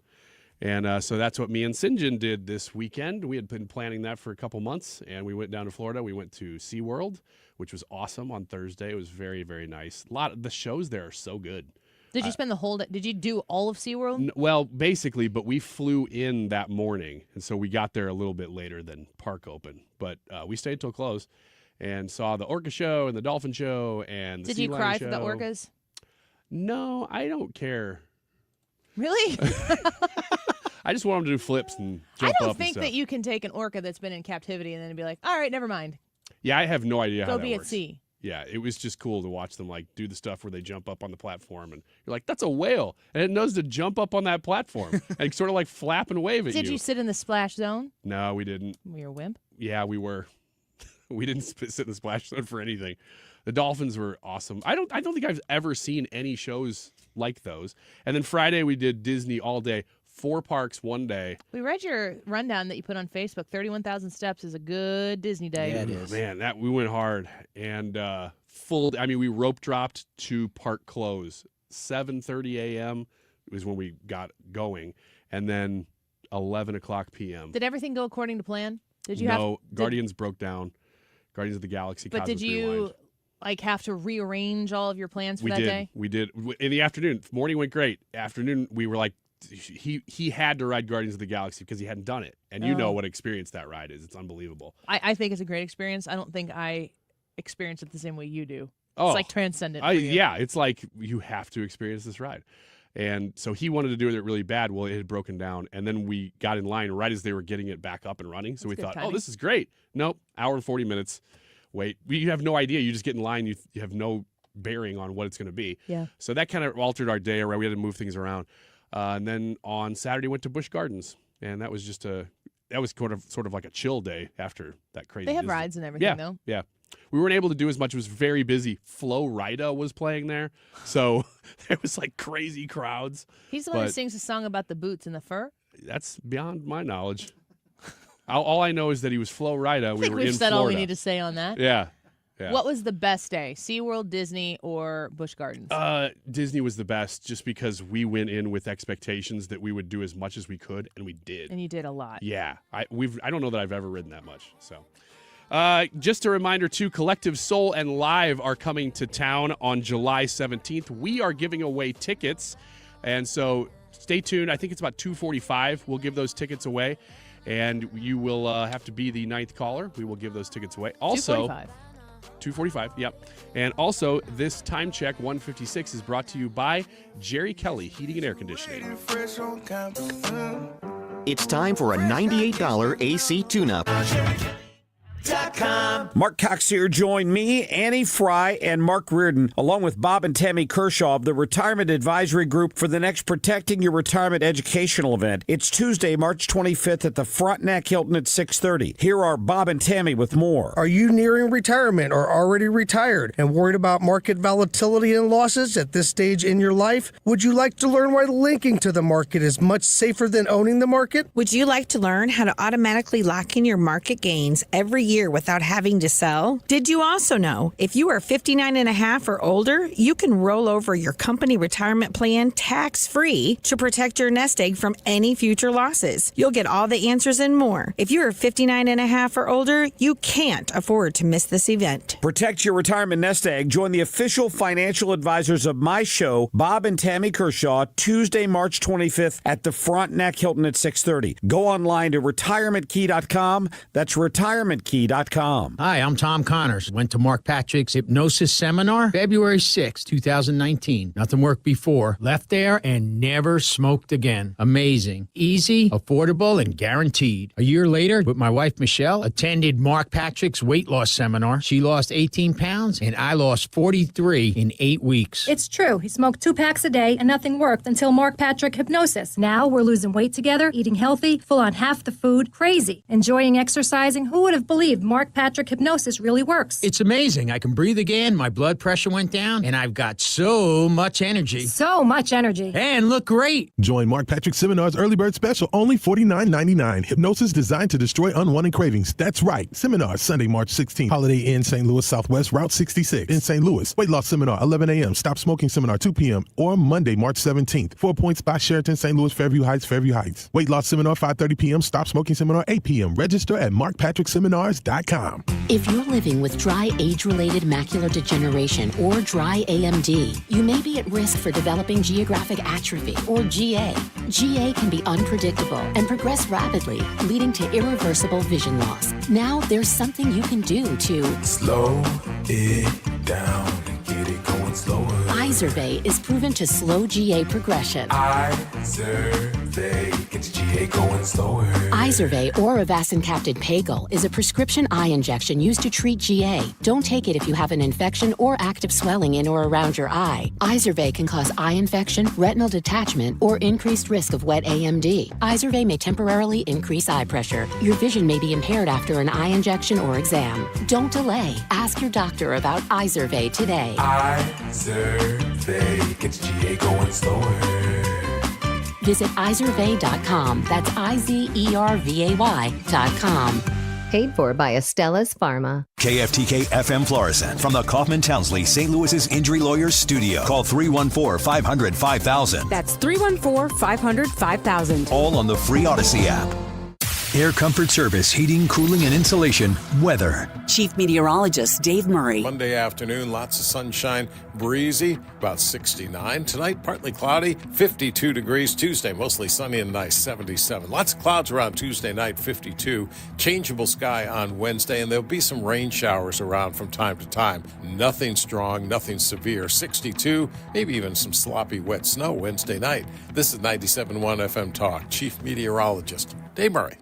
And so that's what me and Sinjin did this weekend. We had been planning that for a couple months, and we went down to Florida. We went to SeaWorld, which was awesome on Thursday. It was very, very nice. A lot of the shows there are so good. Did you spend the whole day? Did you do all of SeaWorld? Well, basically, but we flew in that morning, and so we got there a little bit later than park open. But we stayed till close and saw the orca show and the dolphin show and the Did sea you lion cry show. for the orcas? No, I don't care. Really? I just want them to do flips and jump I up don't and think stuff. that you can take an orca that's been in captivity and then be like, all right, never mind. Yeah, I have no idea how Go that be at works. sea. Yeah, it was just cool to watch them like do the stuff where they jump up on the platform and you're like, that's a whale. And it knows to jump up on that platform and sort of like flap and wave at you. Did you sit in the splash zone? No, we didn't. Were you a wimp? Yeah, we were. We didn't sit in the splash zone for anything. The dolphins were awesome. I don't think I've ever seen any shows like those. And then Friday we did Disney all day. 4 parks one day. We read your rundown that you put on Facebook. 31,000 steps is a good Disney day. Yeah, it is. Man, we went hard. And we rope dropped to park close. 7:30 a.m. was when we got going. And then 11 o'clock p.m. Did everything go according to plan? Did you Guardians broke down. Guardians of the Galaxy. But did you have to rearrange all of your plans for that day? We did. In the afternoon. Morning went great. Afternoon, we were like, he had to ride Guardians of the Galaxy because he hadn't done it. And you know what experience that ride is. It's unbelievable. I think it's a great experience. I don't think I experience it the same way you do. Oh, it's like transcendent for you. Yeah, it's like you have to experience this ride. And so he wanted to do it really bad. Well, it had broken down. And then we got in line right as they were getting it back up and running. So we thought, oh, this is great. Nope, hour and 40 minutes. Wait, you have no idea. You just get in line. You have no bearing on what it's going to be. Yeah. So that kind of altered our day. Right? We had to move things around. And then on Saturday, went to Busch Gardens. And that was just sort of like a chill day after that crazy They have Disney. rides and everything, though. Yeah. We weren't able to do as much. It was very busy. Flo Rida was playing there. So there was like crazy crowds. He's the one that sings a song about the boots and the fur? That's beyond my knowledge. All I know is that he was Flo Rida. I think were we've in said Florida. all we need to say on that. Yeah. What was the best day? SeaWorld, Disney, or Busch Gardens? Disney was the best just because we went in with expectations that we would do as much as we could, and we did. And you did a lot. Yeah. I don't know that I've ever ridden that much. So just a reminder, too, Collective Soul and Live are coming to town on July 17th. We are giving away tickets, and so stay tuned. I think it's about 2:45. We'll give those tickets away, and you will have to be the 9th caller. We will give those tickets away. Also, 2:45. 2:45, yep. And also, this Time Check 156 is brought to you by Jerry Kelly Heating and Air Conditioning. It's time for a $98 AC tune-up. Mark Cox here. Join me, Annie Fry, and Mark Reardon, along with Bob and Tammy Kershaw of the Retirement Advisory Group for the next Protecting Your Retirement educational event. It's Tuesday, March 25th at the Frontenac Hilton at 6:30. Here are Bob and Tammy with more. Are you nearing retirement or already retired and worried about market volatility and losses at this stage in your life? Would you like to learn why linking to the market is much safer than owning the market? Would you like to learn how to automatically lock in your market gains every year without having to sell? Did you also know if you are 59 and a half or older, you can roll over your company retirement plan tax-free to protect your nest egg from any future losses? You'll get all the answers and more. If you are 59 and a half or older, you can't afford to miss this event. Protect your retirement nest egg. Join the official financial advisors of my show, Bob and Tammy Kershaw, Tuesday, March 25th at the Frontenac Hilton at 6:30. Go online to retirementkey.com. That's retirementkey.com. KFTK.com. Hi, I'm Tom Connors. Went to Mark Patrick's hypnosis seminar February 6, 2019. Nothing worked before. Left there and never smoked again. Amazing. Easy, affordable, and guaranteed. A year later, with my wife Michelle, attended Mark Patrick's weight loss seminar. She lost 18 pounds and I lost 43 in 8 weeks. It's true. He smoked 2 packs a day and nothing worked until Mark Patrick Hypnosis. Now we're losing weight together, eating healthy, full on half the food, crazy, enjoying exercising. Who would have believed Mark Patrick Hypnosis really works? It's amazing. I can breathe again, my blood pressure went down, and I've got so much energy. So much energy. And look great. Join Mark Patrick Seminar's early bird special, only $49.99. Hypnosis designed to destroy unwanted cravings. That's right. Seminar Sunday, March 16th. Holiday Inn, St. Louis Southwest, Route 66 in St. Louis. Weight loss seminar, 11 a.m. Stop smoking seminar, 2 p.m. or Monday, March 17th. 4 Points by Sheraton, St. Louis, Fairview Heights, Fairview Heights. Weight loss seminar, 5:30 p.m. Stop smoking seminar, 8 p.m. Register at markpatrickseminars.com. If you're living with dry age-related macular degeneration or dry AMD, you may be at risk for developing geographic atrophy or GA. GA can be unpredictable and progress rapidly, leading to irreversible vision loss. Now there's something you can do to slow it down and get it going slower. Izervay is proven to slow GA progression. Izervay gets GA going slower. Izervay or avacincaptad pagel is a prescription eye injection used to treat GA. Don't take it if you have an infection or active swelling in or around your eye. Izervay can cause eye infection, retinal detachment, or increased risk of wet AMD. Izervay may temporarily increase eye pressure. Your vision may be impaired after an eye injection or exam. Don't delay. Ask your doctor about Izervay today. Izervay gets GA going slower. Visit Izervay.com. That's IZERVAY.com. Paid for by Estella's Pharma. KFTK FM Florissant from the Kaufman Townsley St. Louis's Injury Lawyers Studio. Call 314-500-5000. That's 314-500-5000. All on the free Odyssey app. Air Comfort Service, heating, cooling, and insulation. Weather. Chief Meteorologist Dave Murray. Monday afternoon, lots of sunshine, breezy, about 69. Tonight, partly cloudy, 52 degrees. Tuesday, mostly sunny and nice, 77. Lots of clouds around Tuesday night, 52. Changeable sky on Wednesday, and there'll be some rain showers around from time to time. Nothing strong, nothing severe. 62, maybe even some sloppy wet snow Wednesday night. This is 97.1 FM Talk. Chief Meteorologist Dave Murray.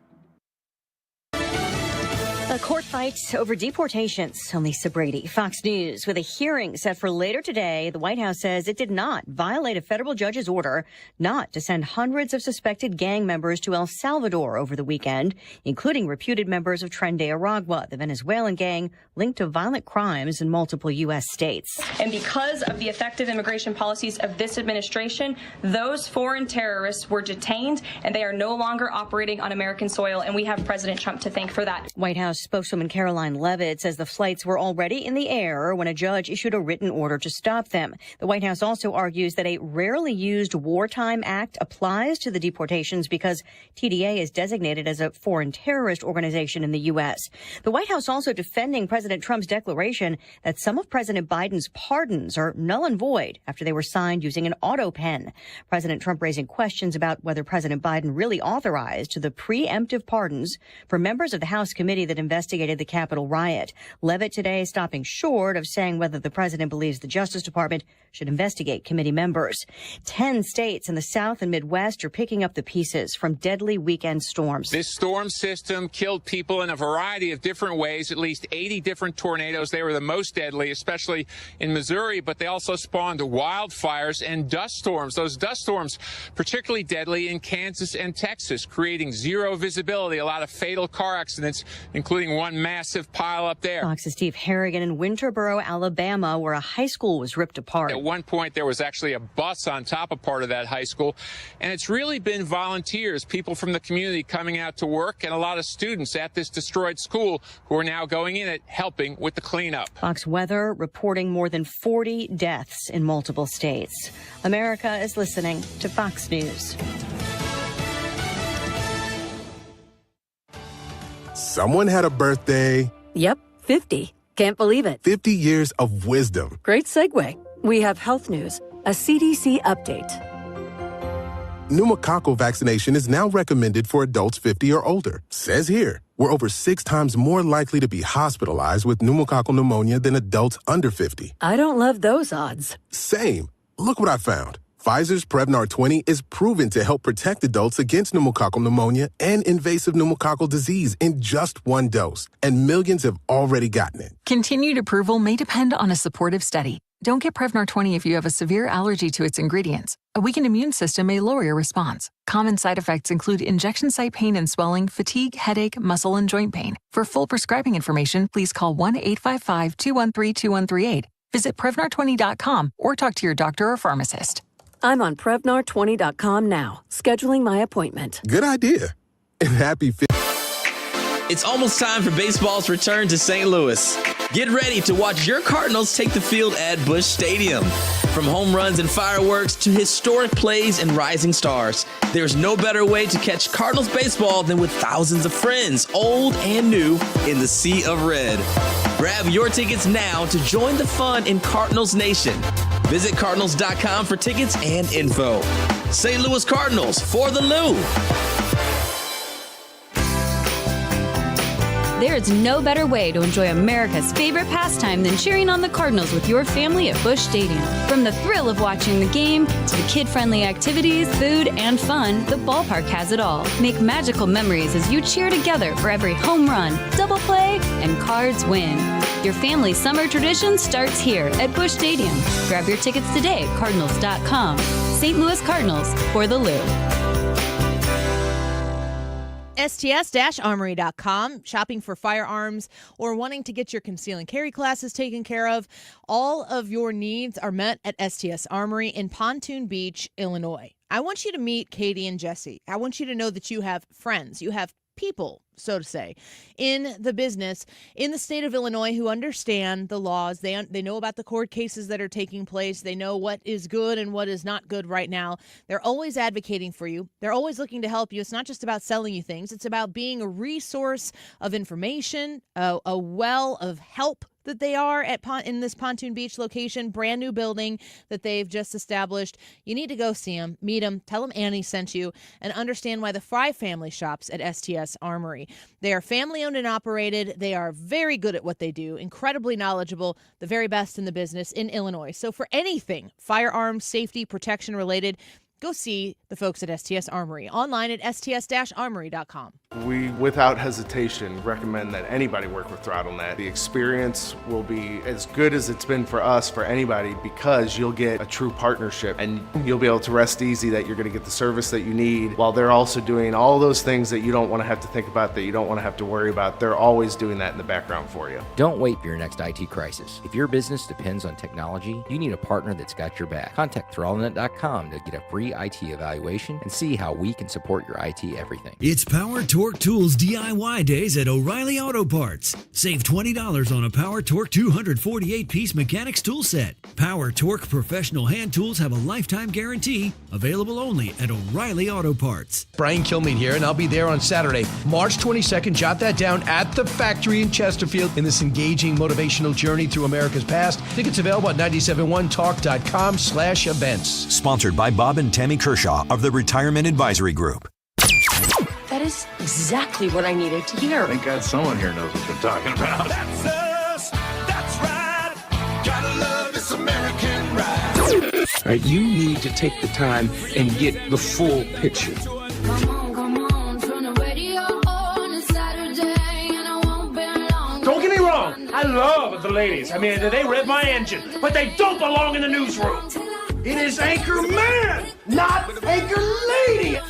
A court fight over deportations. I'm Lisa Brady, Fox News. With a hearing set for later today, the White House says it did not violate a federal judge's order not to send hundreds of suspected gang members to El Salvador over the weekend, including reputed members of Tren de Aragua, the Venezuelan gang linked to violent crimes in multiple U.S. states. And because of the effective immigration policies of this administration, those foreign terrorists were detained and they are no longer operating on American soil, and we have President Trump to thank for that. White House spokeswoman Caroline Leavitt says the flights were already in the air when a judge issued a written order to stop them. The White House also argues that a rarely used wartime act applies to the deportations because TDA is designated as a foreign terrorist organization in the U.S. The White House also defending President Trump's declaration that some of President Biden's pardons are null and void after they were signed using an auto pen. President Trump raising questions about whether President Biden really authorized the preemptive pardons for members of the House committee that investigated the Capitol riot. Leavitt today stopping short of saying whether the president believes the Justice Department should investigate committee members. 10 states in the South and Midwest are picking up the pieces from deadly weekend storms. This storm system killed people in a variety of different ways, at least 80 different tornadoes. They were the most deadly, especially in Missouri, but they also spawned wildfires and dust storms. Those dust storms particularly deadly in Kansas and Texas, creating zero visibility, a lot of fatal car accidents, including one massive pile up there. Fox's Steve Harrigan in Winterboro, Alabama, where a high school was ripped apart. At one point, there was actually a bus on top of part of that high school, and it's really been volunteers, people from the community coming out to work, and a lot of students at this destroyed school who are now going in it, helping with the cleanup. Fox Weather reporting more than 40 deaths in multiple states. America is listening to Fox News. Someone had a birthday. Yep, 50. Can't believe it. 50 years of wisdom. Great segue. We have health news, a CDC update. Pneumococcal vaccination is now recommended for adults 50 or older. Says here. We're over 6 times more likely to be hospitalized with pneumococcal pneumonia than adults under 50. I don't love those odds. Same. Look what I found. Pfizer's Prevnar 20 is proven to help protect adults against pneumococcal pneumonia and invasive pneumococcal disease in just 1 dose, and millions have already gotten it. Continued approval may depend on a supportive study. Don't get Prevnar 20 if you have a severe allergy to its ingredients. A weakened immune system may lower your response. Common side effects include injection site pain and swelling, fatigue, headache, muscle, and joint pain. For full prescribing information, please call 1-855-213-2138. Visit Prevnar20.com or talk to your doctor or pharmacist. I'm on Prevnar20.com now, scheduling my appointment. Good idea. And happy It's almost time for baseball's return to St. Louis. Get ready to watch your Cardinals take the field at Busch Stadium. From home runs and fireworks to historic plays and rising stars, there's no better way to catch Cardinals baseball than with thousands of friends, old and new, in the sea of red. Grab your tickets now to join the fun in Cardinals Nation. Visit Cardinals.com for tickets and info. St. Louis Cardinals for the Lou. There is no better way to enjoy America's favorite pastime than cheering on the Cardinals with your family at Busch Stadium. From the thrill of watching the game to the kid-friendly activities, food, and fun, the ballpark has it all. Make magical memories as you cheer together for every home run, double play, and Cards win. Your family's summer tradition starts here at Busch Stadium. Grab your tickets today at Cardinals.com. St. Louis Cardinals for the Lou. STS-Armory.com, shopping for firearms or wanting to get your conceal and carry classes taken care of. All of your needs are met at STS Armory in Pontoon Beach, Illinois. I want you to meet Katie and Jesse. I want you to know that you have friends, you have people, so to say, in the business in the state of Illinois who understand the laws. They know about the court cases that are taking place. They know what is good and what is not good right now. They're always advocating for you. They're always looking to help you. It's not just about selling you things. It's about being a resource of information, a well of help that they are in this Pontoon Beach location, brand new building that they've just established. You need to go see them, meet them, tell them Annie sent you, and understand why the Fry family shops at STS Armory. They are family-owned and operated. They are very good at what they do, incredibly knowledgeable, the very best in the business in Illinois. So for anything firearms, safety, protection related, go see the folks at STS Armory online at sts-armory.com. We, without hesitation, recommend that anybody work with ThrottleNet. The experience will be as good as it's been for us, for anybody, because you'll get a true partnership and you'll be able to rest easy that you're going to get the service that you need while they're also doing all those things that you don't want to have to think about, that you don't want to have to worry about. They're always doing that in the background for you. Don't wait for your next IT crisis. If your business depends on technology, you need a partner that's got your back. Contact ThrottleNet.com to get a free IT evaluation and see how we can support your IT everything. It's Power Torque Tools DIY days at O'Reilly Auto Parts. Save $20 on a Power Torque 248-piece mechanics tool set. Power Torque professional hand tools have a lifetime guarantee, available only at O'Reilly Auto Parts. Brian Kilmeade here, and I'll be there on Saturday, March 22nd. Jot that down, at the factory in Chesterfield, in this engaging motivational journey through America's past. Tickets available at 971talk.com/events. Sponsored by Bob and Tammy Kershaw of the Retirement Advisory Group. That is exactly what I needed to hear. Thank God someone here knows what they're talking about. That's us. That's right. Gotta love this American ride. All right, you need to take the time and get the full picture. Don't get me wrong, I love the ladies. I mean, they rev my engine, but they don't belong in the newsroom. It is Anchor Man, not Anchor Lady.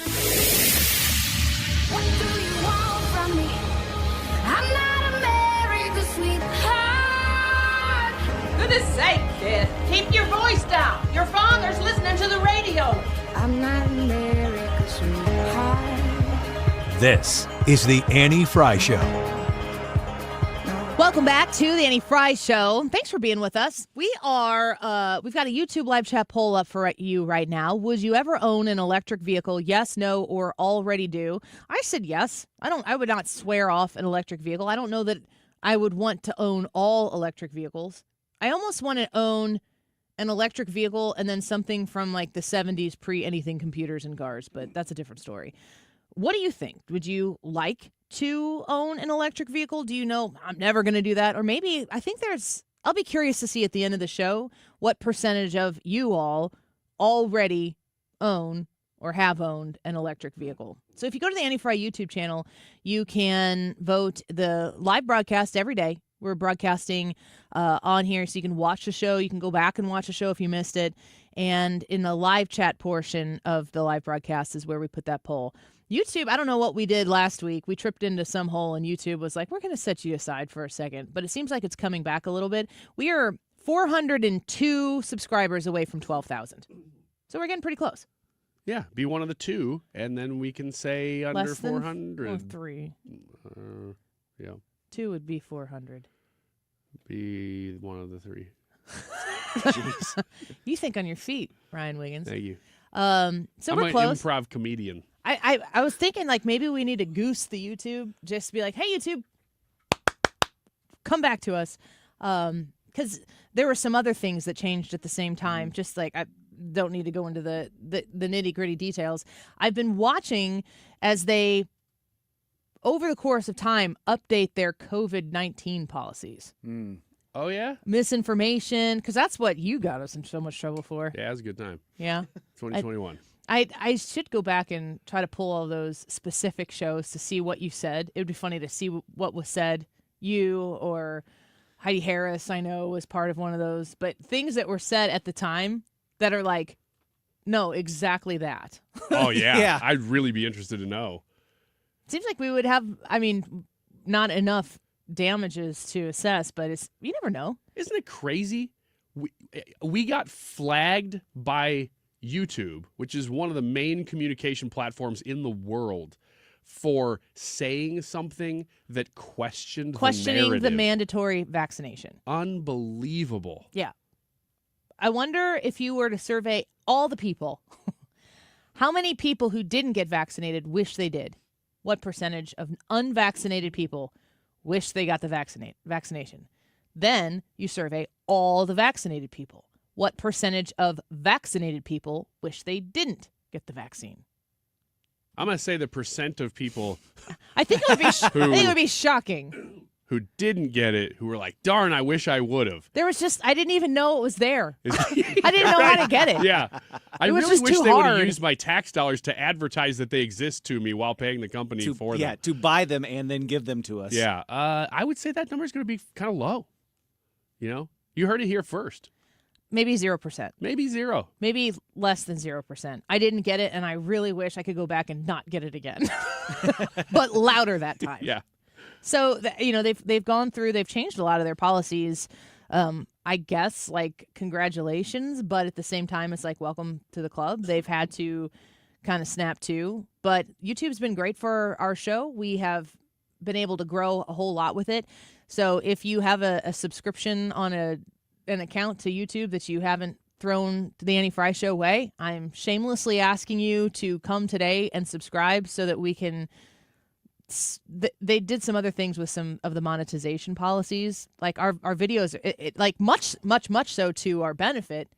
What do you want from me? I'm not America's sweetheart. Goodness sake, kid. Keep your voice down. Your father's listening to the radio. I'm not America's sweetheart. This is the Annie Fry Show. Welcome back to the Annie Fry Show. Thanks for being with us. We've got a YouTube live chat poll up for you right now. Would you ever own an electric vehicle? Yes, no, or already do? I said yes. I would not swear off an electric vehicle. I don't know that I would want to own all electric vehicles. I almost want to own an electric vehicle and then something from like the 70s pre anything computers and cars, but that's a different story. What do you think? Would you like to own an electric vehicle? Do you know, I'm never going to do that? Or maybe, I'll be curious to see at the end of the show what percentage of you all already own or have owned an electric vehicle. So if you go to the Annie Fry YouTube channel, you can vote the live broadcast every day. We're broadcasting on here, so you can watch the show. You can go back and watch the show if you missed it. And in the live chat portion of the live broadcast is where we put that poll. YouTube, I don't know what we did last week. We tripped into some hole, and YouTube was like, we're going to set you aside for a second. But it seems like it's coming back a little bit. We are 402 subscribers away from 12,000. So we're getting pretty close. Yeah, be one of the two, and then we can say under Less than 400. Or 3. Yeah. 2 would be 400. Be one of the 3. Jeez. You think on your feet, Ryan Wiggins. Thank you. So I'm we're close. an improv comedian. I was thinking like maybe we need to goose the YouTube, just to be like, hey YouTube, come back to us, because there were some other things that changed at the same time. Just like I don't need to go into the nitty gritty details. I've been watching as they, over the course of time, update their COVID-19 policies. Oh yeah, misinformation, because that's what you got us in so much trouble for. Yeah, it was a good time. Yeah, 2021. I should go back and try to pull all those specific shows to see what you said. It would be funny to see what was said. You or Heidi Harris, I know, was part of one of those. But things that were said at the time that are like, no, exactly that. Oh, yeah. Yeah. I'd really be interested to know. Seems like we would have, not enough damages to assess, but you never know. Isn't it crazy? We got flagged by YouTube, which is one of the main communication platforms in the world, for saying something that questioning the mandatory vaccination. Unbelievable. Yeah. I wonder if you were to survey all the people, how many people who didn't get vaccinated wish they did? What percentage of unvaccinated people wish they got the vaccination? Then you survey all the vaccinated people. What percentage of vaccinated people wish they didn't get the vaccine? I'm going to say the percent of people I think it would be shocking. Who didn't get it, who were like, darn, I wish I would have. There was I didn't even know it was there. I didn't know how to get it. Yeah. I was really just wish too they would have hard. used my tax dollars to advertise that they exist to me while paying the company for them. Yeah, to buy them and then give them to us. Yeah. I would say that number is going to be kind of low. You know? You heard it here first. Maybe 0%. Maybe 0. Maybe less than 0%. I didn't get it, and I really wish I could go back and not get it again. But louder that time. Yeah. So, they've gone through, they've changed a lot of their policies. I guess, like, congratulations, but at the same time, it's like, welcome to the club. They've had to kind of snap to. But YouTube's been great for our show. We have been able to grow a whole lot with it. So if you have a subscription on an account to YouTube that you haven't thrown to the Annie Fry Show way, I'm shamelessly asking you to come today and subscribe so that we can... They did some other things with some of the monetization policies. Like our videos, like much so to our benefit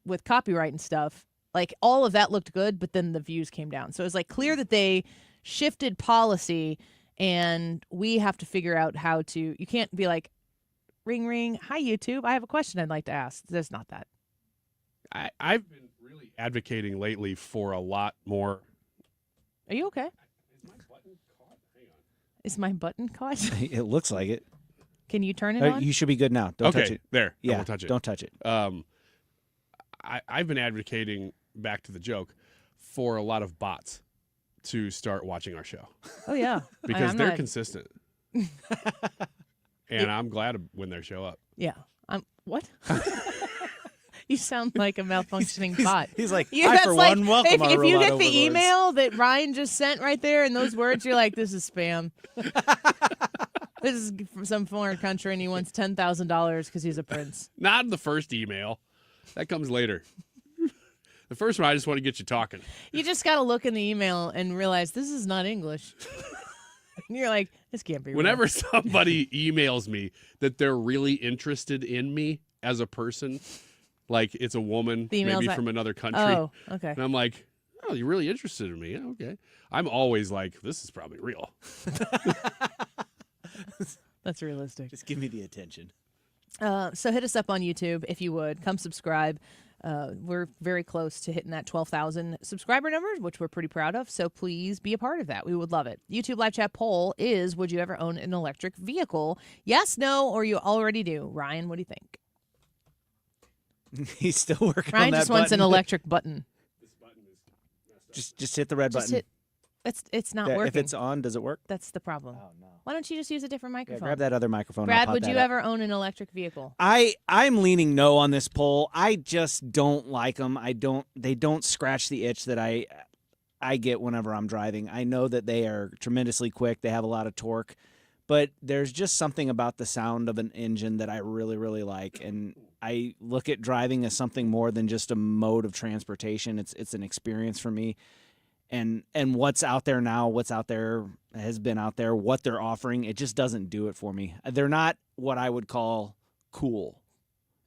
with copyright and stuff. Like all of that looked good, but then the views came down. So it was like clear that they shifted policy, and we have to figure out how to. You can't be like, ring ring, hi YouTube, I have a question I'd like to ask. There's not that. I've been really advocating lately for a lot more. Are you okay? Is my button caught? It looks like it. Can you turn it on? You should be good now. Don't touch it. There. Yeah, I won't touch it. Don't touch it. I've been advocating, back to the joke, for a lot of bots to start watching our show. Oh, yeah. Because they're consistent. And I'm glad when they show up. Yeah. What? You sound like a malfunctioning bot. He's like, that's for like, one, welcome our if you robot get the overlords. email that Ryan just sent right there in those words, you're like, this is spam. This is from some foreign country, and he wants $10,000 because he's a prince. Not the first email. That comes later. The first one, I just want to get you talking. You just got to look in the email and realize this is not English. And you're like, this can't be real. Whenever somebody emails me that they're really interested in me as a person, like it's a woman, maybe from another country. Oh, okay. And I'm like, oh, Oh, you're really interested in me. Yeah, okay. I'm always like, this is probably real. That's realistic. Just give me the attention. So hit us up on YouTube if you would. Come subscribe. We're very close to hitting that 12,000 subscriber number, which we're pretty proud of. So please be a part of that. We would love it. YouTube live chat poll is: would you ever own an electric vehicle? Yes, no, or you already do. Ryan, what do you think? He's still working on that. Ryan just wants an electric button. Just hit the red button. It's not working. If it's on, does it work? That's the problem. Oh, no. Why don't you just use a different microphone? Grab that other microphone. Brad, would you ever own an electric vehicle? I'm leaning no on this poll. I just don't like them. They don't scratch the itch that I get whenever I'm driving. I know that they are tremendously quick. They have a lot of torque, but there's just something about the sound of an engine that I really, really like. And I look at driving as something more than just a mode of transportation. It's an experience for me. And what's out there now, what's out there has been out there, what they're offering, it just doesn't do it for me. They're not what I would call cool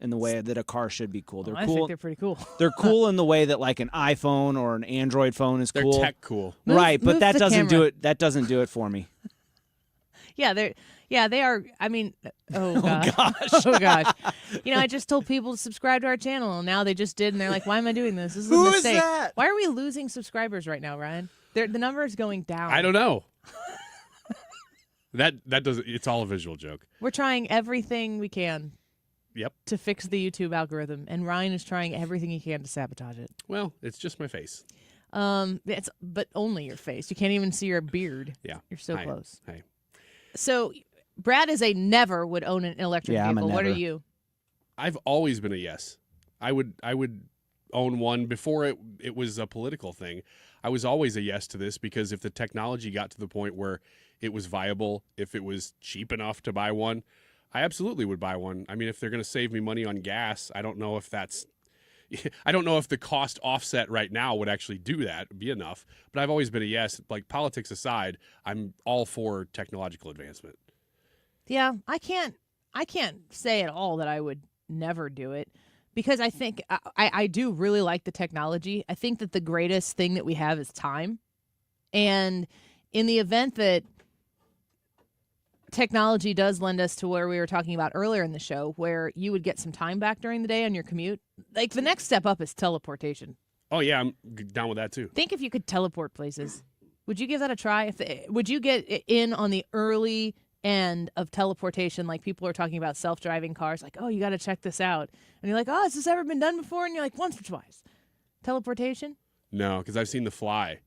in the way that a car should be cool. They're cool. I think they're pretty cool. They're cool in the way that like an iPhone or an Android phone is cool. They're tech cool. Right, but that doesn't camera. do it. That doesn't do it for me. Yeah, they are. I mean, oh gosh. Oh gosh. I just told people to subscribe to our channel, and now they just did, and they're like, "Why am I doing this? This is a Who is mistake." that? Why are we losing subscribers right now, Ryan? The number is going down. I don't know. that doesn't. It's all a visual joke. We're trying everything we can. Yep. To fix the YouTube algorithm, and Ryan is trying everything he can to sabotage it. Well, it's just my face. But only your face. You can't even see your beard. Yeah. You're so close. Hey. So, Brad is a never would own an electric Yeah, vehicle. I'm a What are never. you? I've always been a yes. I would own one before it was a political thing. I was always a yes to this because if the technology got to the point where it was viable, if it was cheap enough to buy one, I absolutely would buy one. I mean, if they're going to save me money on gas, I don't know if the cost offset right now would actually do that, be enough. But I've always been a yes. Like, politics aside, I'm all for technological advancement. Yeah, I can't say at all that I would never do it because I think I do really like the technology. I think that the greatest thing that we have is time. And in the event that technology does lend us to where we were talking about earlier in the show, where you would get some time back during the day on your commute, like the next step up is teleportation. Oh, yeah, I'm down with that too. Think if you could teleport places. Would you give that a try? Would you get in on the early end of teleportation, like people are talking about self-driving cars, like, oh, you got to check this out. And you're like, oh, has this ever been done before? And you're like, once or twice. Teleportation? No, because I've seen The Fly.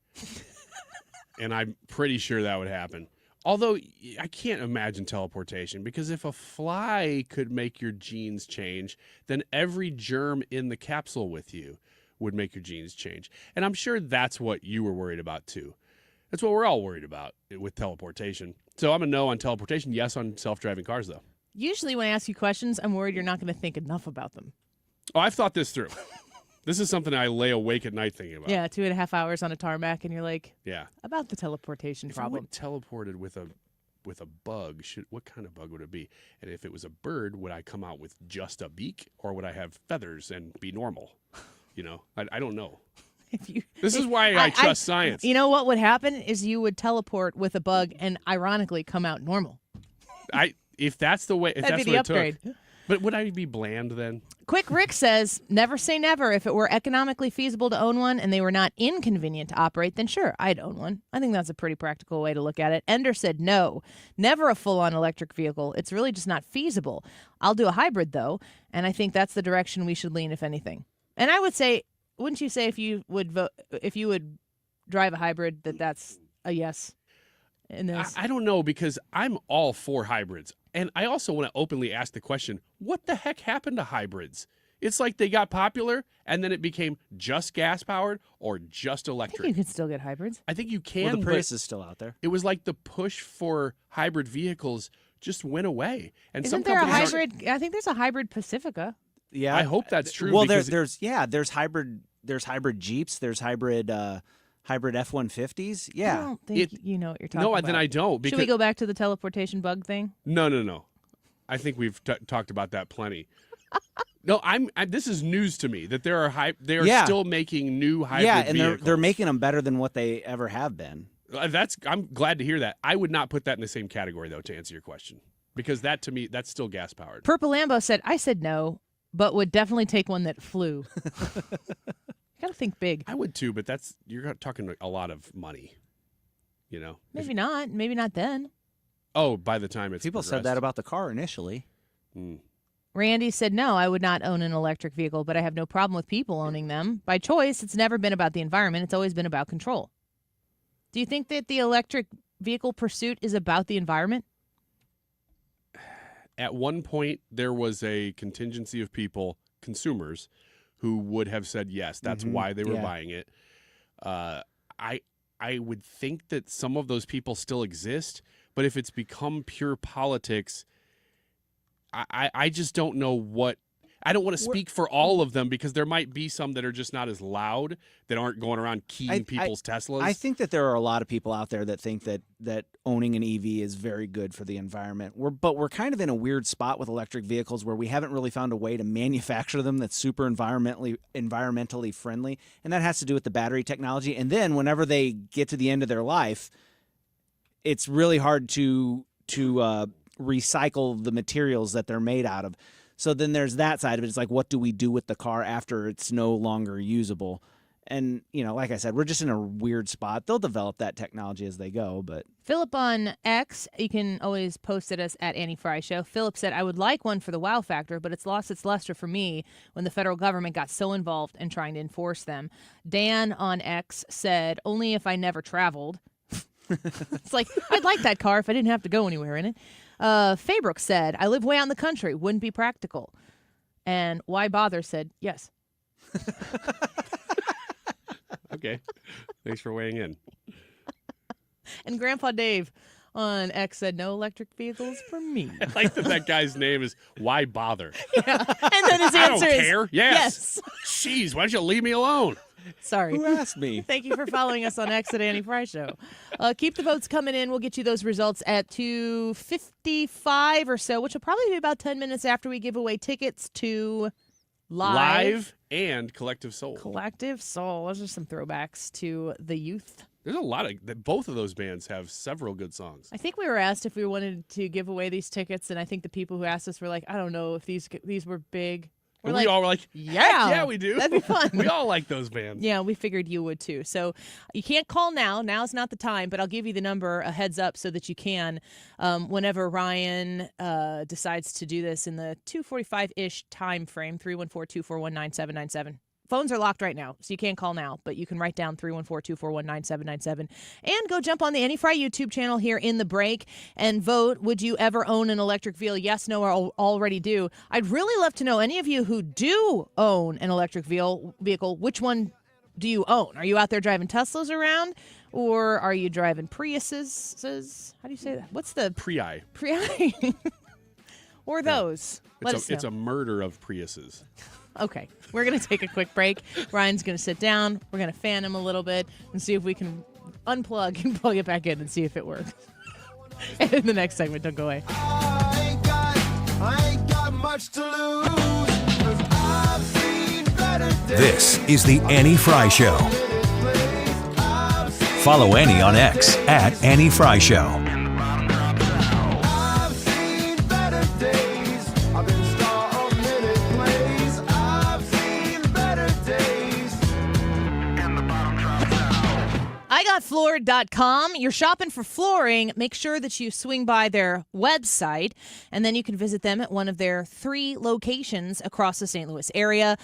And I'm pretty sure that would happen. Although I can't imagine teleportation, because if a fly could make your genes change, then every germ in the capsule with you would make your genes change. And I'm sure that's what you were worried about too. That's what we're all worried about with teleportation. So I'm a no on teleportation, yes on self-driving cars, though. Usually when I ask you questions, I'm worried you're not going to think enough about them. Oh, I've thought this through. This is something I lay awake at night thinking about. Yeah, 2.5 hours on a tarmac, and you're like, yeah, about the teleportation problem. If I went teleported with a bug, what kind of bug would it be? And if it was a bird, would I come out with just a beak, or would I have feathers and be normal? I don't know. This is why I trust science. You know what would happen is you would teleport with a bug and ironically come out normal. If that's the way, if That'd that's be what the it upgrade. took. But would I be bland then? Quick Rick says, never say never. If it were economically feasible to own one and they were not inconvenient to operate, then sure, I'd own one. I think that's a pretty practical way to look at it. Ender said no, never a full-on electric vehicle. It's really just not feasible. I'll do a hybrid, though, and I think that's the direction we should lean, if anything. And I would say, wouldn't you say if you would drive a hybrid, that's a yes in this? I don't know, because I'm all for hybrids. And I also want to openly ask the question, what the heck happened to hybrids? It's like they got popular, and then it became just gas-powered or just electric. I think you can still get hybrids. I think you can, Well, the Prius but is still out there. It was like the push for hybrid vehicles just went away. And Isn't some there a companies hybrid? I think there's a hybrid Pacifica. Yeah, I hope that's true. Well, because there's hybrid Jeeps, there's hybrid F-150s. Yeah, I don't think you know what you're talking about. No, then I don't. Should we go back to the teleportation bug thing? No. I think we've talked about that plenty. No, this is news to me that they are Yeah. still making new hybrid Yeah, and vehicles. they're making them better than what they ever have been. I'm glad to hear that. I would not put that in the same category though, to answer your question, because that to me that's still gas powered. Purple Lambo said, I said no, but would definitely take one that flew. You gotta think big. I would too, but you're talking a lot of money. You know, Maybe not. Maybe not then. Oh, by the time it's People said that about the car initially. Randy said, no, I would not own an electric vehicle, but I have no problem with people owning them. By choice, it's never been about the environment. It's always been about control. Do you think that the electric vehicle pursuit is about the environment? At one point, there was a contingency of people, consumers, who would have said yes. That's why they were buying it. I would think that some of those people still exist, but if it's become pure politics, I just don't know what. I don't want to speak for all of them because there might be some that are just not as loud, that aren't going around keying people's Teslas. I think that there are a lot of people out there that think that owning an EV is very good for the environment. But we're kind of in a weird spot with electric vehicles where we haven't really found a way to manufacture them that's super environmentally friendly, and that has to do with the battery technology. And then whenever they get to the end of their life, it's really hard to recycle the materials that they're made out of. So then there's that side of it. It's like, what do we do with the car after it's no longer usable? And, like I said, we're just in a weird spot. They'll develop that technology as they go, but... Philip on X, you can always post at us at Annie Fry Show. Philip said, I would like one for the wow factor, but it's lost its luster for me when the federal government got so involved in trying to enforce them. Dan on X said, only if I never traveled. It's like, I'd like that car if I didn't have to go anywhere in it. Faybrook said, I live way out in the country. Wouldn't be practical. And Why Bother said, yes. Okay. Thanks for weighing in. And Grandpa Dave on X said, no electric vehicles for me. I like that guy's name is Why Bother? Yeah. And then his answer I don't is, care. Yes. Jeez, why don't you leave me alone? Sorry. Who asked me? Thank you for following us on X at Annie Fry Show. Keep the votes coming in. We'll get you those results at 2:55 or so, which will probably be about 10 minutes after we give away tickets to Live and Collective Soul. Collective Soul. Those are some throwbacks to the youth. There's a lot of both of those bands have several good songs. I think we were asked if we wanted to give away these tickets, and I think the people who asked us were like, I don't know if these were big. We all were like, yeah, we do. That'd be fun. We all like those bands. Yeah, we figured you would too. So you can't call now. Now's not the time, but I'll give you the number, a heads up, so that you can whenever Ryan decides to do this in the 2:45-ish time frame, 314-241-9797. Phones are locked right now, so you can't call now, but you can write down 314-241-9797 and go jump on the Annie Fry YouTube channel here in the break and vote. Would you ever own an electric vehicle? Yes, no, or already do. I'd really love to know, any of you who do own an electric vehicle, which one do you own? Are you out there driving Teslas around, or are you driving Priuses? How do you say that? What's the... Prii. Or those. Let us know. It's a murder of Priuses. Okay, we're going to take a quick break. Ryan's going to sit down. We're going to fan him a little bit and see if we can unplug and plug it back in and see if it works. And in the next segment, don't go away. I ain't got much to lose, 'cause I've seen better days. This is the Annie Fry Show. Follow Annie on X at Annie Fry Show. I've seen better days. I've been star of many plays. I've seen better days. And the bottom drops out. IGotFloored.com. You're shopping for flooring. Make sure that you swing by their website, and then you can visit them at one of their 3 locations across the St. Louis area.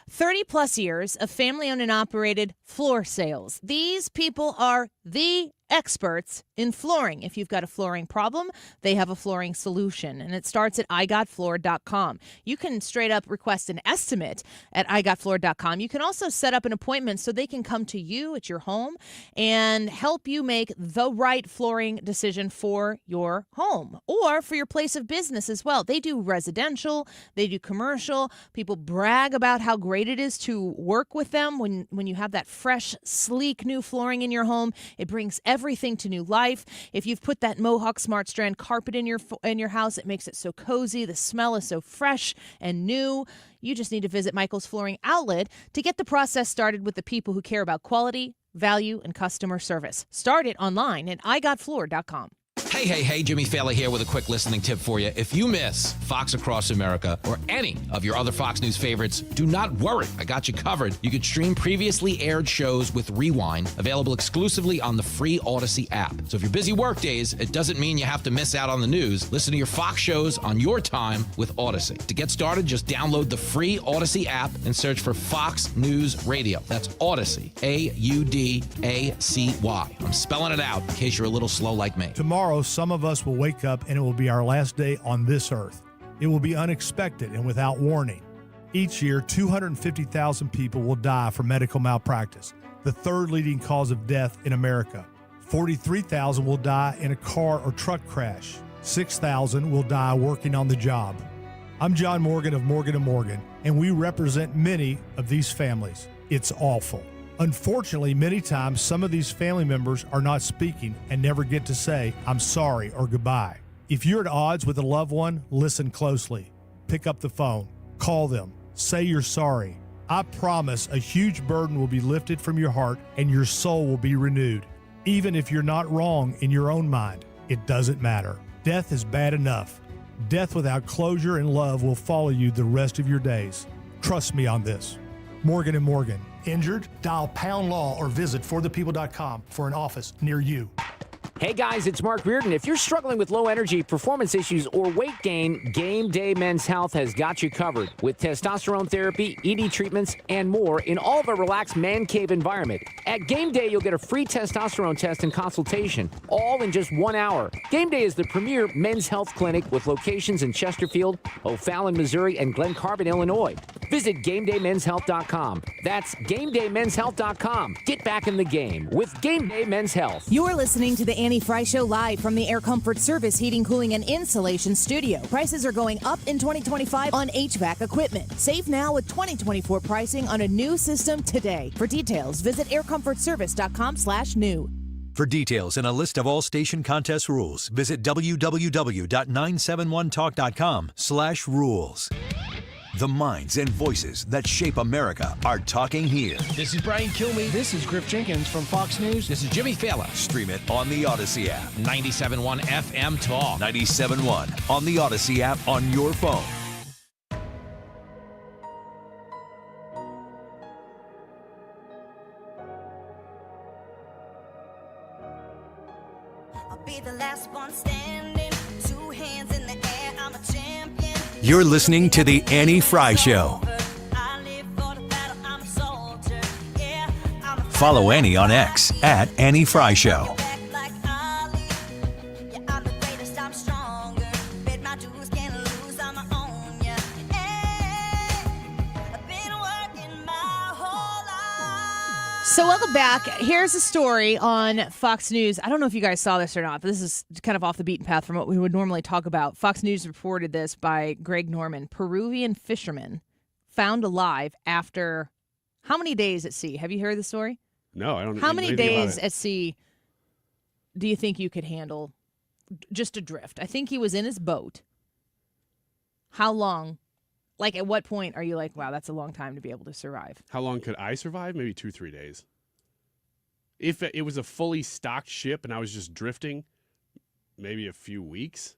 30-plus years of family-owned and operated floor sales. These people are the experts in flooring. If you've got a flooring problem, they have a flooring solution, and it starts at IGotFloored.com. You can straight up request an estimate at IGotFloored.com. You can also set up an appointment so they can come to you at your home and help you make the right flooring decision for your home or for your place of business as well. They do residential, they do commercial. People brag about how great it is to work with them when you have that fresh, sleek new flooring in your home. It brings everyone everything to new life. If you've put that Mohawk Smart Strand carpet in your house, it makes it so cozy. The smell is so fresh and new. You just need to visit Michael's Flooring Outlet to get the process started with the people who care about quality, value, and customer service. Start it online at igotfloor.com. Hey, Jimmy Fallon here with a quick listening tip for you. If you miss Fox Across America or any of your other Fox News favorites, do not worry. I got you covered. You can stream previously aired shows with Rewind, available exclusively on the free Odyssey app. So if you're busy work days, it doesn't mean you have to miss out on the news. Listen to your Fox shows on your time with Odyssey. To get started, just download the free Odyssey app and search for Fox News Radio. That's Odyssey, Audacy. I'm spelling it out in case you're a little slow like me. Tomorrow, some of us will wake up and it will be our last day on this earth. It will be unexpected and without warning. Each year, 250,000 people will die from medical malpractice, the third leading cause of death in America. 43,000 will die in a car or truck crash. 6,000 will die working on the job. I'm John Morgan of Morgan & Morgan, and we represent many of these families. It's awful. Unfortunately, many times some of these family members are not speaking and never get to say, I'm sorry or goodbye. If you're at odds with a loved one, listen closely. Pick up the phone. Call them. Say you're sorry. I promise a huge burden will be lifted from your heart and your soul will be renewed. Even if you're not wrong in your own mind, it doesn't matter. Death is bad enough. Death without closure and love will follow you the rest of your days. Trust me on this. Morgan & Morgan. Injured? Dial #law or visit forthepeople.com for an office near you. Hey guys, it's Mark Reardon. If you're struggling with low energy, performance issues, or weight gain, Game Day Men's Health has got you covered with testosterone therapy, ED treatments, and more in all of a relaxed man cave environment. At Game Day, you'll get a free testosterone test and consultation, all in just 1 hour. Game Day is the premier men's health clinic with locations in Chesterfield, O'Fallon, Missouri, and Glen Carbon, Illinois. Visit GameDayMen'sHealth.com. That's GameDayMen'sHealth.com. Get back in the game with Game Day Men's Health. You're listening to the Annie Fry Show live from the Air Comfort Service Heating, Cooling, and Insulation Studio. Prices are going up in 2025 on HVAC equipment. Save now with 2024 pricing on a new system today. For details, visit aircomfortservice.com/new. For details and a list of all station contest rules, visit www.971talk.com/rules. The minds and voices that shape America are talking here. This is Brian Kilmeade. This is Griff Jenkins from Fox News. This is Jimmy Fallon. Stream it on the Odyssey app. 97.1 FM Talk. 97.1 on the Odyssey app on your phone. I'll be the last one standing, 2 hands in the air, I'm a champion. You're listening to The Annie Fry Show. Follow Annie on X at Annie Fry Show. So welcome back. Here's a story on Fox News. I don't know if you guys saw this or not, but this is kind of off the beaten path from what we would normally talk about. Fox News reported this by Greg Norman. Peruvian fisherman found alive after how many days at sea? Have you heard the story? No, I don't know. How many days at sea do you think you could handle just adrift? I think he was in his boat. How long? Like, at what point are you like, wow, that's a long time to be able to survive? How long could I survive? Maybe 2-3 days. If it was a fully stocked ship and I was just drifting, maybe a few weeks.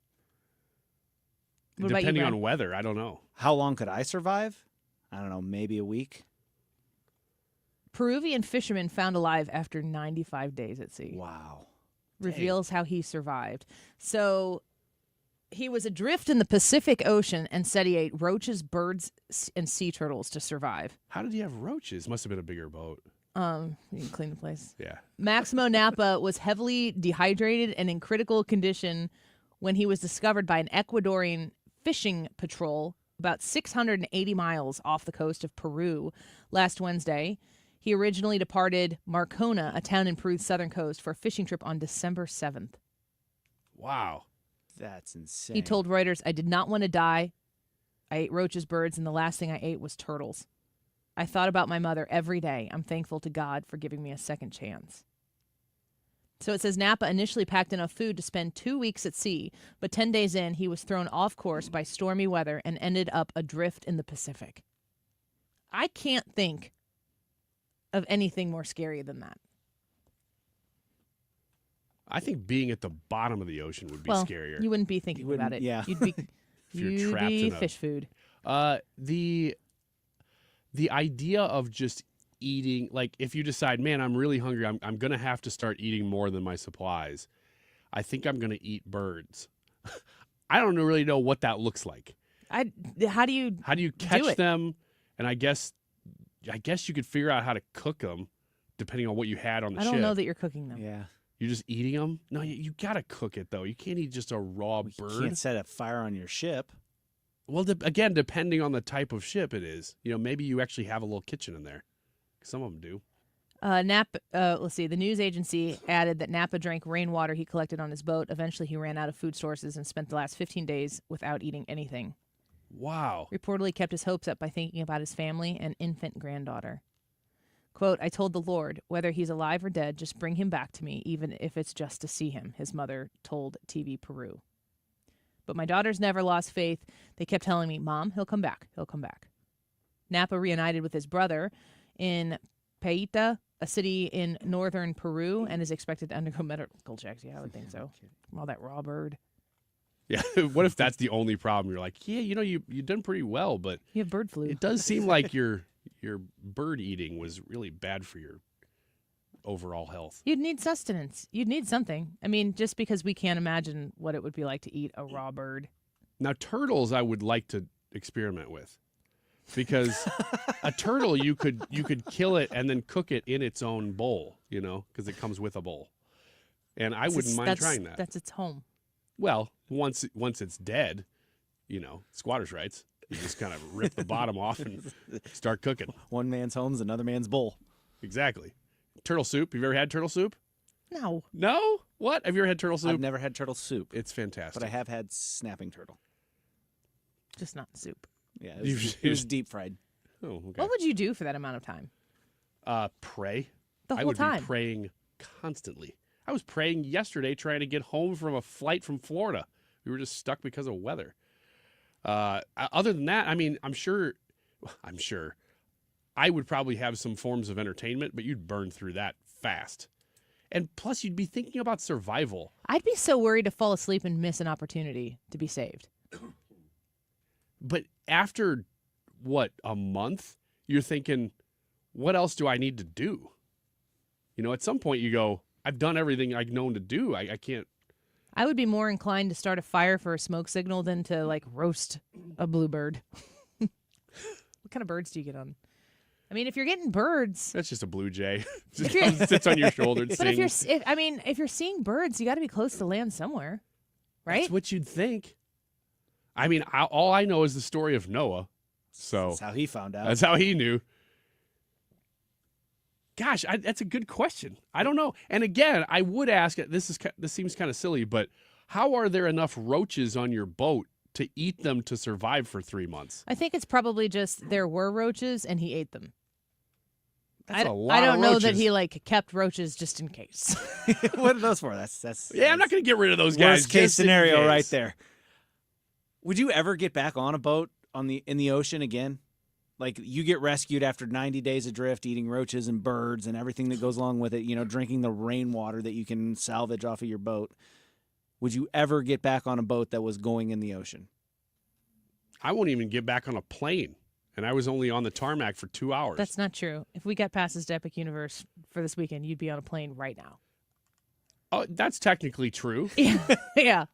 What about you, Depending Brad? on weather, I don't know. How long could I survive? I don't know, maybe a week. Peruvian fisherman found alive after 95 days at sea. Wow. Reveals how he survived. So he was adrift in the Pacific Ocean and said he ate roaches, birds, and sea turtles to survive. How did he have roaches? Must have been a bigger boat. You can clean the place. Yeah. Maximo Napa was heavily dehydrated and in critical condition when he was discovered by an Ecuadorian fishing patrol about 680 miles off the coast of Peru last Wednesday. He originally departed Marcona, a town in Peru's southern coast, for a fishing trip on December 7th. Wow. That's insane. He told Reuters, I did not want to die. I ate roaches, birds, and the last thing I ate was turtles. I thought about my mother every day. I'm thankful to God for giving me a second chance. So it says Napa initially packed enough food to spend 2 weeks at sea, but 10 days in, he was thrown off course by stormy weather and ended up adrift in the Pacific. I can't think of anything more scary than that. I think being at the bottom of the ocean would be scarier. You wouldn't be thinking about it. Yeah. You'd be, If you're you'd trapped be in a- fish food. The idea of just eating, like if you decide, man, I'm really hungry, I'm going to have to start eating more than my supplies. I think I'm going to eat birds. I don't really know what that looks like. How do you catch it? them? And I guess you could figure out how to cook them depending on what you had on the I ship. don't know that you're cooking them. Yeah. You're just eating them? No, you got to cook it, though. You can't eat just a raw bird. You can't set a fire on your ship. Well, again, depending on the type of ship it is. Maybe you actually have a little kitchen in there. Some of them do. Let's see. The news agency added that Napa drank rainwater he collected on his boat. Eventually, he ran out of food sources and spent the last 15 days without eating anything. Wow. Reportedly kept his hopes up by thinking about his family and infant granddaughter. Quote, I told the Lord, whether he's alive or dead, just bring him back to me, even if it's just to see him, his mother told TV Peru. But my daughters never lost faith. They kept telling me, Mom, he'll come back. He'll come back. Napa reunited with his brother in Paita, a city in northern Peru, and is expected to undergo medical checks. Yeah, I would think so. From all that raw bird. Yeah. What if that's the only problem? You're like, yeah, you've done pretty well, but you have bird flu. It does seem like your bird eating was really bad for your overall health. You'd need sustenance. You'd need something. I mean, just because we can't imagine what it would be like to eat a raw bird. Now, turtles I would like to experiment with. Because a turtle, you could kill it and then cook it in its own bowl, because it comes with a bowl. And I wouldn't mind trying that. That's its home. Well, once it's dead, squatters' rights. You just kind of rip the bottom off and start cooking. One man's home's another man's bowl. Exactly. Turtle soup. Have you ever had turtle soup? No. No? What? Have you ever had turtle soup? I've never had turtle soup. It's fantastic. But I have had snapping turtle. Just not soup. Yeah, it was deep fried. Oh, okay. What would you do for that amount of time? Pray. The I whole would time? be praying constantly. I was praying yesterday trying to get home from a flight from Florida. We were just stuck because of weather. Other than that, I mean, I'm sure I would probably have some forms of entertainment, but you'd burn through that fast. And plus, you'd be thinking about survival. I'd be so worried to fall asleep and miss an opportunity to be saved. But after, a month, you're thinking, what else do I need to do? At some point you go, I've done everything I've known to do. I can't. I would be more inclined to start a fire for a smoke signal than to, roast a bluebird. What kind of birds do you get on? I mean, if you're getting birds. That's just a blue jay. Just comes, sits on your shoulder and But sings. if you're seeing birds, you got to be close to land somewhere, right? That's what you'd think. I mean, all I know is the story of Noah. So that's how he found out. That's how he knew. Gosh, that's a good question. I don't know. And again, I would ask, this seems kind of silly, but how are there enough roaches on your boat to eat them to survive for 3 months? I think it's probably just there were roaches and he ate them. That's a lot I don't of know roaches. that he kept roaches just in case. What are those for? That's Yeah, I'm not going to get rid of those guys. worst case just in scenario case. right there. Would you ever get back on a boat in the ocean again? Like you get rescued after 90 days adrift, eating roaches and birds and everything that goes along with it, drinking the rainwater that you can salvage off of your boat. Would you ever get back on a boat that was going in the ocean? I won't even get back on a plane. And I was only on the tarmac for 2 hours. That's not true. If we got passes to Epic Universe for this weekend, you'd be on a plane right now. Oh, that's technically true. Yeah.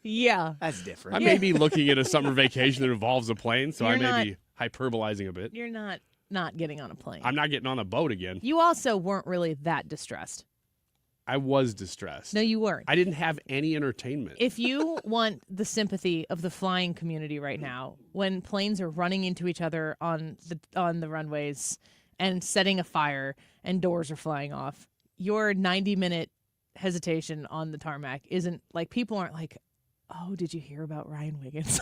Yeah. That's different. I may be looking at a summer vacation that involves a plane, so I You're may be hyperbolizing a bit. You're not getting on a plane. I'm not getting on a boat again. You also weren't really that distressed. I was distressed. No, you weren't. I didn't have any entertainment. If you want the sympathy of the flying community right now, when planes are running into each other on the runways and setting a fire and doors are flying off, your 90-minute hesitation on the tarmac isn't like people aren't like, oh, did you hear about Ryan Wiggins?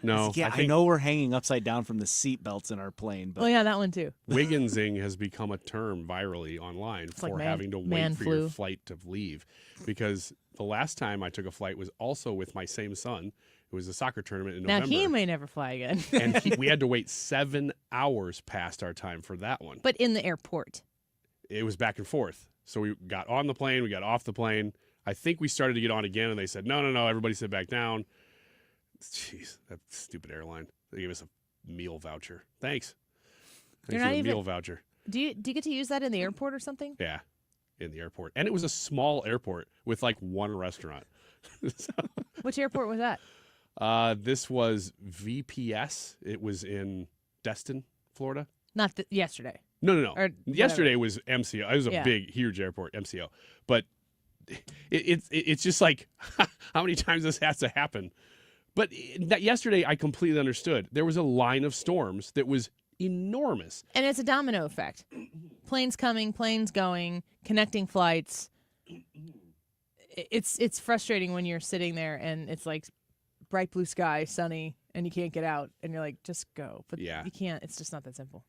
No. Yeah, I know we're hanging upside down from the seat belts in our plane, but Oh yeah, that one too. Wigginsing has become a term virally online like for man- having to wait man for flu. your flight to leave. Because the last time I took a flight was also with my same son. It was a soccer tournament in Now November. he may never fly again. And we had to wait 7 hours past our time for that one. But in the airport. It was back and forth. So we got on the plane, we got off the plane. I think we started to get on again, and they said, no, everybody sit back down. Jeez, that stupid airline. They gave us a meal voucher. Thanks. You're Thanks not for the even- meal voucher. Do you get to use that in the airport or something? Yeah, in the airport. And it was a small airport with like one restaurant. Which airport was that? This was VPS. It was in Destin, Florida. Not yesterday. No. Or Yesterday was MCO. It was a Yeah. big, huge airport, MCO. But it's just like, how many times this has to happen? But that yesterday, I completely understood. There was a line of storms that was enormous. And it's a domino effect. Planes coming, planes going, connecting flights. It's frustrating when you're sitting there and it's like bright blue sky, sunny, and you can't get out, and you're like, just go. But Yeah. you can't. It's just not that simple.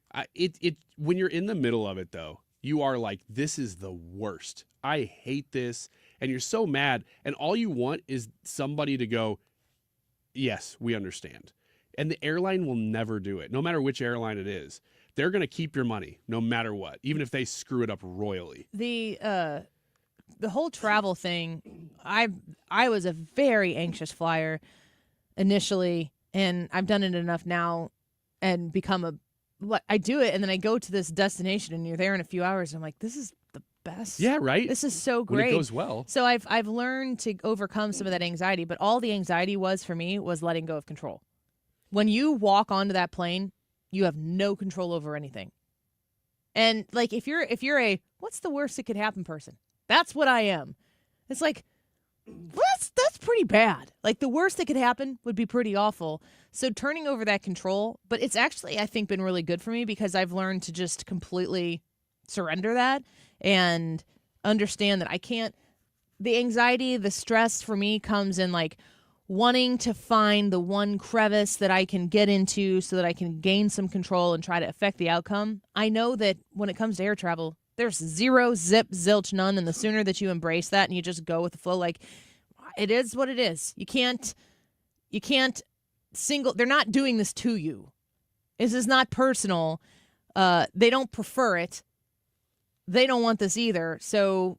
When you're in the middle of it, though, you are like, this is the worst. I hate this. And you're so mad. And all you want is somebody to go, yes, we understand. And the airline will never do it, no matter which airline it is. They're going to keep your money no matter what, even if they screw it up royally. The whole travel thing, I was a very anxious flyer initially, and I've done it enough now and become I do it, and then I go to this destination, and you're there in a few hours, and I'm like, this is the best. Yeah, right? This is so When great. it goes well. So I've learned to overcome some of that anxiety, but all the anxiety was for me was letting go of control. When you walk onto that plane, you have no control over anything. And like if you're a what's the worst that could happen person? That's what I am. It's like that's pretty bad. Like the worst that could happen would be pretty awful. So turning over that control, but it's actually I think been really good for me because I've learned to just completely surrender that and understand that I can't. The anxiety, the stress for me comes in like wanting to find the one crevice that I can get into so that I can gain some control and try to affect the outcome. I know that when it comes to air travel, there's zero, zip, zilch, none. And the sooner that you embrace that and you just go with the flow, like it is what it is. You can't they're not doing this to you. This is not personal. They don't prefer it. They don't want this either. So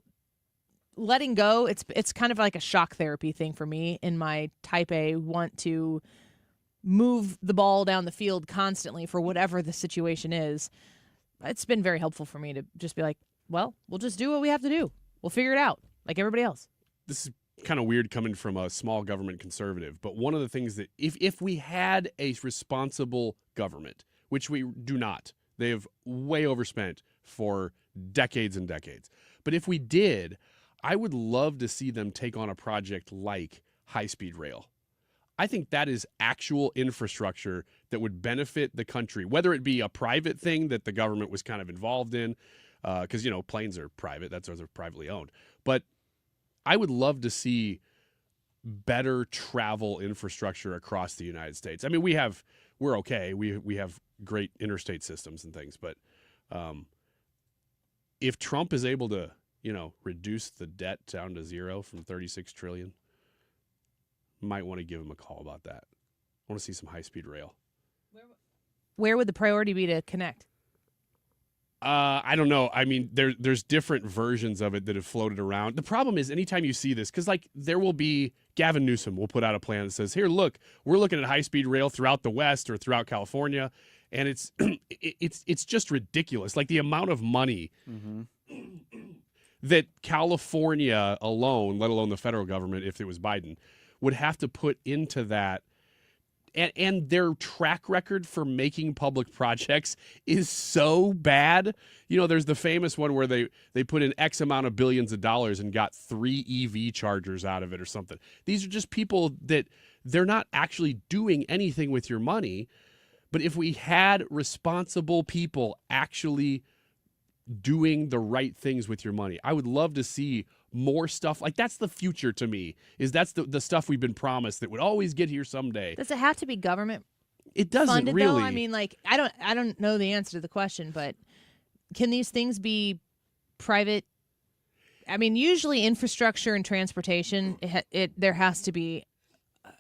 letting go, it's kind of like a shock therapy thing for me in my type A want to move the ball down the field constantly for whatever the situation is. It's been very helpful for me to just be like, well, we'll just do what we have to do. We'll figure it out like everybody else. This is kind of weird coming from a small government conservative, but one of the things that if we had a responsible government, which we do not, they have way overspent for decades and decades. But if we did, I would love to see them take on a project like high-speed rail. I think that is actual infrastructure that would benefit the country, whether it be a private thing that the government was kind of involved in, because, planes are private. That's they're privately owned. But I would love to see better travel infrastructure across the United States. I mean, we're okay. We have great interstate systems and things. But if Trump is able to, reduce the debt down to zero from 36 trillion, might want to give him a call about that. I want to see some high-speed rail. Where would the priority be to connect? I don't know. I mean, there's different versions of it that have floated around. The problem is anytime you see this, because there will be Gavin Newsom will put out a plan that says, here, look, we're looking at high-speed rail throughout the West or throughout California, and it's just ridiculous. Like the amount of money that California alone, let alone the federal government, if it was Biden, would have to put into that. And their track record for making public projects is so bad. There's the famous one where they put in X amount of billions of dollars and got 3 EV chargers out of it or something. These are just people that they're not actually doing anything with your money. But if we had responsible people actually doing the right things with your money. I would love to see more stuff. Like, that's the future to me, is that's the stuff we've been promised that would always get here someday. Does it have to be government? It doesn't funded, really. Though? I mean, like, I don't know the answer to the question, but can these things be private? I mean, usually infrastructure and transportation, there has to be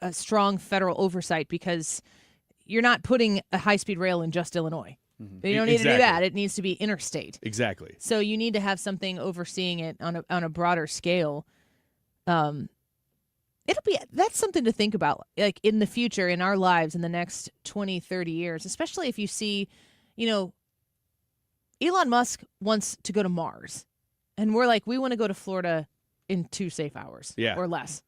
a strong federal oversight, because you're not putting a high-speed rail in just Illinois. You don't need to do that. It needs to be interstate. Exactly. So you need to have something overseeing it on a broader scale. That's something to think about, like, in the future, in our lives, in the next 20, 30 years, especially if you see, Elon Musk wants to go to Mars, and we're like, we want to go to Florida in 2 safe hours or less.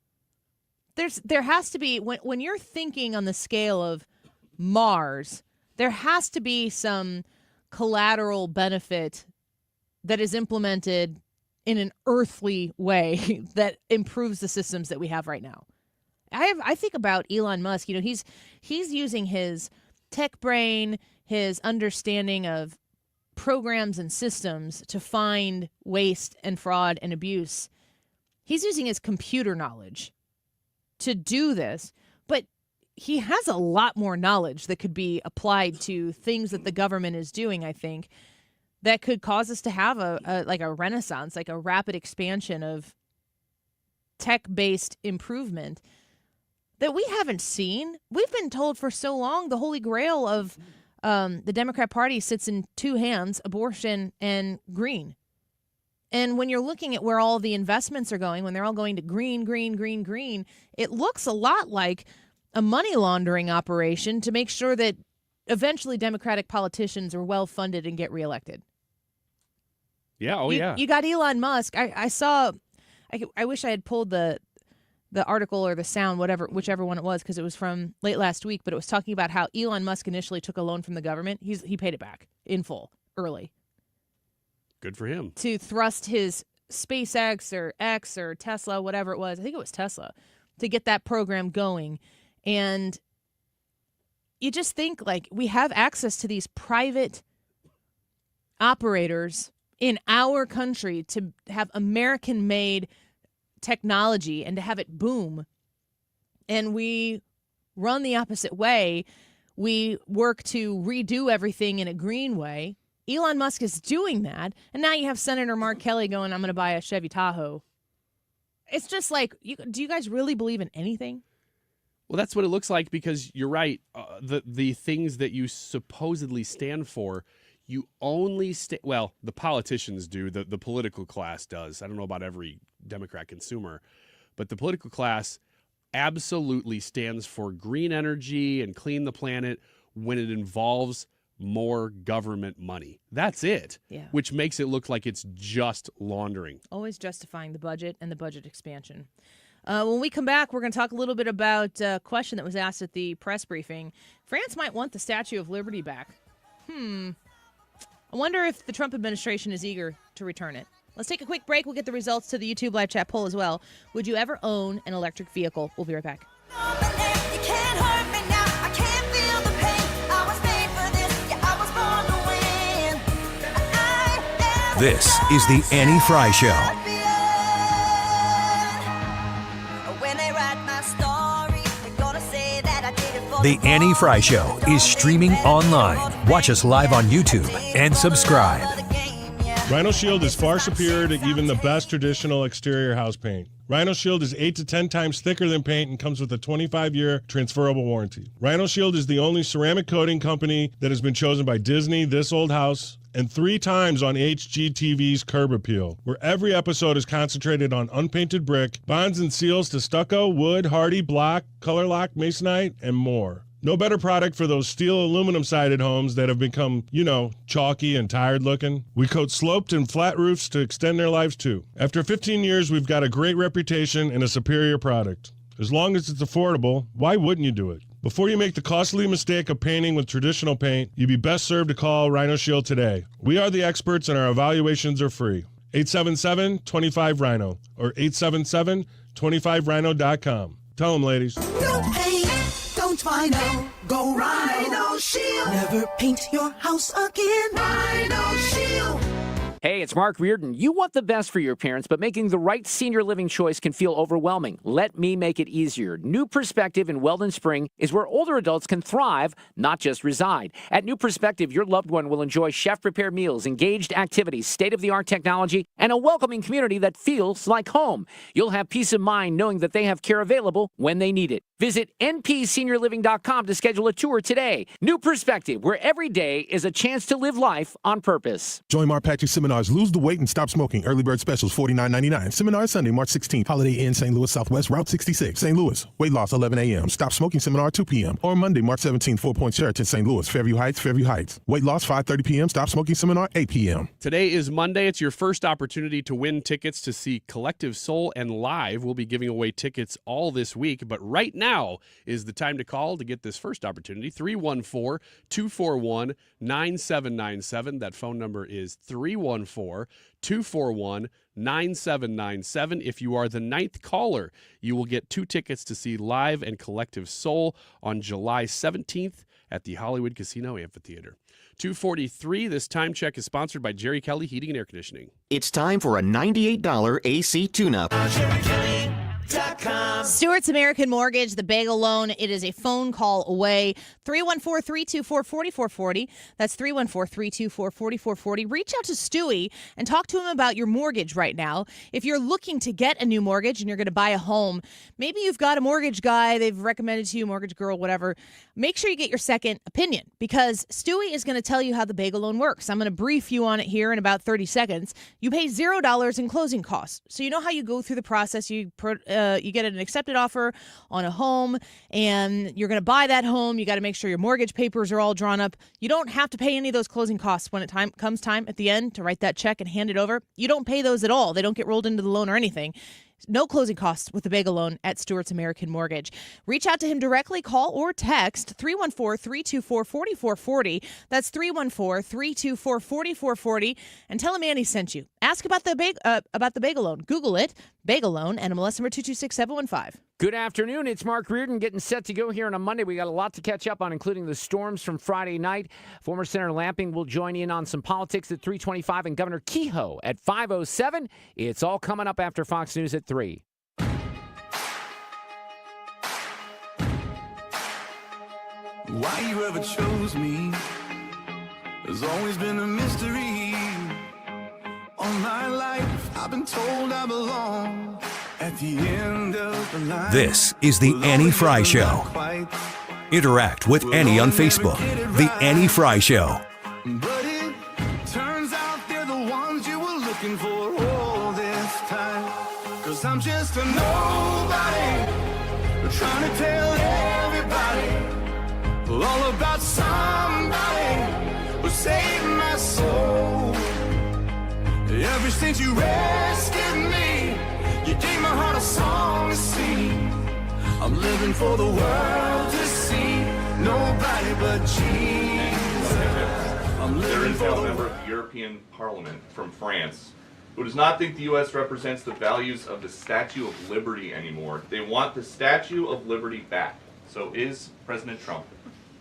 There has to be, when you're thinking on the scale of Mars, there has to be some collateral benefit that is implemented in an earthly way that improves the systems that we have right now. I think about Elon Musk. He's using his tech brain, his understanding of programs and systems to find waste and fraud and abuse. He's using his computer knowledge to do this, but he has a lot more knowledge that could be applied to things that the government is doing, I think, that could cause us to have a renaissance, like a rapid expansion of tech-based improvement that we haven't seen. We've been told for so long the holy grail of the Democrat Party sits in 2 hands, abortion and green. And when you're looking at where all the investments are going, when they're all going to green, green, green, green, it looks a lot like a money laundering operation to make sure that eventually Democratic politicians are well funded and get reelected. Yeah, You got Elon Musk. I saw. I wish I had pulled the article or the sound, whichever one it was, because it was from late last week. But it was talking about how Elon Musk initially took a loan from the government. He paid it back in full early. Good for him. To thrust his SpaceX or X or Tesla, whatever it was. I think it was Tesla, to get that program going. And you just think, like, we have access to these private operators in our country to have American-made technology and to have it boom. And we run the opposite way. We work to redo everything in a green way. Elon Musk is doing that. And now you have Senator Mark Kelly going, I'm going to buy a Chevy Tahoe. It's just like, do you guys really believe in anything? Well, that's what it looks like, because you're right. The things that you supposedly stand for, you only well, the politicians do, the political class does. I don't know about every Democrat consumer, but the political class absolutely stands for green energy and clean the planet when it involves more government money. That's it. Yeah. Which makes it look like it's just laundering. Always justifying the budget and the budget expansion. When we come back, we're going to talk a little bit about a question that was asked at the press briefing. France might want the Statue of Liberty back. I wonder if the Trump administration is eager to return it. Let's take a quick break. We'll get the results to the YouTube live chat poll as well. Would you ever own an electric vehicle? We'll be right back. This is the Annie Fry Show. The Annie Fry Show is streaming online. Watch us live on YouTube and subscribe. Rhino Shield is far superior to even the best traditional exterior house paint. Rhino Shield is 8 to 10 times thicker than paint and comes with a 25-year transferable warranty. Rhino Shield is the only ceramic coating company that has been chosen by Disney, This Old House, and 3 times on HGTV's Curb Appeal, where every episode is concentrated on unpainted brick, bonds and seals to stucco, wood, hardy, block, color lock, masonite, and more. No better product for those steel aluminum-sided homes that have become, chalky and tired looking. We coat sloped and flat roofs to extend their lives too. After 15 years, we've got a great reputation and a superior product. As long as it's affordable, why wouldn't you do it? Before you make the costly mistake of painting with traditional paint, you'd be best served to call Rhino Shield today. We are the experts and our evaluations are free. 877-25-RHINO or 877-25rhino.com. Tell them, ladies. No paint, don't Rhino. Go Rhino Shield. Never paint your house again. Rhino Shield. Hey, it's Mark Reardon. You want the best for your parents, but making the right senior living choice can feel overwhelming. Let me make it easier. New Perspective in Weldon Spring is where older adults can thrive, not just reside. At New Perspective, your loved one will enjoy chef-prepared meals, engaged activities, state-of-the-art technology, and a welcoming community that feels like home. You'll have peace of mind knowing that they have care available when they need it. Visit npseniorliving.com to schedule a tour today. New Perspective, where every day is a chance to live life on purpose. Join Mark Patrick Seminars Lose the Weight and Stop Smoking. Early bird specials $49.99. Seminar Sunday, March 16th. Holiday Inn, St. Louis Southwest, Route 66. St. Louis. Weight loss 11 a.m. Stop Smoking Seminar 2 p.m. Or Monday, March 17th, 4 Point Sheraton, St. Louis. Fairview Heights. Weight loss 5:30 p.m. Stop Smoking Seminar 8 p.m. Today is Monday. It's your first opportunity to win tickets to see Collective Soul and Live. We'll be giving away tickets all this week, but right now is the time to call to get this first opportunity. 314-241-9797. That phone number is 314-241-9797. If you are the 9th caller, you will get 2 tickets to see Live and Collective Soul on July 17th at the Hollywood Casino Amphitheater. 2:43. This time check is sponsored by Jerry Kelly Heating and Air Conditioning. It's time for a $98 AC tune-up. Stewart's American Mortgage, the bagel loan. It is a phone call away. 314-324-4440. That's 314-324-4440. Reach out to Stewie and talk to him about your mortgage right now. If you're looking to get a new mortgage and you're going to buy a home, maybe you've got a mortgage guy, they've recommended to you, mortgage girl, whatever. Make sure you get your second opinion because Stewie is going to tell you how the bagel loan works. I'm going to brief you on it here in about 30 seconds. You pay $0 in closing costs. So you know how you go through the process. You get an accepted offer on a home and you're going to buy that home. You got to make sure your mortgage papers are all drawn up. You don't have to pay any of those closing costs when it comes time at the end to write that check and hand it over. You don't pay those at all. They don't get rolled into the loan or anything. No closing costs with the bagel loan at Stewart's American Mortgage. Reach out to him directly, call or text 314-324-4440. That's 314-324-4440. And tell him Annie sent you. Ask about the bagel loan. Google it, bagel loan, NMLS number 226715. Good afternoon. It's Mark Reardon getting set to go here on a Monday. We got a lot to catch up on, including the storms from Friday night. Former Senator Lamping will join in on some politics at 3:25 and Governor Kehoe at 5:07. It's all coming up after Fox News at 3. Why you ever chose me has always been a mystery. All my life I've been told I belong at the end of the line. This is the Annie Fry Show. Interact with Annie on Facebook. The Annie Fry Show. But it turns out they're the ones you were looking for all this time. 'Cause I'm just a nobody trying to tell everybody all about somebody who saved my soul. Ever since you rescued me, you gave my heart a song to sing. I'm living for the world to see. Nobody but Jesus. I'm living for the member of the European Parliament from France who does not think the U.S. represents the values of the Statue of Liberty anymore. They want the Statue of Liberty back. So is President Trump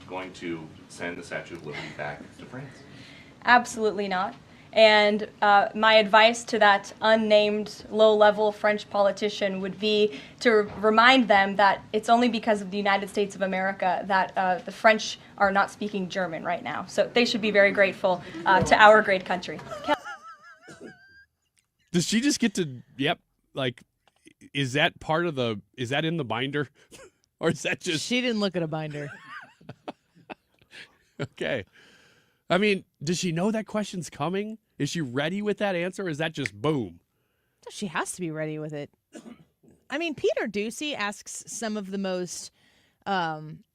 going to send the Statue of Liberty back to France? Absolutely not. And my advice to that unnamed low-level French politician would be to remind them that it's only because of the United States of America that the French are not speaking German right now. So they should be very grateful to our great country. Does she just get to, is that is that in the binder? Or is that just... She didn't look at a binder. Okay. I mean, does she know that question's coming? Is she ready with that answer, or is that just boom? She has to be ready with it. I mean, Peter Doocy asks some of the most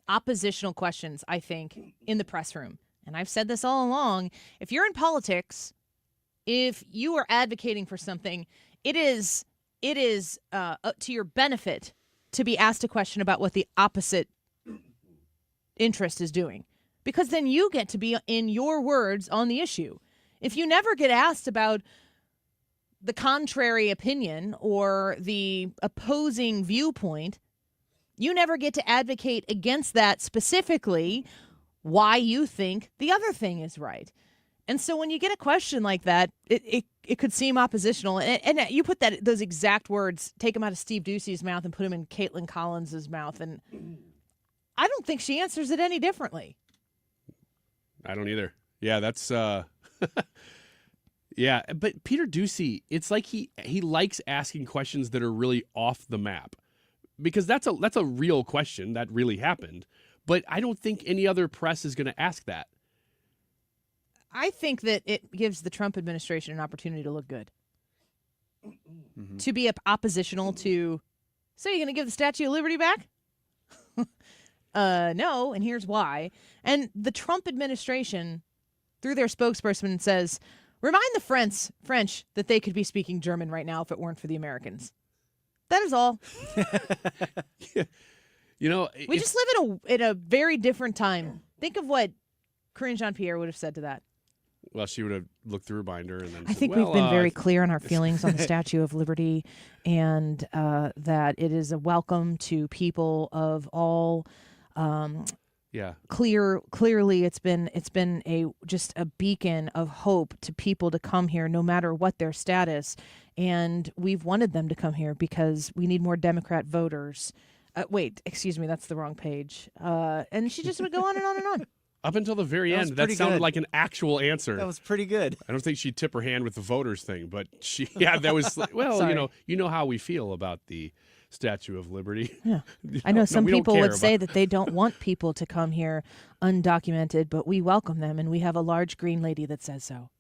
oppositional questions, I think, in the press room. And I've said this all along. If you're in politics, if you are advocating for something, it is to your benefit to be asked a question about what the opposite interest is doing. Because then you get to be in your words on the issue. If you never get asked about the contrary opinion or the opposing viewpoint, you never get to advocate against that specifically why you think the other thing is right. And so when you get a question like that, it could seem oppositional. And you put those exact words, take them out of Steve Ducey's mouth and put them in Caitlin Collins' mouth. And I don't think she answers it any differently. I don't either. Yeah, that's yeah, but Peter Ducey, it's like he likes asking questions that are really off the map. Because that's a real question that really happened, but I don't think any other press is going to ask that. I think that it gives the Trump administration an opportunity to look good. To be oppositional to, so you're going to give the Statue of Liberty back? No, and here's why. And the Trump administration, through their spokesperson, says, remind the French that they could be speaking German right now if it weren't for the Americans. That is all. Yeah. You know, we just live in a very different time. Think of what Corinne Jean-Pierre would have said to that. Well, she would have looked through her binder and then I think we've been very clear on our feelings on the Statue of Liberty, and that it is a welcome to people of all. Yeah. Clearly, it's been just a beacon of hope to people to come here, no matter what their status. And we've wanted them to come here because we need more Democrat voters. Wait, excuse me, that's the wrong page. And she just would go on and on and on. Up until the very end, that sounded like an actual answer. That was pretty good. I don't think she'd tip her hand with the voters thing, but that was well, you know how we feel about the Statue of Liberty. Yeah. I know some people would say that they don't want people to come here undocumented, but we welcome them, and we have a large green lady that says so.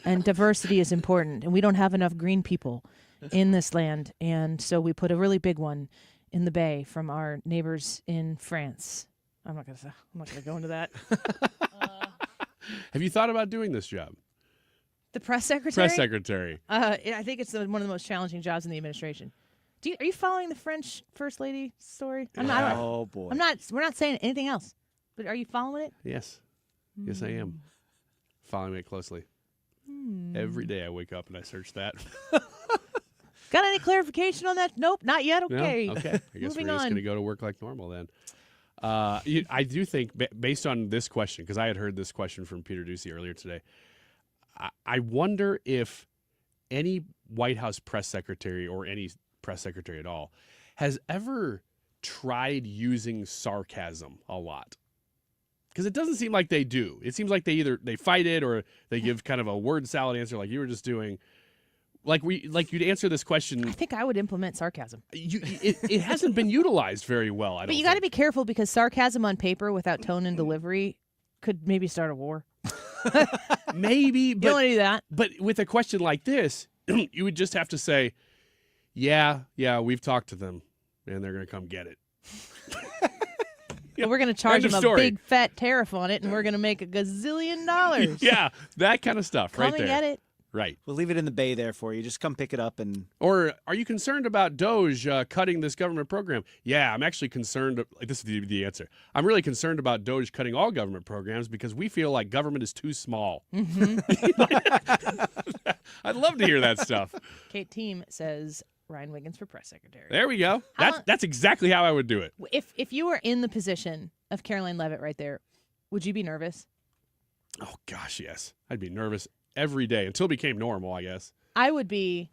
And diversity is important, and we don't have enough green people in this land, and so we put a really big one in the bay from our neighbors in France. I'm not gonna go into that. Have you thought about doing this job? The press secretary? Press secretary. I think it's one of the most challenging jobs in the administration. Are you following the French First Lady story? Oh, boy. We're not saying anything else. But are you following it? Yes. Yes, I am. Following it closely. Every day I wake up and I search that. Got any clarification on that? Nope, not yet. Okay. No? Okay. I guess we're just going to go to work like normal then. I do think, based on this question, because I had heard this question from Peter Ducey earlier today, I wonder if any White House press secretary or any press secretary at all has ever tried using sarcasm a lot. Because it doesn't seem like they do. It seems like they fight it or they give kind of a word salad answer like you were just doing. Like you'd answer this question. I think I would implement sarcasm. It hasn't been utilized very well. But you got to be careful because sarcasm on paper without tone and delivery could maybe start a war. Maybe, but you don't want to do that. But with a question like this, you would just have to say, "Yeah, we've talked to them, and they're going to come get it." Well, we're going to charge them a big fat tariff on it, and we're going to make $1 gazillion. Yeah, that kind of stuff right there. Come and get it. Right. We'll leave it in the bay there for you. Just come pick it up and. Or are you concerned about DOGE cutting this government program? Yeah, I'm actually concerned. This is the answer. I'm really concerned about DOGE cutting all government programs because we feel like government is too small. Mm-hmm. I'd love to hear that stuff. Kate Team says Ryan Wiggins for press secretary. There we go. That's exactly how I would do it. If you were in the position of Caroline Leavitt right there, would you be nervous? Oh, gosh, yes. I'd be nervous every day until it became normal, I guess. I would be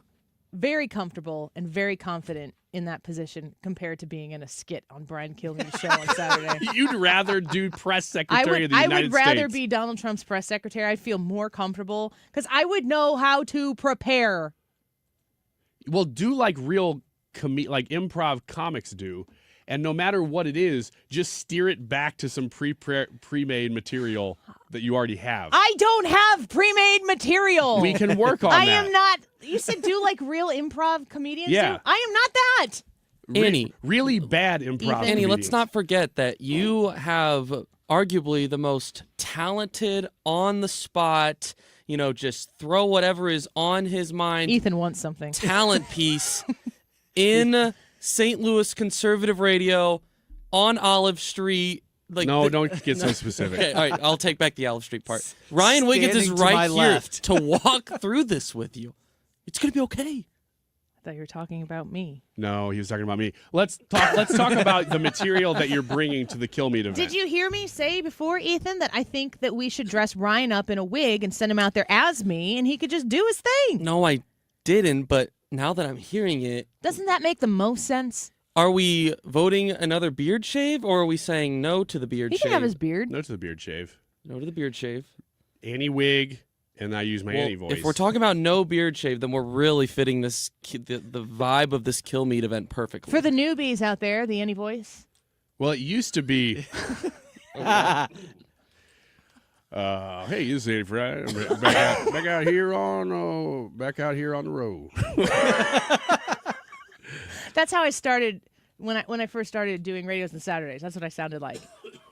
very comfortable and very confident in that position compared to being in a skit on Brian Kilmeade's show on Saturday. You'd rather do press secretary of the United States. I would rather be Donald Trump's press secretary. I'd feel more comfortable because I would know how to prepare. Well, do like real like improv comics do. And no matter what it is, just steer it back to some pre-made material that you already have. I don't have pre-made material. We can work on that. I am not. You said do like real improv comedians do? I am not that. Annie. Really bad improv Annie, let's not forget that you have arguably the most talented, on-the-spot, just throw whatever is on his mind. Ethan wants something. Talent piece in St. Louis conservative radio on Olive Street. Don't get so specific. Okay, all right, I'll take back the Olive Street part. Ryan Wiggins is right here to walk through this with you. It's going to be okay. I thought you were talking about me. No, he was talking about me. Let's talk about the material that you're bringing to the Kilmeade event. Did you hear me say before, Ethan, that I think that we should dress Ryan up in a wig and send him out there as me, and he could just do his thing? No, I didn't, but now that I'm hearing it... Doesn't that make the most sense? Are we voting another beard shave, or are we saying no to the beard shave? He can have his beard. No to the beard shave. No to the beard shave. Annie wig, and I use my Annie voice. If we're talking about no beard shave, then we're really fitting this the vibe of this Kilmeade event perfectly. For the newbies out there, the Annie voice. Well, it used to be... hey, this is Andy Fry. Back out here on the road. That's how I started when I first started doing radios on Saturdays. That's what I sounded like,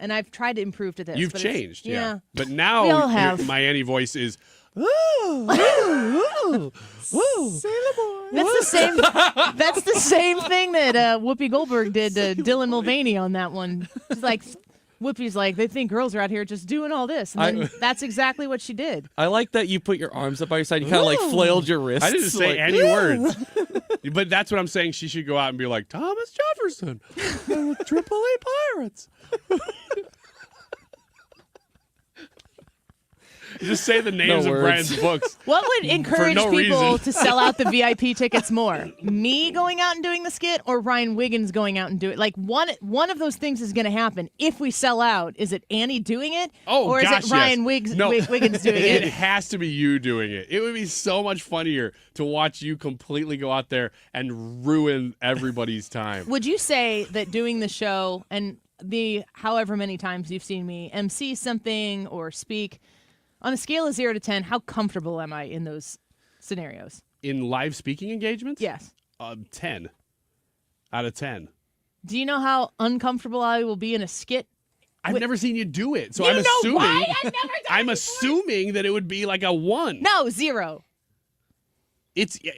and I've tried to improve to this. You've but changed, yeah. But We all now have. my Annie voice is. Ooh, ooh, ooh. Sailor boy. That's the same thing that Whoopi Goldberg did to Dylan Mulvaney on that one. It's like. Whoopi's like, they think girls are out here just doing all this. And then that's exactly what she did. I like that you put your arms up by your side. You kind of like flailed your wrists. I didn't say any words. But that's what I'm saying. She should go out and be like, Thomas Jefferson, Triple A Pirates. Just say the names of Brian's books. What would encourage no people reason. to sell out the VIP tickets more? Me going out and doing the skit, or Ryan Wiggins going out and do it? Like one of those things is going to happen if we sell out. Is it Annie doing it? Or is it Ryan Wiggins doing it? It has to be you doing it. It would be so much funnier to watch you completely go out there and ruin everybody's time. Would you say that doing the show and the however many times you've seen me MC something or speak, on a scale of 0 to 10, how comfortable am I in those scenarios? In live speaking engagements? Yes. 10 out of 10. Do you know how uncomfortable I will be in a skit? I've never seen you do it, so You I'm know assuming. why? I've never done I'm assuming that it would be like a 1. No, 0.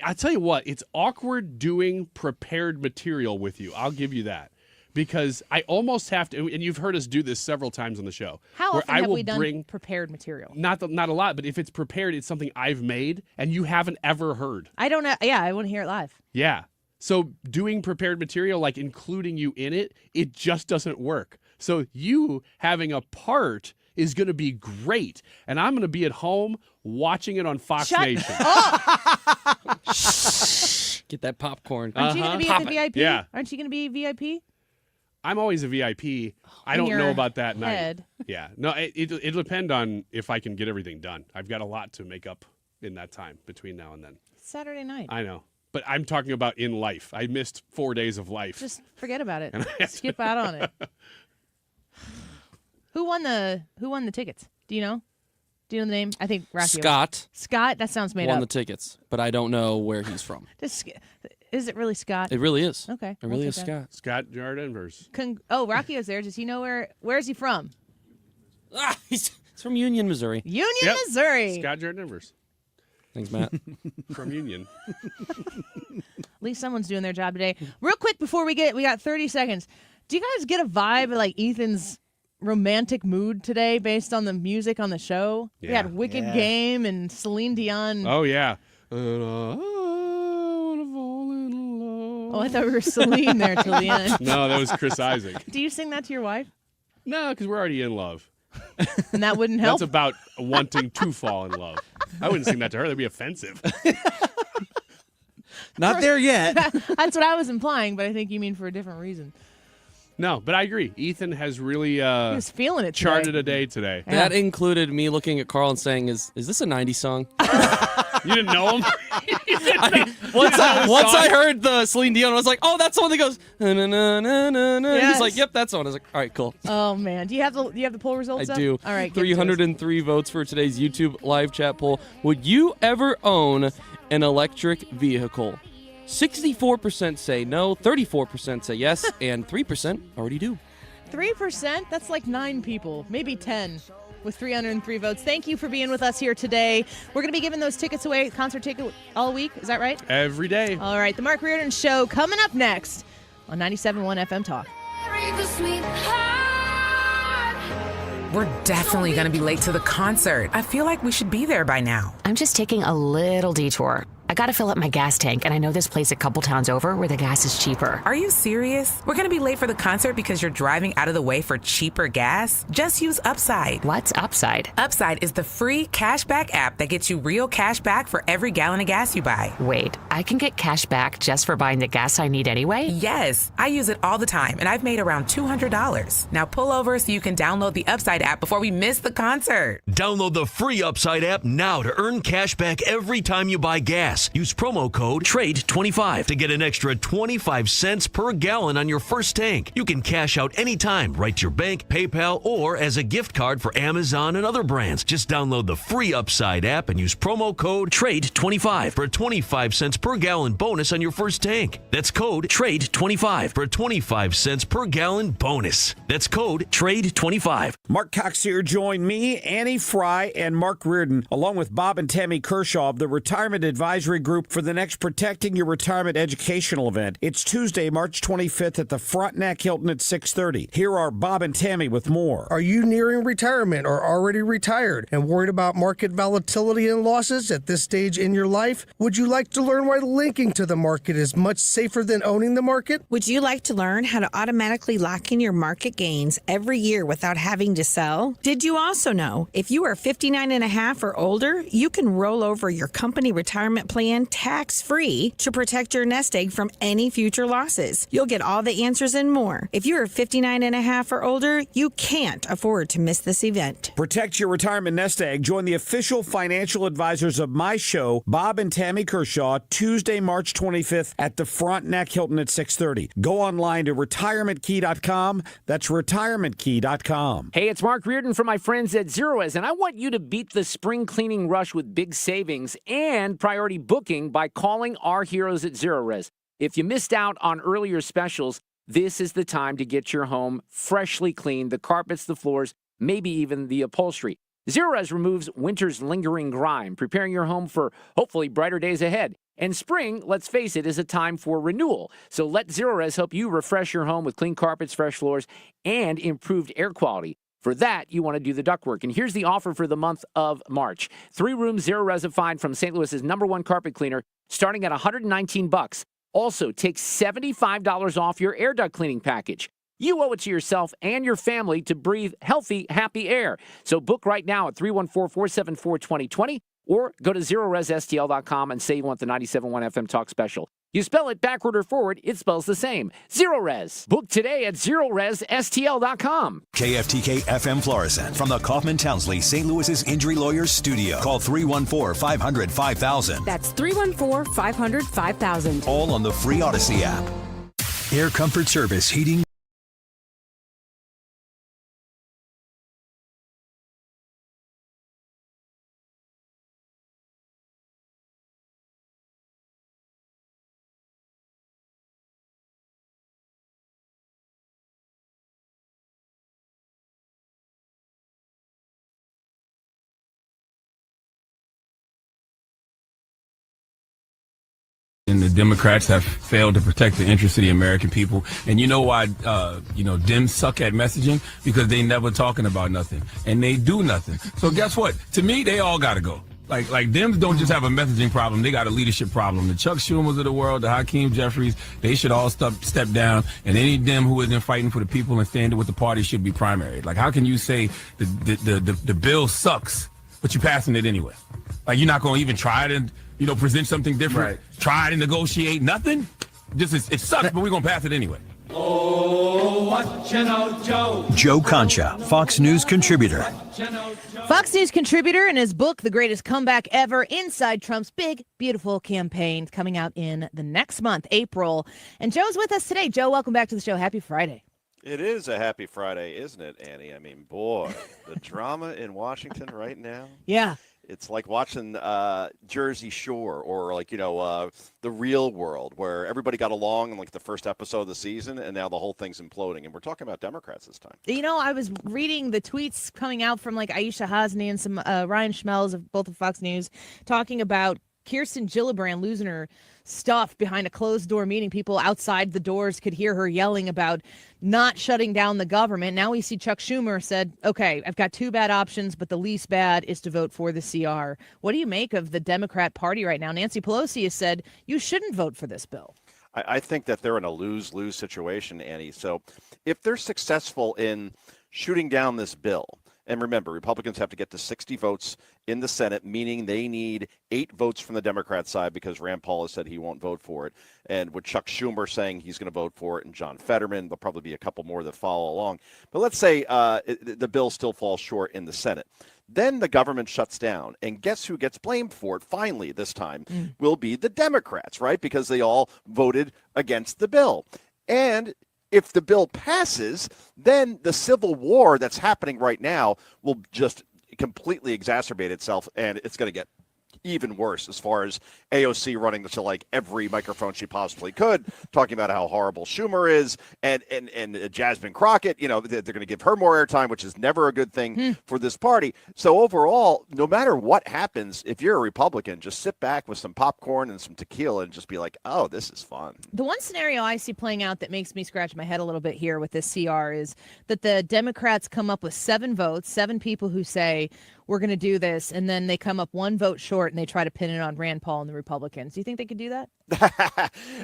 I'll tell you what, it's awkward doing prepared material with you. I'll give you that. Because I almost have to, and you've heard us do this several times on the show. How where often have we done prepared material? Not a lot, but if it's prepared, it's something I've made and you haven't ever heard. I don't know. Yeah, I want to hear it live. Yeah. So doing prepared material, like including you in it, it just doesn't work. So you having a part is going to be great. And I'm going to be at home watching it on Fox Nation. Get that popcorn. Aren't you going to be at the VIP? Yeah. Aren't you going to be VIP? I'm always a VIP. I don't know about that head. night. Yeah. No, it'll depend on if I can get everything done. I've got a lot to make up in that time between now and then. Saturday night. I know. But I'm talking about in life. I missed 4 days of life. Just forget about it. Skip out on it. Who won the tickets? Do you know? Do you know the name? I think Rocky. Scott. Scott? That sounds made won up. the tickets, but I don't know where he's from. Is it really Scott? It really is. Okay. It really is Scott. Scott Jardinvers. Rocky was there. Does he know where is he from? He's from Union, Missouri. Union, Missouri. Scott Jardinvers. Thanks, Matt. From Union. At least someone's doing their job today. Real quick before we got 30 seconds. Do you guys get a vibe of like Ethan's romantic mood today based on the music on the show? Yeah. We had Wicked Game and Celine Dion. Oh, yeah. Oh, I thought we were Celine there till the end. No, that was Chris Isaac. Do you sing that to your wife? No, because we're already in love. And that wouldn't help? That's about wanting to fall in love. I wouldn't sing that to her. That'd be offensive. Not there yet. That's what I was implying, but I think you mean for a different reason. No, but I agree. Ethan has really He was feeling it today. charted a day today. Yeah. That included me looking at Carl and saying, "Is this a '90s song?" You didn't know him? Once I heard the Celine Dion, I was like, "Oh, that's the one that goes." Na, na, na, na, na, na. Yes. He's like, "Yep, that's the one." I was like, "All right, cool." Oh man, do you have the poll results? I up? do. All right, give it to us. 303 votes for today's YouTube live chat poll. Would you ever own an electric vehicle? 64% say no, 34% say yes, and 3% already do. 3%? That's like 9 people, maybe 10, with 303 votes. Thank you for being with us here today. We're going to be giving those tickets away, concert ticket all week. Is that right? Every day. All right, the Mark Reardon Show coming up next on 97.1 FM Talk. We're definitely going to be late to the concert. I feel like we should be there by now. I'm just taking a little detour. I gotta fill up my gas tank, and I know this place a couple towns over where the gas is cheaper. Are you serious? We're gonna be late for the concert because you're driving out of the way for cheaper gas? Just use Upside. What's Upside? Upside is the free cashback app that gets you real cash back for every gallon of gas you buy. Wait, I can get cash back just for buying the gas I need anyway? Yes, I use it all the time, and I've made around $200. Now pull over so you can download the Upside app before we miss the concert. Download the free Upside app now to earn cash back every time you buy gas. Use promo code TRADE25 to get an extra 25 cents per gallon on your first tank. You can cash out anytime, right to your bank, PayPal, or as a gift card for Amazon and other brands. Just download the free Upside app and use promo code TRADE25 for a 25 cents per gallon bonus on your first tank. That's code TRADE25 for a 25 cents per gallon bonus. That's code TRADE25. Mark Cox here. Join me, Annie Fry, and Mark Reardon, along with Bob and Tammy Kershaw of the Retirement Advisory Group for the next Protecting Your Retirement educational event. It's Tuesday, March 25th at the Frontenac Hilton at 6:30. Here are Bob and Tammy with more. Are you nearing retirement or already retired and worried about market volatility and losses at this stage in your life? Would you like to learn why linking to the market is much safer than owning the market? Would you like to learn how to automatically lock in your market gains every year without having to sell? Did you also know if you are 59 and a half or older, you can roll over your company retirement plan tax-free to protect your nest egg from any future losses? You'll get all the answers and more. If you are 59 and a half or older, you can't afford to miss this event. Protect your retirement nest egg. Join the official financial advisors of my show, Bob and Tammy Kershaw, Tuesday, March 25th at the Frontenac Hilton at 6:30. Go online to retirementkey.com. That's retirementkey.com. Hey, it's Mark Reardon from my friends at Zerorez, and I want you to beat the spring cleaning rush with big savings and priority booking by calling our heroes at Zerorez. If you missed out on earlier specials, this is the time to get your home freshly cleaned, the carpets, the floors, maybe even the upholstery. Zerorez removes winter's lingering grime, preparing your home for hopefully brighter days ahead. And spring, let's face it, is a time for renewal. So let Zerorez help you refresh your home with clean carpets, fresh floors, and improved air quality. For that, you want to do the ductwork. And here's the offer for the month of March. 3-room Zerorez-ified from St. Louis's #1 carpet cleaner, starting at $119. Also, take $75 off your air duct cleaning package. You owe it to yourself and your family to breathe healthy, happy air. So book right now at 314-474-2020 or go to ZerorezSTL.com and say you want the 97.1 FM Talk special. You spell it backward or forward, it spells the same. Zerorez. Book today at ZerorezSTL.com. KFTK FM Florissant from the Kaufman Townsley St. Louis's Injury Lawyers Studio. Call 314-500-5000. That's 314-500-5000. All on the free Odyssey app. Air Comfort Service Heating. And the Democrats have failed to protect the interests of the American people. And you know why, Dems suck at messaging? Because they never talking about nothing. And they do nothing. So guess what? To me, they all got to go. Like Dems don't just have a messaging problem. They got a leadership problem. The Chuck Schumers of the world, the Hakeem Jeffries, they should all step down. And any Dem who isn't fighting for the people and standing with the party should be primary. Like, how can you say the bill sucks, but you're passing it anyway? Like, you're not going to even try to present something different, try to negotiate, nothing. Just it sucks, but we're going to pass it anyway. Oh, what you know, Joe. Joe Concha, Fox News contributor. Fox News contributor in his book, The Greatest Comeback Ever, Inside Trump's Big, Beautiful Campaign, coming out in the next month, April. And Joe's with us today. Joe, welcome back to the show. Happy Friday. It is a happy Friday, isn't it, Annie? I mean, boy, the drama in Washington right now. Yeah. It's like watching Jersey Shore or The Real World, where everybody got along in like the first episode of the season, and now the whole thing's imploding. And we're talking about Democrats this time. I was reading the tweets coming out from like Aisha Hasni and some Ryan Schmelz of both of Fox News talking about Kirsten Gillibrand losing her stuff behind a closed-door meeting. People outside the doors could hear her yelling about not shutting down the government. Now we see Chuck Schumer said, okay, I've got two bad options, but the least bad is to vote for the CR. What do you make of the Democrat Party right now? Nancy Pelosi has said you shouldn't vote for this bill. I think that they're in a lose-lose situation, Annie. So if they're successful in shooting down this bill, and remember, Republicans have to get to 60 votes in the Senate, meaning they need 8 votes from the Democrat side because Rand Paul has said he won't vote for it. And with Chuck Schumer saying he's going to vote for it and John Fetterman, there'll probably be a couple more that follow along. But let's say the bill still falls short in the Senate. Then the government shuts down. And guess who gets blamed for it finally this time? Will be the Democrats, right? Because they all voted against the bill. And if the bill passes, then the civil war that's happening right now will just completely exacerbate itself, and it's going to get even worse as far as AOC running to like every microphone she possibly could, talking about how horrible Schumer is, and Jasmine Crockett, they're going to give her more airtime, which is never a good thing for this party. So overall, no matter what happens, if you're a Republican, just sit back with some popcorn and some tequila and just be like, oh, this is fun. The one scenario I see playing out that makes me scratch my head a little bit here with this CR is that the Democrats come up with 7 votes, 7 people who say, we're going to do this, and then they come up 1 vote short and they try to pin it on Rand Paul and the Republicans. Do you think they could do that?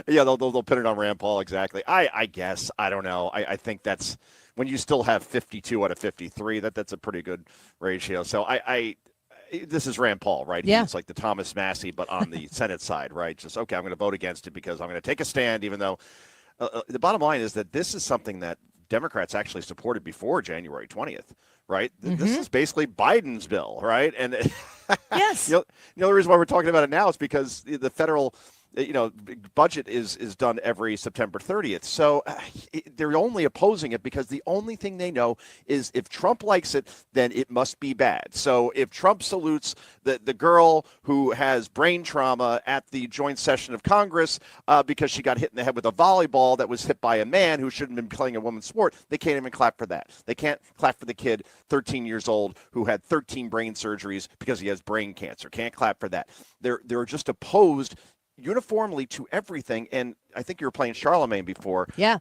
Yeah, they'll pin it on Rand Paul, exactly. I guess. I don't know. I think that's when you still have 52 out of 53, that's a pretty good ratio. So this is Rand Paul, right? Yeah. He's like the Thomas Massey, but on the Senate side, right? Just, okay, I'm going to vote against it because I'm going to take a stand, even though the bottom line is that this is something that Democrats actually supported before January 20th. Right? This is basically Biden's bill, right? And yes, the only reason why we're talking about it now is because the federal, budget is done every September 30th. So they're only opposing it because the only thing they know is if Trump likes it, then it must be bad. So if Trump salutes the girl who has brain trauma at the joint session of Congress because she got hit in the head with a volleyball that was hit by a man who shouldn't have been playing a woman's sport, they can't even clap for that. They can't clap for the kid, 13 years old, who had 13 brain surgeries because he has brain cancer. Can't clap for that. They're just opposed uniformly to everything. And I think you were playing Charlemagne before. Yeah.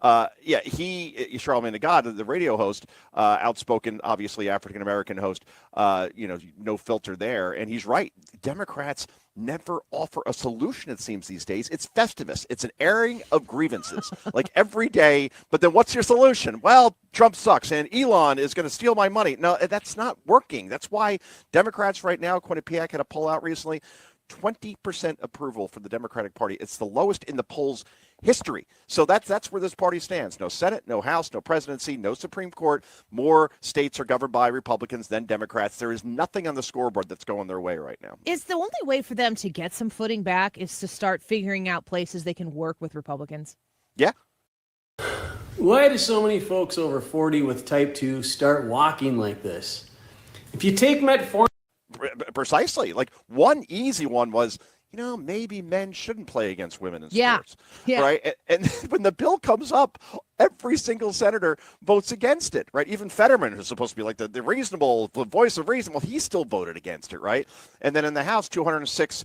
Charlemagne the God, the radio host, outspoken, obviously African-American host, no filter there. And he's right. Democrats never offer a solution, it seems, these days. It's Festivus. It's an airing of grievances, like every day. But then what's your solution? Well, Trump sucks, and Elon is going to steal my money. No, that's not working. That's why Democrats right now, Quinnipiac had a poll out recently, 20% approval for the Democratic Party. It's the lowest in the polls history. So that's where this party stands. No Senate, no House, no presidency, no Supreme Court. More states are governed by Republicans than Democrats. There is nothing on the scoreboard that's going their way right now. Is the only way for them to get some footing back is to start figuring out places they can work with Republicans? Yeah. Why do so many folks over 40 with type 2 start walking like this? If you take metformin... Precisely. Like, one easy one was, maybe men shouldn't play against women in sports. Yeah. Right? And when the bill comes up, every single senator votes against it, right? Even Fetterman, who's supposed to be like the reasonable, the voice of reason, well, he still voted against it, right? And then in the House, 206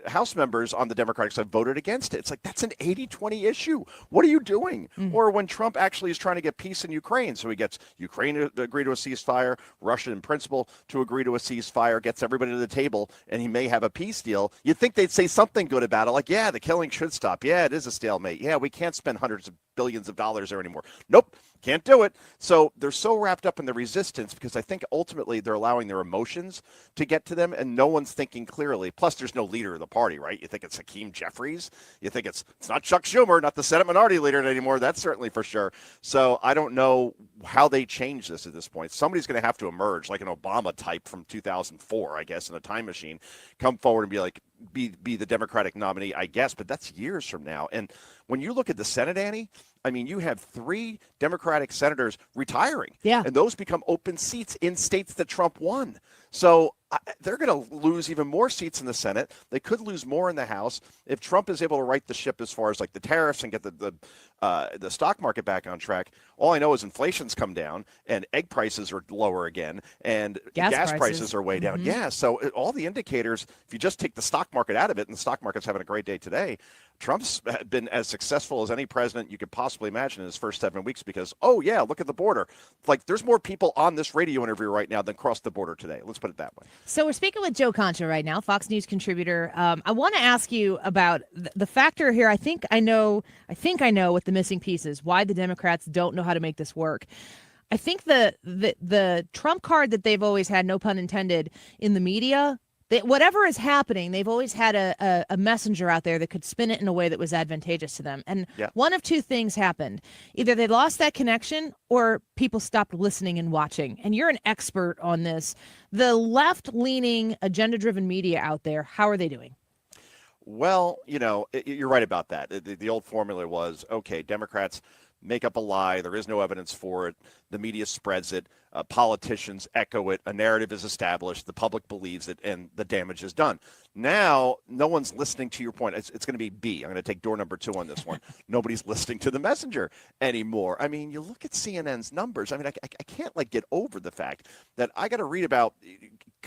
House members on the Democratic side voted against it. It's like, that's an 80-20 issue. What are you doing? Or when Trump actually is trying to get peace in Ukraine, so he gets Ukraine to agree to a ceasefire, Russia in principle to agree to a ceasefire, gets everybody to the table, and he may have a peace deal. You'd think they'd say something good about it, like, yeah, the killing should stop. Yeah, it is a stalemate. Yeah, we can't spend hundreds of billions of dollars there anymore. Nope, can't do it. So they're so wrapped up in the resistance because I think ultimately they're allowing their emotions to get to them, and no one's thinking clearly. Plus, there's no leader of the party, right? You think it's Hakeem Jeffries. You think it's not Chuck Schumer, not the Senate Minority Leader anymore. That's certainly for sure. So I don't know how they change this at this point. Somebody's going to have to emerge, like an Obama type from 2004, I guess, in a time machine, come forward and be like, be the Democratic nominee, I guess, but that's years from now. And when you look at the Senate, Annie, I mean, you have 3 Democratic senators retiring. Yeah. And those become open seats in states that Trump won. So they're going to lose even more seats in the Senate. They could lose more in the House. If Trump is able to right the ship as far as like the tariffs and get the the stock market back on track. All I know is inflation's come down and egg prices are lower again and gas prices are way down. Yeah, so all the indicators, if you just take the stock market out of it, and the stock market's having a great day today, Trump's been as successful as any president you could possibly imagine in his first 7 weeks because, oh, yeah, look at the border. Like, there's more people on this radio interview right now than crossed the border today. Let's put it that way. So we're speaking with Joe Concha right now, Fox News contributor. I want to ask you about the factor here. I think I know what the missing piece is, why the Democrats don't know how to make this work. I think the Trump card that they've always had, no pun intended, in the media, whatever is happening, they've always had a messenger out there that could spin it in a way that was advantageous to them. And one of two things happened. Either they lost that connection or people stopped listening and watching. And you're an expert on this. The left-leaning, agenda-driven media out there, how are they doing? Well, you're right about that. The old formula was, okay, Democrats make up a lie. There is no evidence for it. The media spreads it. Politicians echo it. A narrative is established. The public believes it, and the damage is done. Now, no one's listening to your point. It's going to be B. I'm going to take door number 2 on this one. Nobody's listening to the messenger anymore. I mean, you look at CNN's numbers. I mean, I can't get over the fact that I got to read about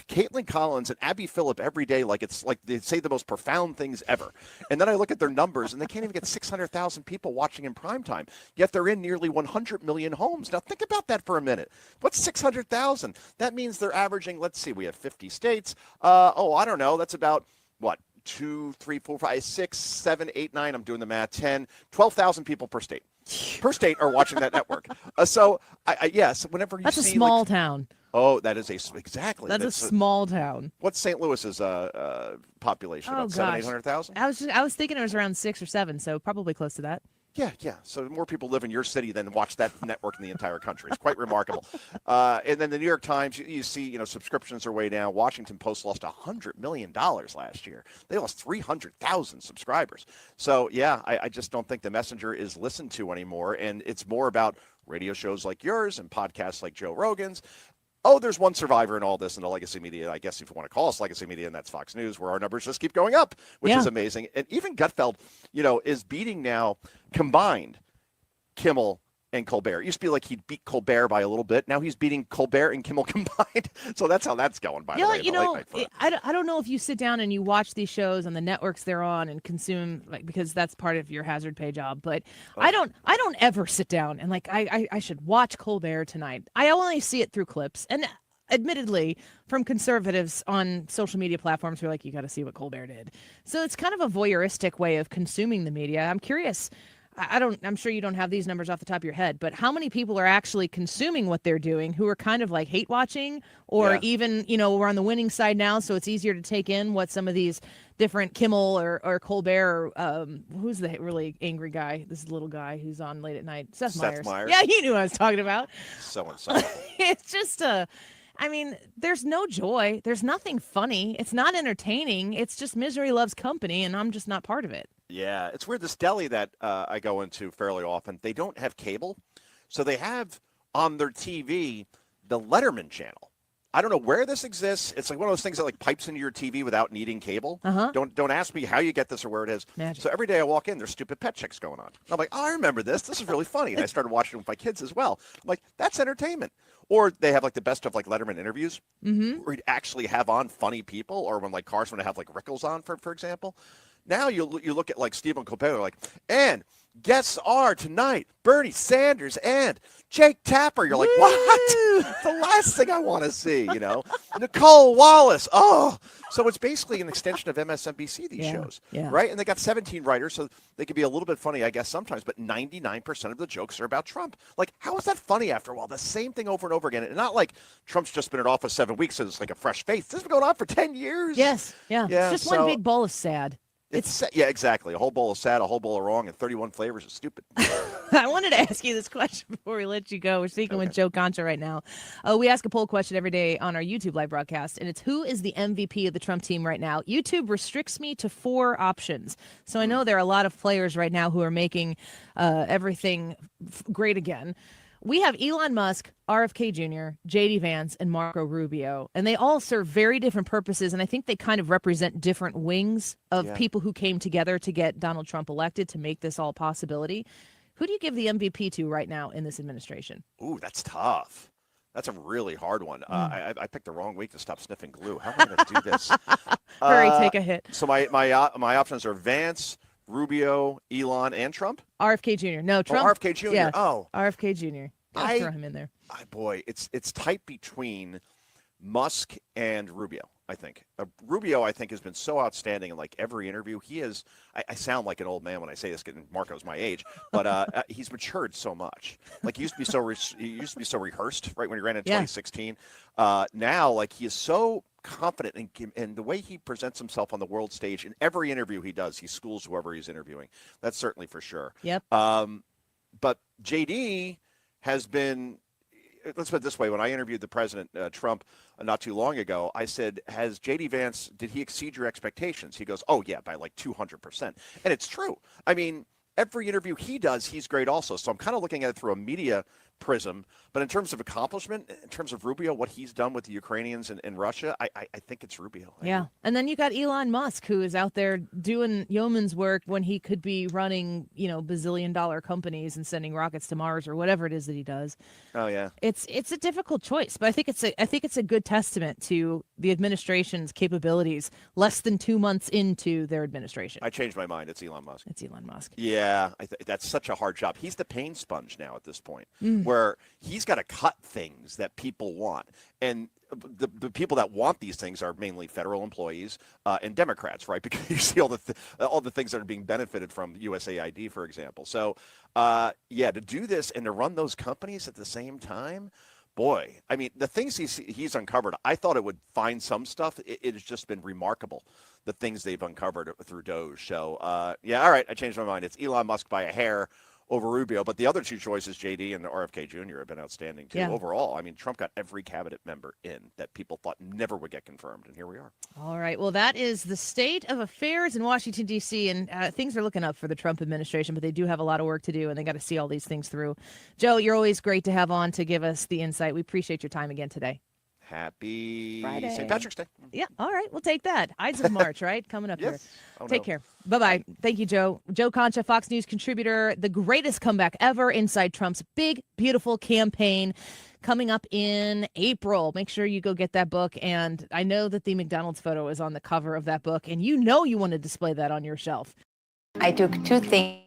Caitlin Collins and Abby Phillip every day it's like they say the most profound things ever. And then I look at their numbers, and they can't even get 600,000 people watching in primetime. Yet they're in nearly 100 million homes. Now, think about that for a minute. What's 600,000? That means they're averaging, let's see, we have 50 states. I don't know. That's about, 2, 3, 4, 5, 6, 7, 8, 9. I'm doing the math. 10, 12,000 people per state. Per state are watching that network. So yes, whenever you That's see a small town. Oh, that is exactly. That's a small town. What's St. Louis's population? About 700,000, 800,000? I was thinking it was around 6 or 7, so probably close to that. Yeah. So more people live in your city than watch that network in the entire country. It's quite remarkable. And then the New York Times, you see, subscriptions are way down. Washington Post lost $100 million last year. They lost 300,000 subscribers. So, yeah, I just don't think the messenger is listened to anymore. And it's more about radio shows like yours and podcasts like Joe Rogan's. Oh, there's one survivor in all this in the legacy media, I guess if you want to call us legacy media, and that's Fox News, where our numbers just keep going up, which is amazing. And even Gutfeld, is beating now combined Kimmel and Colbert. It used to be like he'd beat Colbert by a little bit. Now he's beating Colbert and Kimmel combined. So that's how that's going, by the way. I don't know if you sit down and you watch these shows on the networks they're on and consume, because that's part of your hazard pay job. But I don't ever sit down and I should watch Colbert tonight. I only see it through clips. And admittedly, from conservatives on social media platforms, we're like, you got to see what Colbert did. So it's kind of a voyeuristic way of consuming the media. I'm curious. I'm sure you don't have these numbers off the top of your head, but how many people are actually consuming what they're doing who are kind of hate watching or even, we're on the winning side now, so it's easier to take in what some of these different Kimmel or Colbert or who's the really angry guy, this little guy who's on late at night? Seth Meyers. Yeah, you knew what I was talking about. So-and-so. It's just there's no joy. There's nothing funny. It's not entertaining. It's just misery loves company, and I'm just not part of it. Yeah, it's weird. This deli that I go into fairly often, they don't have cable. So they have on their TV the Letterman channel. I don't know where this exists. It's like one of those things that pipes into your TV without needing cable. Don't ask me how you get this or where it is. Magic. So every day I walk in, there's stupid pet chicks going on. And I'm like, I remember this. This is really funny. And I started watching it with my kids as well. I'm like, that's entertainment. Or they have the best of Letterman interviews where he'd actually have on funny people, or when Cars want to have Rickles on, for example. Now you look at Stephen Colbert, and guests are tonight Bernie Sanders and Jake Tapper. You're like, what? The last thing I want to see, Nicole Wallace. Oh, so it's basically an extension of MSNBC, these shows, right? And they got 17 writers, so they can be a little bit funny, I guess, sometimes, but 99% of the jokes are about Trump. How is that funny after a while? The same thing over and over again. And not like Trump's just been in office 7 weeks, so it's like a fresh face. This has been going on for 10 years. Yes, yeah. It's just one big bowl of sad. Yeah, exactly. A whole bowl of sad, a whole bowl of wrong, and 31 flavors of stupid. I wanted to ask you this question before we let you go. We're speaking with Joe Concha right now. We ask a poll question every day on our YouTube live broadcast, and it's who is the MVP of the Trump team right now? YouTube restricts me to 4 options. So I know there are a lot of players right now who are making everything great again. We have Elon Musk, RFK Jr., J.D. Vance, and Marco Rubio, and they all serve very different purposes, and I think they kind of represent different wings of people who came together to get Donald Trump elected to make this all a possibility. Who do you give the MVP to right now in this administration? Ooh, that's tough. That's a really hard one. I picked the wrong week to stop sniffing glue. How am I going to do this? Hurry, take a hit. So my options are Vance, Rubio, Elon, and Trump. RFK Jr. No, Trump. RFK Jr. Yeah. Oh, RFK Jr. Gotta throw him in there. Boy, it's tight between Musk and Rubio. I think Rubio, I think, has been so outstanding in like every interview. He is. I sound like an old man when I say this, getting Marco's my age, but he's matured so much. Like he used to be so rehearsed, right, when he ran in 2016. Now, like he is so confident in the way he presents himself on the world stage. In every interview he does, he schools whoever he's interviewing. That's certainly for sure. Yep. But JD has been. Let's put it this way. When I interviewed the president, Trump, not too long ago, I said, has J.D. Vance, did he exceed your expectations? He goes, oh, yeah, by like 200%. And it's true. I mean, every interview he does, he's great also. So I'm kind of looking at it through a media prism. But in terms of accomplishment, in terms of Rubio, what he's done with the Ukrainians and Russia, I think it's Rubio. Yeah. And then you got Elon Musk, who is out there doing yeoman's work when he could be running, bazillion-dollar companies and sending rockets to Mars or whatever it is that he does. Oh, yeah. It's a difficult choice, but I think it's a good testament to the administration's capabilities less than 2 months into their administration. I changed my mind. It's Elon Musk. It's Elon Musk. Yeah. That's such a hard job. He's the pain sponge now at this point. Where he's got to cut things that people want. And the people that want these things are mainly federal employees and Democrats, right? Because you see all the things that are being benefited from USAID, for example. So, to do this and to run those companies at the same time, boy, I mean, the things he's uncovered, I thought it would find some stuff. It has just been remarkable, the things they've uncovered through Doge. So, all right, I changed my mind. It's Elon Musk by a hair over Rubio, but the other two choices, JD and RFK Jr., have been outstanding too. Yeah. Overall, I mean, Trump got every cabinet member in that people thought never would get confirmed, and here we are. All right. Well, that is the state of affairs in Washington, D.C., and things are looking up for the Trump administration, but they do have a lot of work to do, and they got to see all these things through. Joe, you're always great to have on to give us the insight. We appreciate your time again today. Happy Friday. St. Patrick's Day. Yeah. All right. We'll take that. Ides of March, right? Coming up Yes. here. Oh, Take no. care. Bye-bye. Thank you, Joe. Joe Concha, Fox News contributor, the greatest comeback ever inside Trump's big, beautiful campaign coming up in April. Make sure you go get that book. And I know that the McDonald's photo is on the cover of that book, and you want to display that on your shelf. I took two things